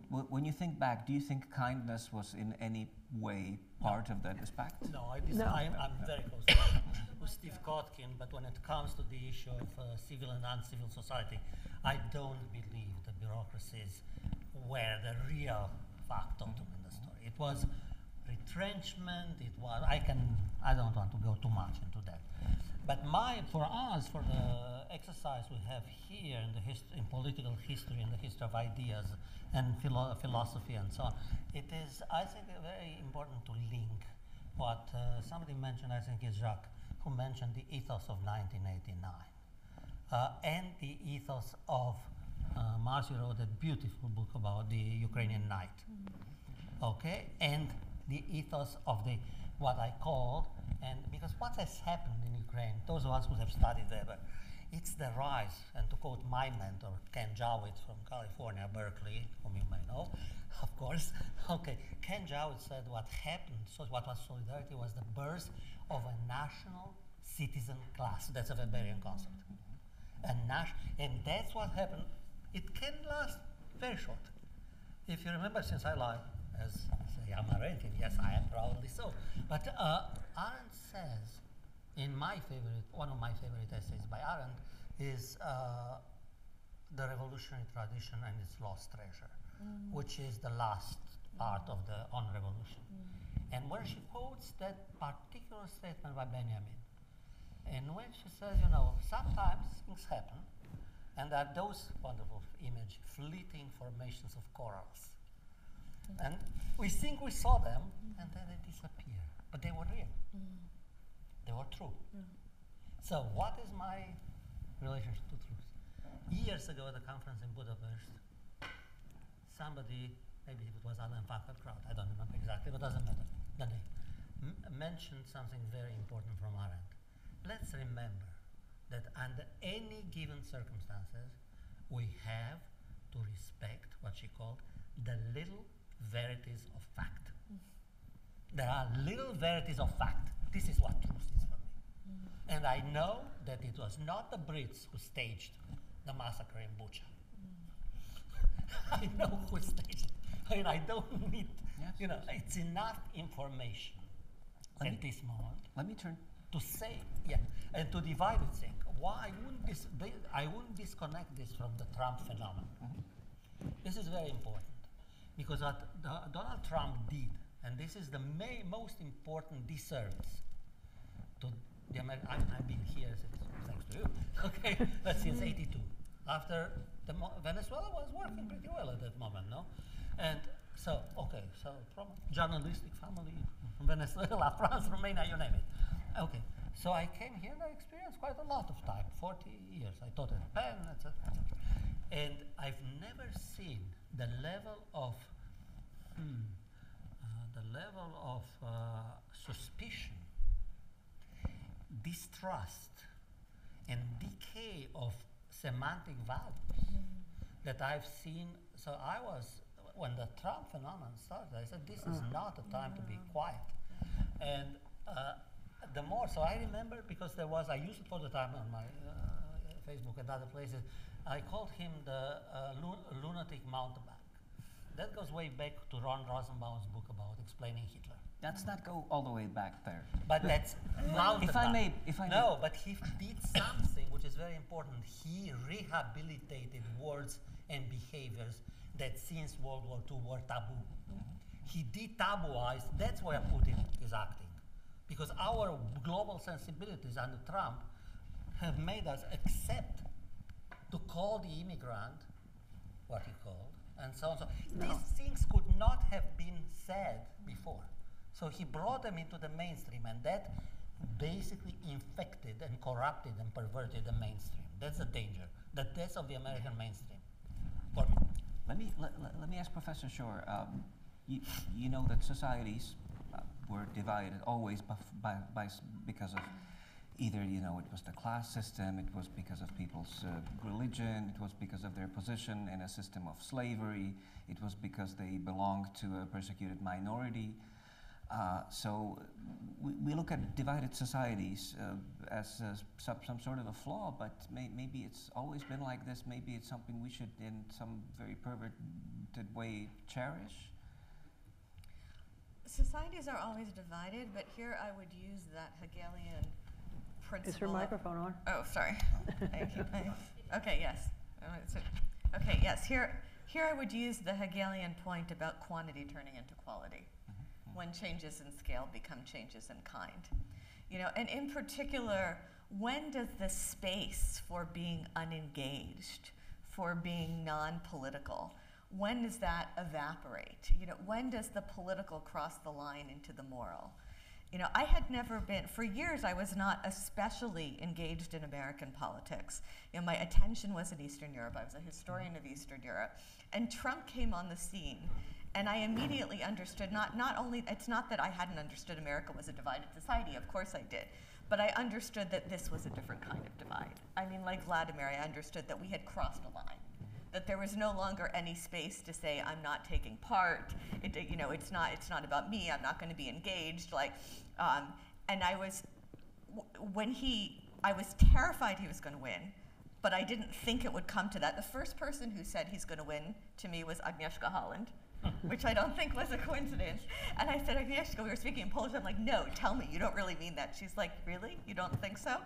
when you think back, do you think kindness was in any way part of that aspect? No, I'm very close with Steve Kotkin, but when it comes to the issue of civil and uncivil society, I don't believe the bureaucracies were the real factor in the story. It was retrenchment, it was, I don't want to go too much into that. But for us, for the exercise we have here in political history, in the history of ideas and philosophy and so on, it is, I think, very important to link what somebody mentioned, I think is Jacques, who mentioned the ethos of 1989 and the ethos of Marci wrote a beautiful book about the Ukrainian night, okay, and the ethos of what I call, and because what has happened in Ukraine, those of us who have studied there, it's the rise, and to quote my mentor, Ken Jowett from California, Berkeley, whom you may know, of course. Okay, Ken Jowett said what happened, so what was solidarity was the birth of a national citizen class. That's a Weberian concept. And that's what happened. It can last very short. If you remember, since I lie, as say I'm Arendtian, yes, I am proudly so. But Arendt says, in one of my favorite essays by Arendt is the revolutionary tradition and its lost treasure, which is the last part of the On Revolution. And where she quotes that particular statement by Benjamin, and when she says, you know, sometimes things happen, and there are those wonderful image, fleeting formations of corals. And we think we saw them, and then they disappear. But they were real. They were true. So what is my relationship to truth? Years ago at a conference in Budapest, somebody, maybe it was Alan Finkielkraut, I don't remember exactly, but doesn't matter, the name, mentioned something very important from Arendt. Let's remember that under any given circumstances, we have to respect what she called the little verities of fact. There are little verities of fact. This is what truth is for me. And I know that it was not the Brits who staged the massacre in Bucha. I know who staged it. I mean, I don't need, you know, it's enough information at this moment. Let me turn to say, and to divide it, think, why wouldn't I wouldn't disconnect this from the Trump phenomenon. This is very important, because what Donald Trump did, and this is the most important disservice to the American, I've been here thanks to you, okay, but since '82, after Venezuela was working pretty well at that moment, no? And so, okay, so from journalistic family, from Venezuela, France, Romania, you name it. Okay, so I came here and I experienced quite a lot of time, 40 years. I taught at Penn, etc., etc. And I've never seen the level of suspicion, distrust, and decay of semantic values that I've seen. So when the Trump phenomenon started, I said, this is not a time to be quiet. And the more, so I remember, because I used it all the time on my Facebook and other places, I called him the lunatic mountebank. That goes way back to Ron Rosenbaum's book about explaining Hitler. Let's not go all the way back there. But that's mountebank. If I may. No, but he did something which is very important. He rehabilitated words and behaviors that since World War II were taboo. He detabooized, that's where Putin is acting. Because our global sensibilities under Trump have made us accept to call the immigrant what he called, and so on. So these things could not have been said before. So he brought them into the mainstream, and that basically infected and corrupted and perverted the mainstream. That's the danger, the death of the American mainstream. For me. Let me ask Professor Sueur. You know that societies were divided always because of either, you know, it was the class system, it was because of people's religion, it was because of their position in a system of slavery, it was because they belonged to a persecuted minority. So we look at divided societies as some sort of a flaw, but maybe it's always been like this. Maybe it's something we should, in some very perverted way, cherish. Societies are always divided, but here I would use that Hegelian principle. Is her microphone on? Oh, sorry. Okay, yes. Okay, yes. Here I would use the Hegelian point about quantity turning into quality. When changes in scale become changes in kind. You know, and in particular, when does the space for being unengaged, for being non-political, when does that evaporate? You know, when does the political cross the line into the moral? You know, I had never been, for years I was not especially engaged in American politics. You know, my attention was in Eastern Europe. I was a historian of Eastern Europe. And Trump came on the scene, and I immediately understood, not only, it's not that I hadn't understood America was a divided society, of course I did, but I understood that this was a different kind of divide. I mean, like Vladimir, I understood that we had crossed a line, that there was no longer any space to say, I'm not taking part, it's not about me, I'm not going to be engaged, and I was terrified he was going to win, but I didn't think it would come to that. The first person who said he's going to win to me was Agnieszka Holland, which I don't think was a coincidence. And I said, Agnieszka, we were speaking in Polish. I'm like, no, tell me, you don't really mean that. She's like, really? You don't think so?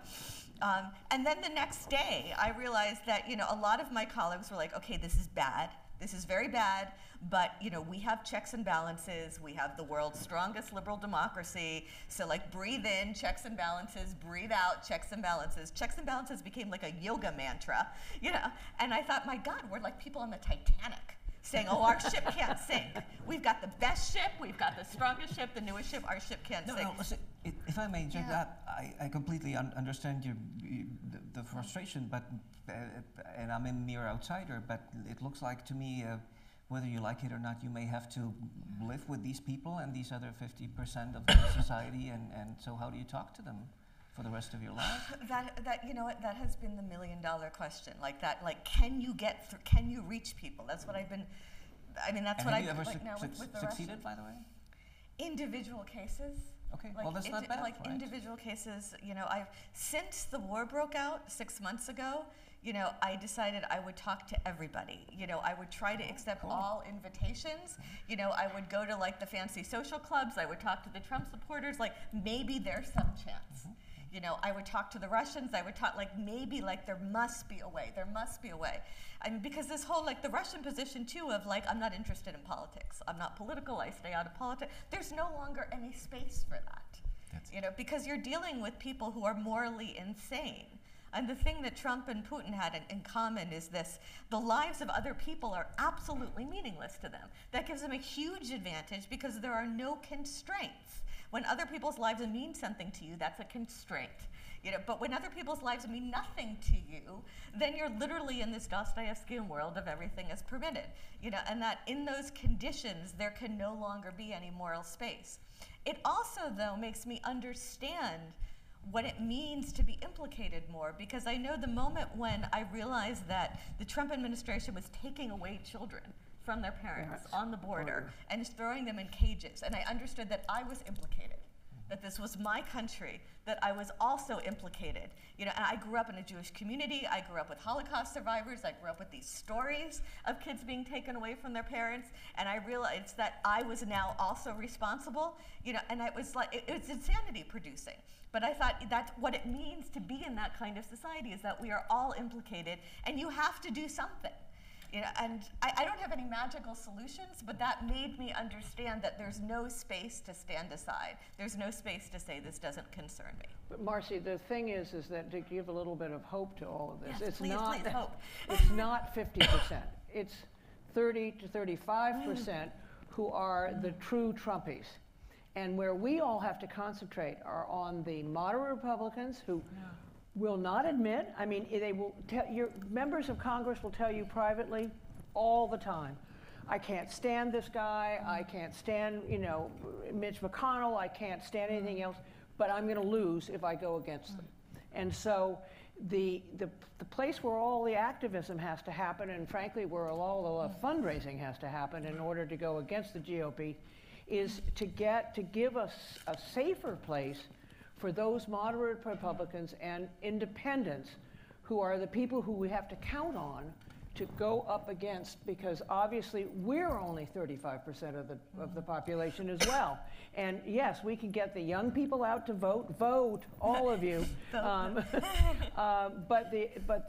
And then the next day, I realized that a lot of my colleagues were like, okay, this is bad. This is very bad, but we have checks and balances. We have the world's strongest liberal democracy. So breathe in, checks and balances, breathe out, checks and balances. Checks and balances became like a yoga mantra, And I thought, my God, we're like people on the Titanic saying, oh, our ship can't sink. We've got the best ship, we've got the strongest ship, the newest ship, our ship can't sink. No, listen, if I may inject that, I completely understand the frustration, but and I'm a mere outsider, but it looks like to me, whether you like it or not, you may have to live with these people and these other 50% of the society, and so how do you talk to them for the rest of your life? That has been the $1 million question. Can you can you reach people? That's what I've been. I mean, that's and what have you ever with the succeeded, by the way? Individual cases. Okay, well that's not bad. Right? Individual cases. Since the war broke out 6 months ago, I decided I would talk to everybody. I would try to accept all invitations. I would go to the fancy social clubs. I would talk to the Trump supporters. Maybe there's some chance. I would talk to the Russians. I would talk maybe there must be a way. There must be a way. I mean, because this whole the Russian position too of I'm not interested in politics. I'm not political. I stay out of politics. There's no longer any space for that. Because you're dealing with people who are morally insane. And the thing that Trump and Putin had in common is this: the lives of other people are absolutely meaningless to them. That gives them a huge advantage because there are no constraints. When other people's lives mean something to you, that's a constraint. But when other people's lives mean nothing to you, then you're literally in this Dostoevskian world of everything is permitted. And that in those conditions, there can no longer be any moral space. It also, though, makes me understand what it means to be implicated more, because I know the moment when I realized that the Trump administration was taking away children from their parents on the border and just throwing them in cages, and I understood that I was implicated, that this was my country, that I was also implicated. And I grew up in a Jewish community, I grew up with Holocaust survivors, I grew up with these stories of kids being taken away from their parents, and I realized that I was now also responsible, and it was insanity producing. But I thought that's what it means to be in that kind of society, is that we are all implicated, and you have to do something. And I don't have any magical solutions, but that made me understand that there's no space to stand aside. There's no space to say this doesn't concern me. But Marci, the thing is that to give a little bit of hope to all of this, yes, please hope. It's not 50%. It's 30 to 35% who are the true Trumpies. And where we all have to concentrate are on the moderate Republicans who will not admit. I mean, they will your members of Congress will tell you privately all the time, I can't stand this guy, I can't stand, Mitch McConnell, I can't stand anything else, but I'm going to lose if I go against them. And so the place where all the activism has to happen, and frankly where all the fundraising has to happen in order to go against the GOP, is to give us a safer place for those moderate Republicans and independents who are the people who we have to count on to go up against, because obviously we're only 35% of the population as well. And yes, we can get the young people out to vote, all of you. But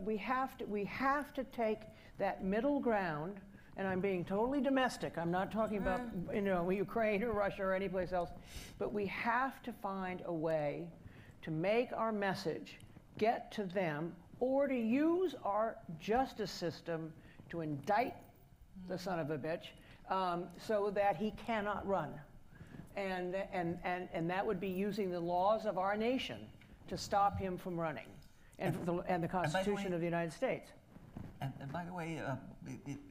we have to take that middle ground. And I'm being totally domestic. I'm not talking about Ukraine or Russia or any place else. But we have to find a way to make our message get to them, or to use our justice system to indict the son of a bitch so that he cannot run. And that would be using the laws of our nation to stop him from running, and the Constitution of the United States. And by the way,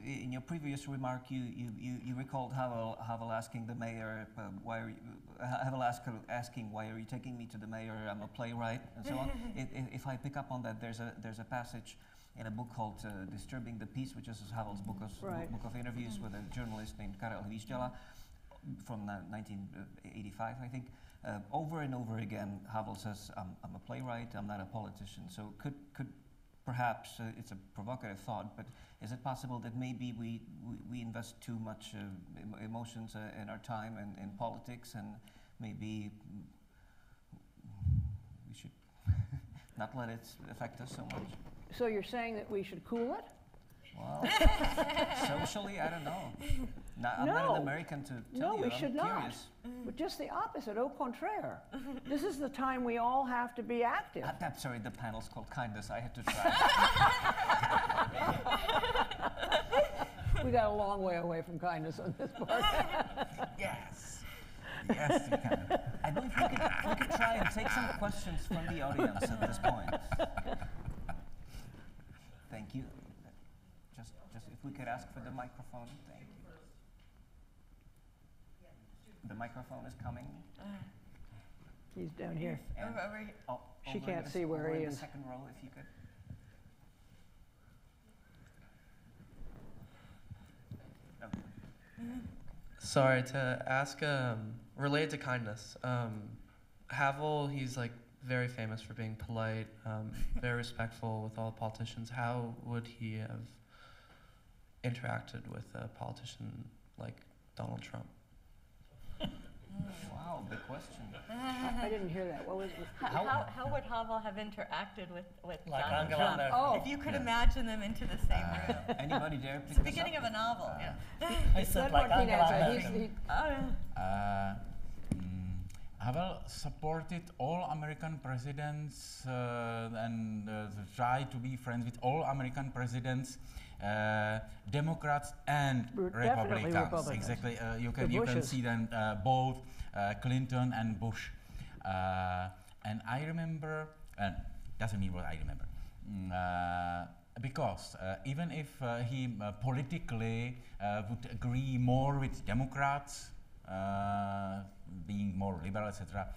in your previous remark, you recalled Havel asking the mayor, Havel asking, why are you taking me to the mayor? I'm a playwright, and so on. If I pick up on that, there's a passage in a book called Disturbing the Peace, which is Havel's book of interviews with a journalist named Karel Hvížďala from 1985, I think. Over and over again, Havel says, I'm a playwright, I'm not a politician. So could perhaps, it's a provocative thought, but is it possible that maybe we invest too much emotions in our time and in politics, and maybe we should not let it affect us so much? So you're saying that we should cool it? Well, socially, I don't know. I'm not an American to tell you. No, we should not. Curious. But just the opposite, au contraire. This is the time we all have to be active. I'm sorry, the panel's called kindness. I had to try. We got a long way away from kindness on this part. Yes. Yes, you can. I believe we could try and take some questions from the audience at this point. Thank you. Just if we could ask for the microphone, thank you. The microphone is coming. He's down here. She over can't see where he in is. The second row, if you could. Sorry, to ask, related to kindness, Havel, he's like very famous for being polite, very respectful with all the politicians. How would he have interacted with a politician like Donald Trump? Wow, big question. I didn't hear that. What was it? How would Havel have interacted with Like Donald Angela Trump? Merkel. If you could imagine them into the same room. Anybody dare pick It's the this beginning up? of a novel. I said like Angela Merkel. Havel supported all American presidents and tried to be friends with all American presidents, Democrats and Republicans. Exactly. You can see them both Clinton and Bush. And I remember, doesn't mean what I remember, because even if he politically would agree more with Democrats, being more liberal, etc.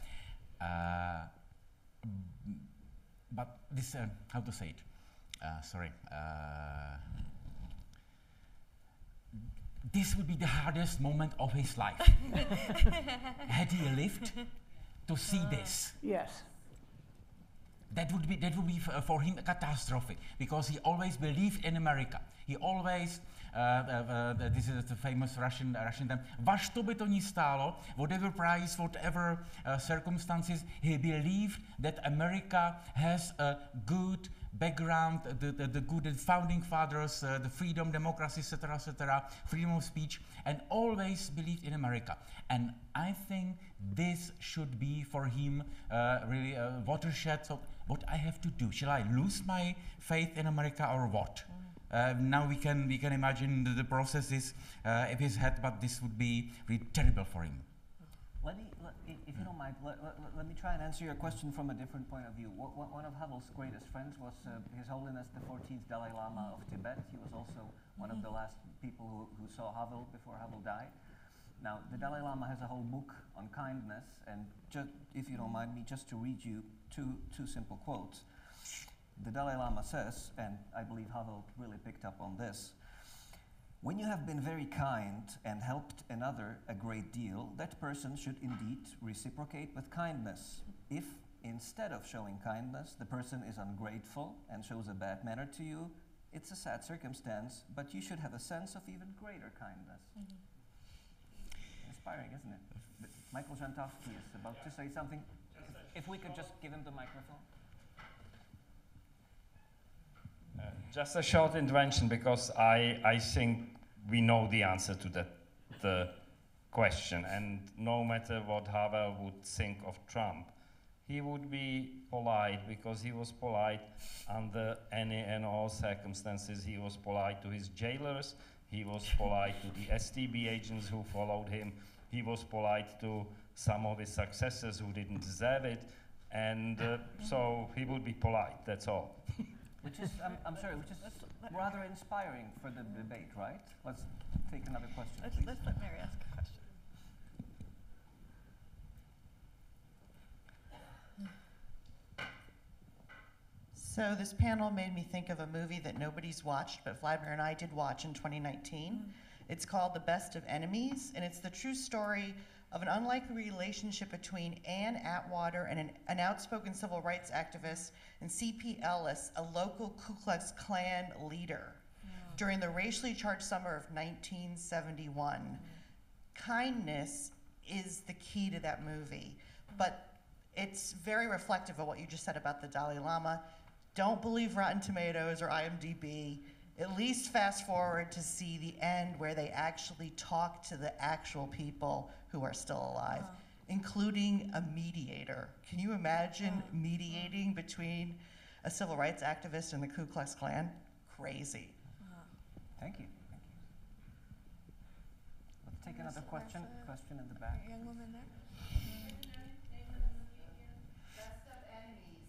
But this, how to say it? Sorry. This would be the hardest moment of his life. Had he lived to see this? Yes. That would be for him a catastrophe, because he always believed in America. He always, this is the famous Russian term, važ to by to ní stálo, whatever price, whatever circumstances, he believed that America has a good background, the good founding fathers, the freedom, democracy, etc., freedom of speech, and always believed in America. And I think this should be for him really a watershed. So what I have to do? Shall I lose my faith in America or what? Now we can imagine the processes in his head, but this would be really terrible for him. If you don't mind, let me try and answer your question from a different point of view. One of Havel's greatest friends was His Holiness the 14th Dalai Lama of Tibet. He was also one of the last people who saw Havel before Havel died. Now, the Dalai Lama has a whole book on kindness, and if you don't mind me, just to read you two simple quotes. The Dalai Lama says, and I believe Havel really picked up on this, when you have been very kind and helped another a great deal, that person should indeed reciprocate with kindness. If, instead of showing kindness, the person is ungrateful and shows a bad manner to you, it's a sad circumstance, but you should have a sense of even greater kindness. Inspiring, isn't it? Michael Jantovsky is about to say something. If we could just give him the microphone. Just a short intervention, because I think we know the answer to the question, and no matter what Havel would think of Trump, he would be polite, because he was polite under any and all circumstances. He was polite to his jailers, he was polite to the STB agents who followed him, he was polite to some of his successors who didn't deserve it, and so he would be polite, that's all. Which is, I'm sorry, which is rather inspiring for the debate, right? Let's take another question, please. Let's let Mary ask a question. So this panel made me think of a movie that nobody's watched, but Vladimir and I did watch in 2019. It's called The Best of Enemies, and it's the true story of an unlikely relationship between Ann Atwater and an outspoken civil rights activist and C.P. Ellis, a local Ku Klux Klan leader, during the racially charged summer of 1971. Kindness is the key to that movie, but it's very reflective of what you just said about the Dalai Lama. Don't believe Rotten Tomatoes or IMDb. At least fast forward to see the end where they actually talk to the actual people who are still alive, including a mediator. Can you imagine mediating between a civil rights activist and the Ku Klux Klan? Crazy. Thank you. Let's take another question. Question in the back. Young woman there. Best of Enemies.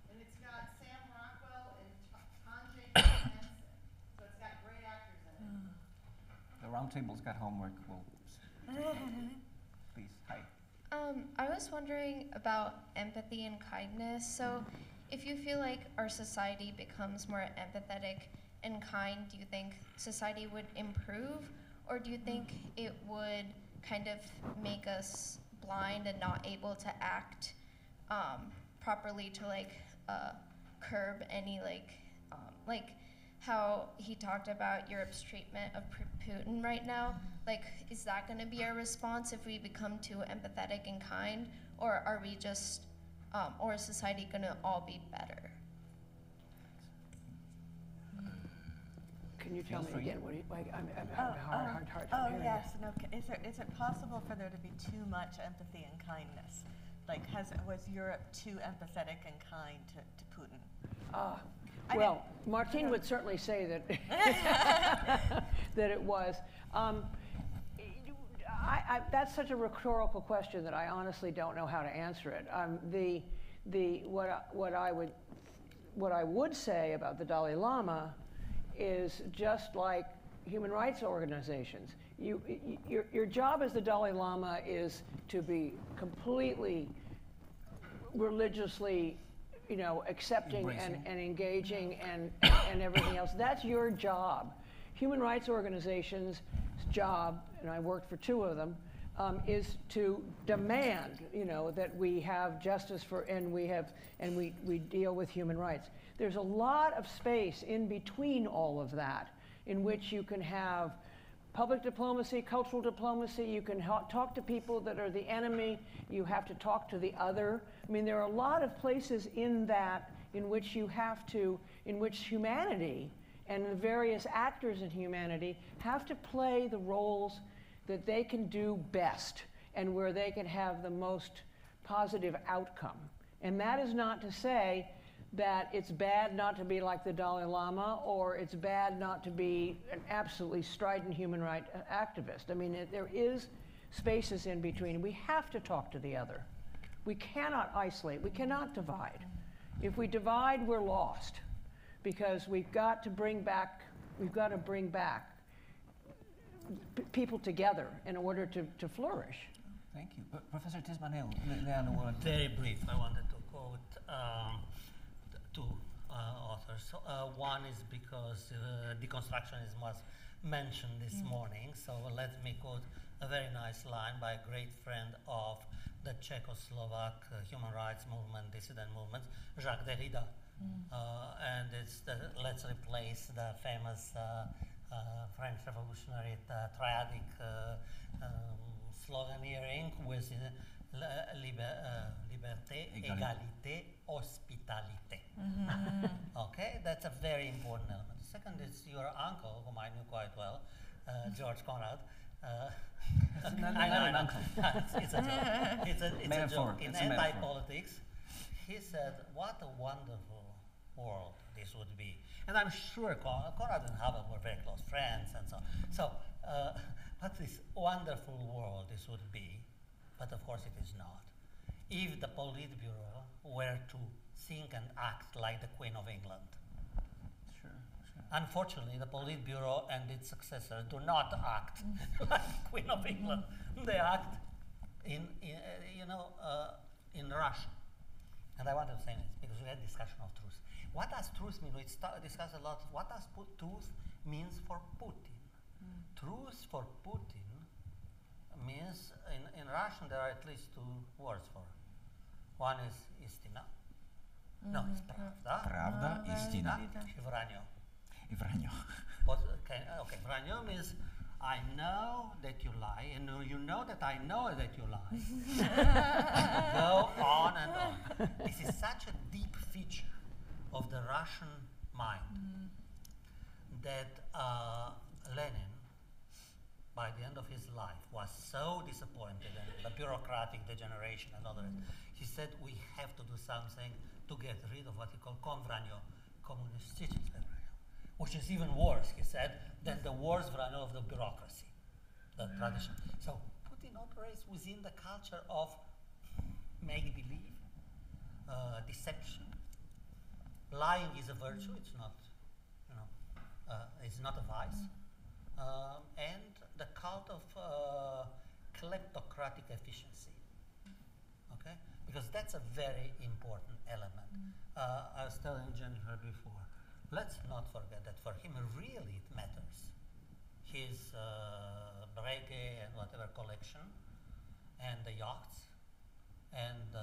And it's got Sam Rockwell and Tanjay Henson. So it's got great actors in it. The Roundtable's got homework. Please, hi. I was wondering about empathy and kindness. So if you feel like our society becomes more empathetic and kind, do you think society would improve? Or do you think it would kind of make us blind and not able to act properly to curb any like how he talked about Europe's treatment of Putin right now? Like, is that going to be our response if we become too empathetic and kind, or are we just, or is society going to all be better? Can you tell me again what I'm hard Oh, hearing yes. No, is it possible for there to be too much empathy and kindness? Like, was Europe too empathetic and kind to Putin? Well, Martine would certainly say that that it was. That's such a rhetorical question that I honestly don't know how to answer it. What I would say about the Dalai Lama is just like human rights organizations. Your job as the Dalai Lama is to be completely religiously, accepting and engaging and everything else. That's your job. Human rights organizations' job, and I worked for 2 of them, is to demand, that we have justice and we deal with human rights. There's a lot of space in between all of that, in which you can have public diplomacy, cultural diplomacy. You can talk to people that are the enemy. You have to talk to the other. I mean, there are a lot of places in that in which humanity and the various actors in humanity have to play the roles that they can do best and where they can have the most positive outcome. And that is not to say that it's bad not to be like the Dalai Lama, or it's bad not to be an absolutely strident human rights activist. I mean, there is spaces in between. We have to talk to the other. We cannot isolate. We cannot divide. If we divide, we're lost, because we've got to bring back people together in order to flourish. Thank you. Professor Tismăneanu. Very brief. I wanted to quote 2 authors. One is because deconstructionism was mentioned this morning, so let me quote a very nice line by a great friend of the Czechoslovak human rights movement, dissident movement, Jacques Derrida. And it's let's replace the famous French revolutionary triadic sloganeering with liberté, égalité, hospitalité. Okay, that's a very important element. The second is your uncle, whom I knew quite well, George Konrád. I know. It's a joke. It's a joke. In anti-politics, he said, "What a wonderful world this would be." And I'm sure Konrád and Havel were very close friends and so on. So, what this wonderful world this would be, but of course it is not. If the Politburo were to think and act like the Queen of England. Sure. Unfortunately, the Politburo and its successors do not act like the Queen of England. They act in Russian. And I wanted to say this because we had discussion of truth. What does truth mean? We discussed a lot. What does truth means for Putin? Truth for Putin means, in Russian there are at least two words for it. One is istina. No, it's pravda. Pravda, istina. Vranyo. Vranyo. Okay, vranyo means I know that you lie, and you know that I know that you lie. Go on and on. This is such a deep feature of the Russian mind that Lenin, by the end of his life, was so disappointed in the bureaucratic degeneration and all that. He said, we have to do something to get rid of what he called konvranyo, communistične vranyo, which is even worse, he said, than the worst vranyo of the bureaucracy, the tradition. So Putin operates within the culture of make-believe, deception. Lying is a virtue, it's not, it's not a vice. And the cult of kleptocratic efficiency. Okay? Because that's a very important element. I was telling Jennifer before, let's not forget that for him really it matters. His Breguet and whatever collection, and the yachts, and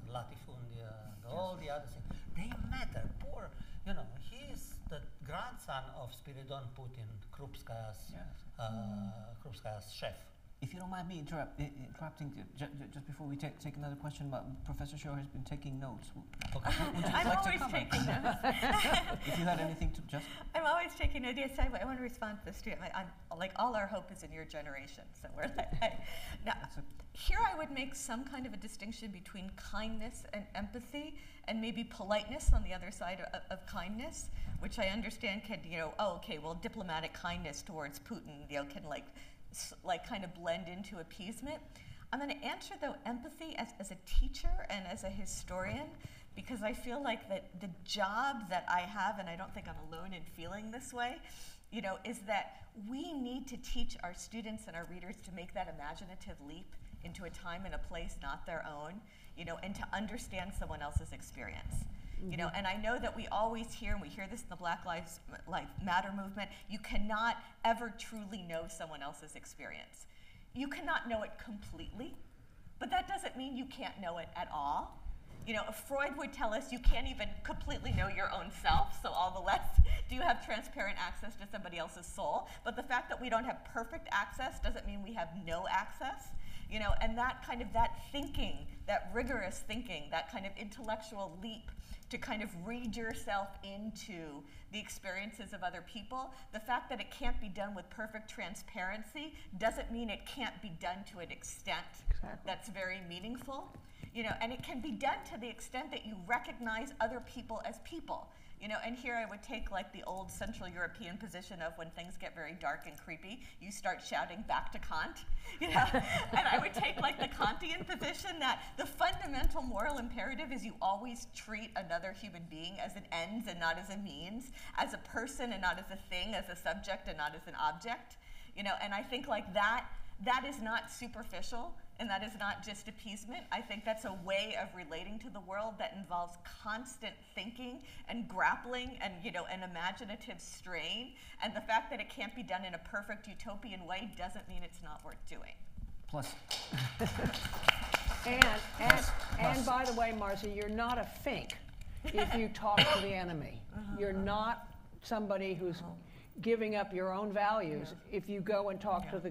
latifundia, and all the other things, they matter. Poor, he's the grandson of Spiridon Putin, Krupskaya's chef. If you don't mind me interrupting, just before we take another question, Professor Sueur has been taking notes. Okay. Would you I'm like always to comment? taking notes. If you had anything to just... I'm always taking notes. Yes, I want to respond to this too. Like all our hope is in your generation. So we're like, now, here I would make some kind of a distinction between kindness and empathy, and maybe politeness on the other side of kindness, which I understand can, diplomatic kindness towards Putin, can kind of blend into appeasement. I'm going to answer, though, empathy as a teacher and as a historian, because I feel like that the job that I have, and I don't think I'm alone in feeling this way, is that we need to teach our students and our readers to make that imaginative leap into a time and a place not their own, and to understand someone else's experience. And I know that we always hear, and we hear this in the Black Lives Matter movement, you cannot ever truly know someone else's experience. You cannot know it completely, but that doesn't mean you can't know it at all. Freud would tell us you can't even completely know your own self, so all the less do you have transparent access to somebody else's soul. But the fact that we don't have perfect access doesn't mean we have no access. And that thinking, that rigorous thinking, that kind of intellectual leap to kind of read yourself into the experiences of other people, the fact that it can't be done with perfect transparency doesn't mean it can't be done to an extent that's very meaningful. And it can be done to the extent that you recognize other people as people. And here I would take the old Central European position of when things get very dark and creepy, you start shouting back to Kant, And I would take the Kantian position that the fundamental moral imperative is you always treat another human being as an ends and not as a means, as a person and not as a thing, as a subject and not as an object. And I think that is not superficial. And that is not just appeasement. I think that's a way of relating to the world that involves constant thinking and grappling and, an imaginative strain. And the fact that it can't be done in a perfect utopian way doesn't mean it's not worth doing. Plus. And by the way, Marci, you're not a fink if you talk to the enemy. You're not somebody who's giving up your own values if you go and talk to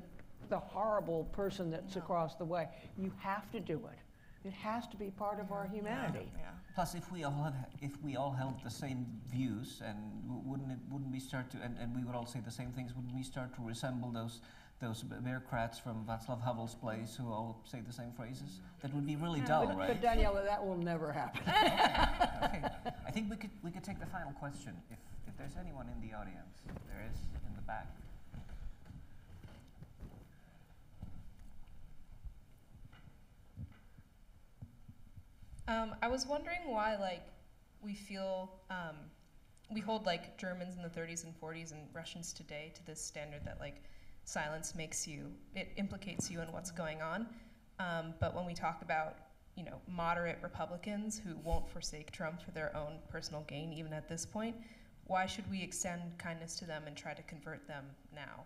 the horrible person that's across the way. You have to do it. It has to be part of our humanity. Plus, if we all held the same views, and wouldn't we start to, and we would all say the same things, wouldn't we start to resemble those bureaucrats from Václav Havel's plays who all say the same phrases? That would be really dull, right? But Daniela, that will never happen. Okay. I think we could take the final question if there's anyone in the audience. There is in the back. I was wondering why, like, we feel we hold like Germans in the 30s and 40s and Russians today to this standard that like silence makes you, it implicates you in what's going on. But when we talk about, you know, moderate Republicans who won't forsake Trump for their own personal gain, even at this point, why should we extend kindness to them and try to convert them now?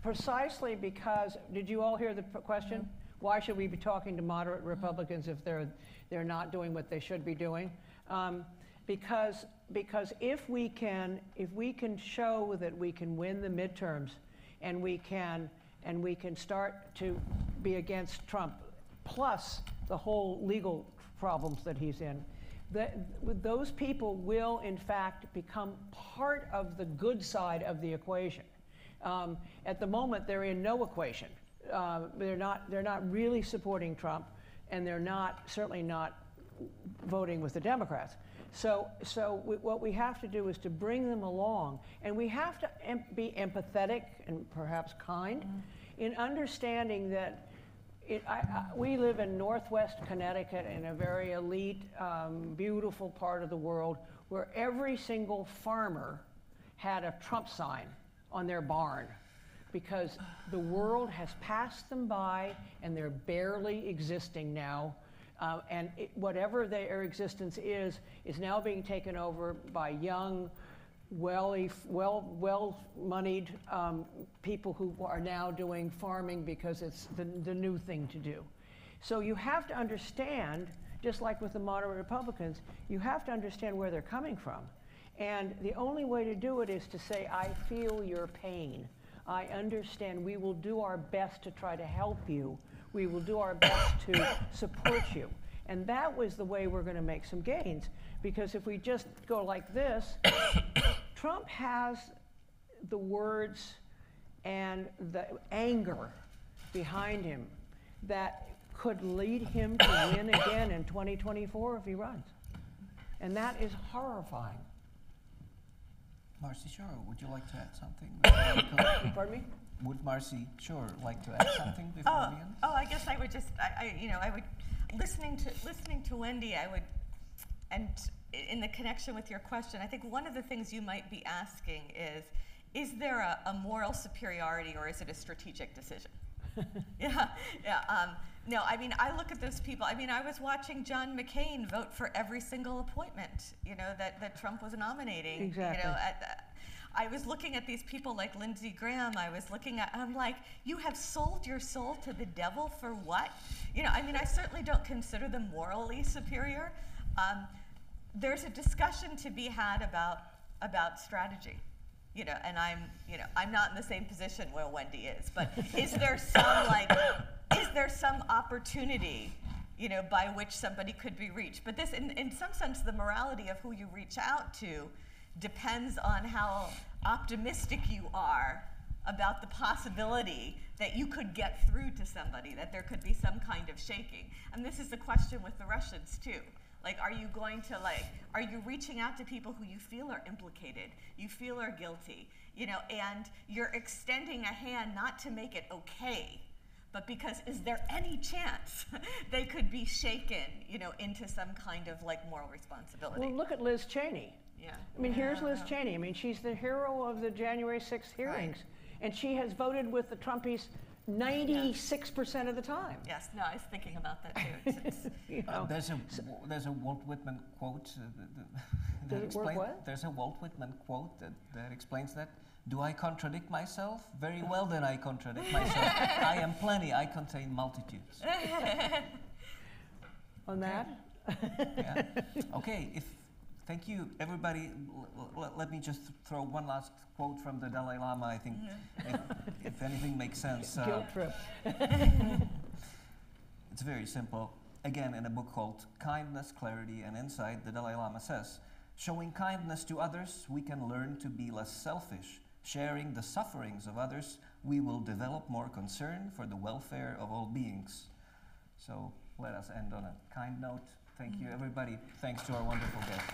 Precisely because, did you all hear the question? Why should we be talking to moderate Republicans if they're not doing what they should be doing? Because if we can show that we can win the midterms and we can start to be against Trump, plus the whole legal problems that he's in, those people will in fact become part of the good side of the equation. At the moment, they're in no equation. They're not really supporting Trump, and they're certainly not voting with the Democrats. So what we have to do is to bring them along, and we have to be empathetic and perhaps kind in understanding that we live in Northwest Connecticut in a very elite, beautiful part of the world where every single farmer had a Trump sign on their barn, because the world has passed them by and they're barely existing now. And whatever their existence is now being taken over by young, well-moneyed people who are now doing farming because it's the new thing to do. So you have to understand, just like with the moderate Republicans, you have to understand where they're coming from. And the only way to do it is to say, I feel your pain. I understand. We will do our best to try to help you. We will do our best to support you. And that was the way we're going to make some gains. Because if we just go like this, Trump has the words and the anger behind him that could lead him to win again in 2024 if he runs. And that is horrifying. Marci, sure. Would you like to add something? Pardon me? Would Marci, sure, like to add something before we end? I guess I would just, I would, listening to Wendy, I would, and in the connection with your question, I think one of the things you might be asking is there a moral superiority or is it a strategic decision? No, I mean, I look at those people. I mean, I was watching John McCain vote for every single appointment, you know, that Trump was nominating. Exactly. You know, I was looking at these people like Lindsey Graham. I'm like, you have sold your soul to the devil for what? You know, I mean, I certainly don't consider them morally superior. There's a discussion to be had about strategy. You know, and I'm not in the same position where Wendy is, but is there some opportunity, you know, by which somebody could be reached? But this, in some sense, the morality of who you reach out to depends on how optimistic you are about the possibility that you could get through to somebody, that there could be some kind of shaking. And this is the question with the Russians too. Like, are you reaching out to people who you feel are implicated, you feel are guilty, you know, and you're extending a hand not to make it okay, but because is there any chance they could be shaken, you know, into some kind of like moral responsibility? Well, look at Liz Cheney. Yeah. I mean, here's Liz Cheney. I mean, she's the hero of the January 6th hearings, and she has voted with the Trumpies 96% of the time. Yes, no, I was thinking about that too. You know. There's a Walt Whitman quote that explains. There's a Walt Whitman quote that explains that. Do I contradict myself? Very well, then I contradict myself. I am plenty. I contain multitudes. On that. Yeah. Okay. Thank you, everybody. Let me just throw one last quote from the Dalai Lama. I think, if anything makes sense. Guilt trip. It's very simple. Again, in a book called Kindness, Clarity, and Insight, the Dalai Lama says, showing kindness to others, we can learn to be less selfish. Sharing the sufferings of others, we will develop more concern for the welfare of all beings. So let us end on a kind note. Thank you, everybody. Thanks to our wonderful guests.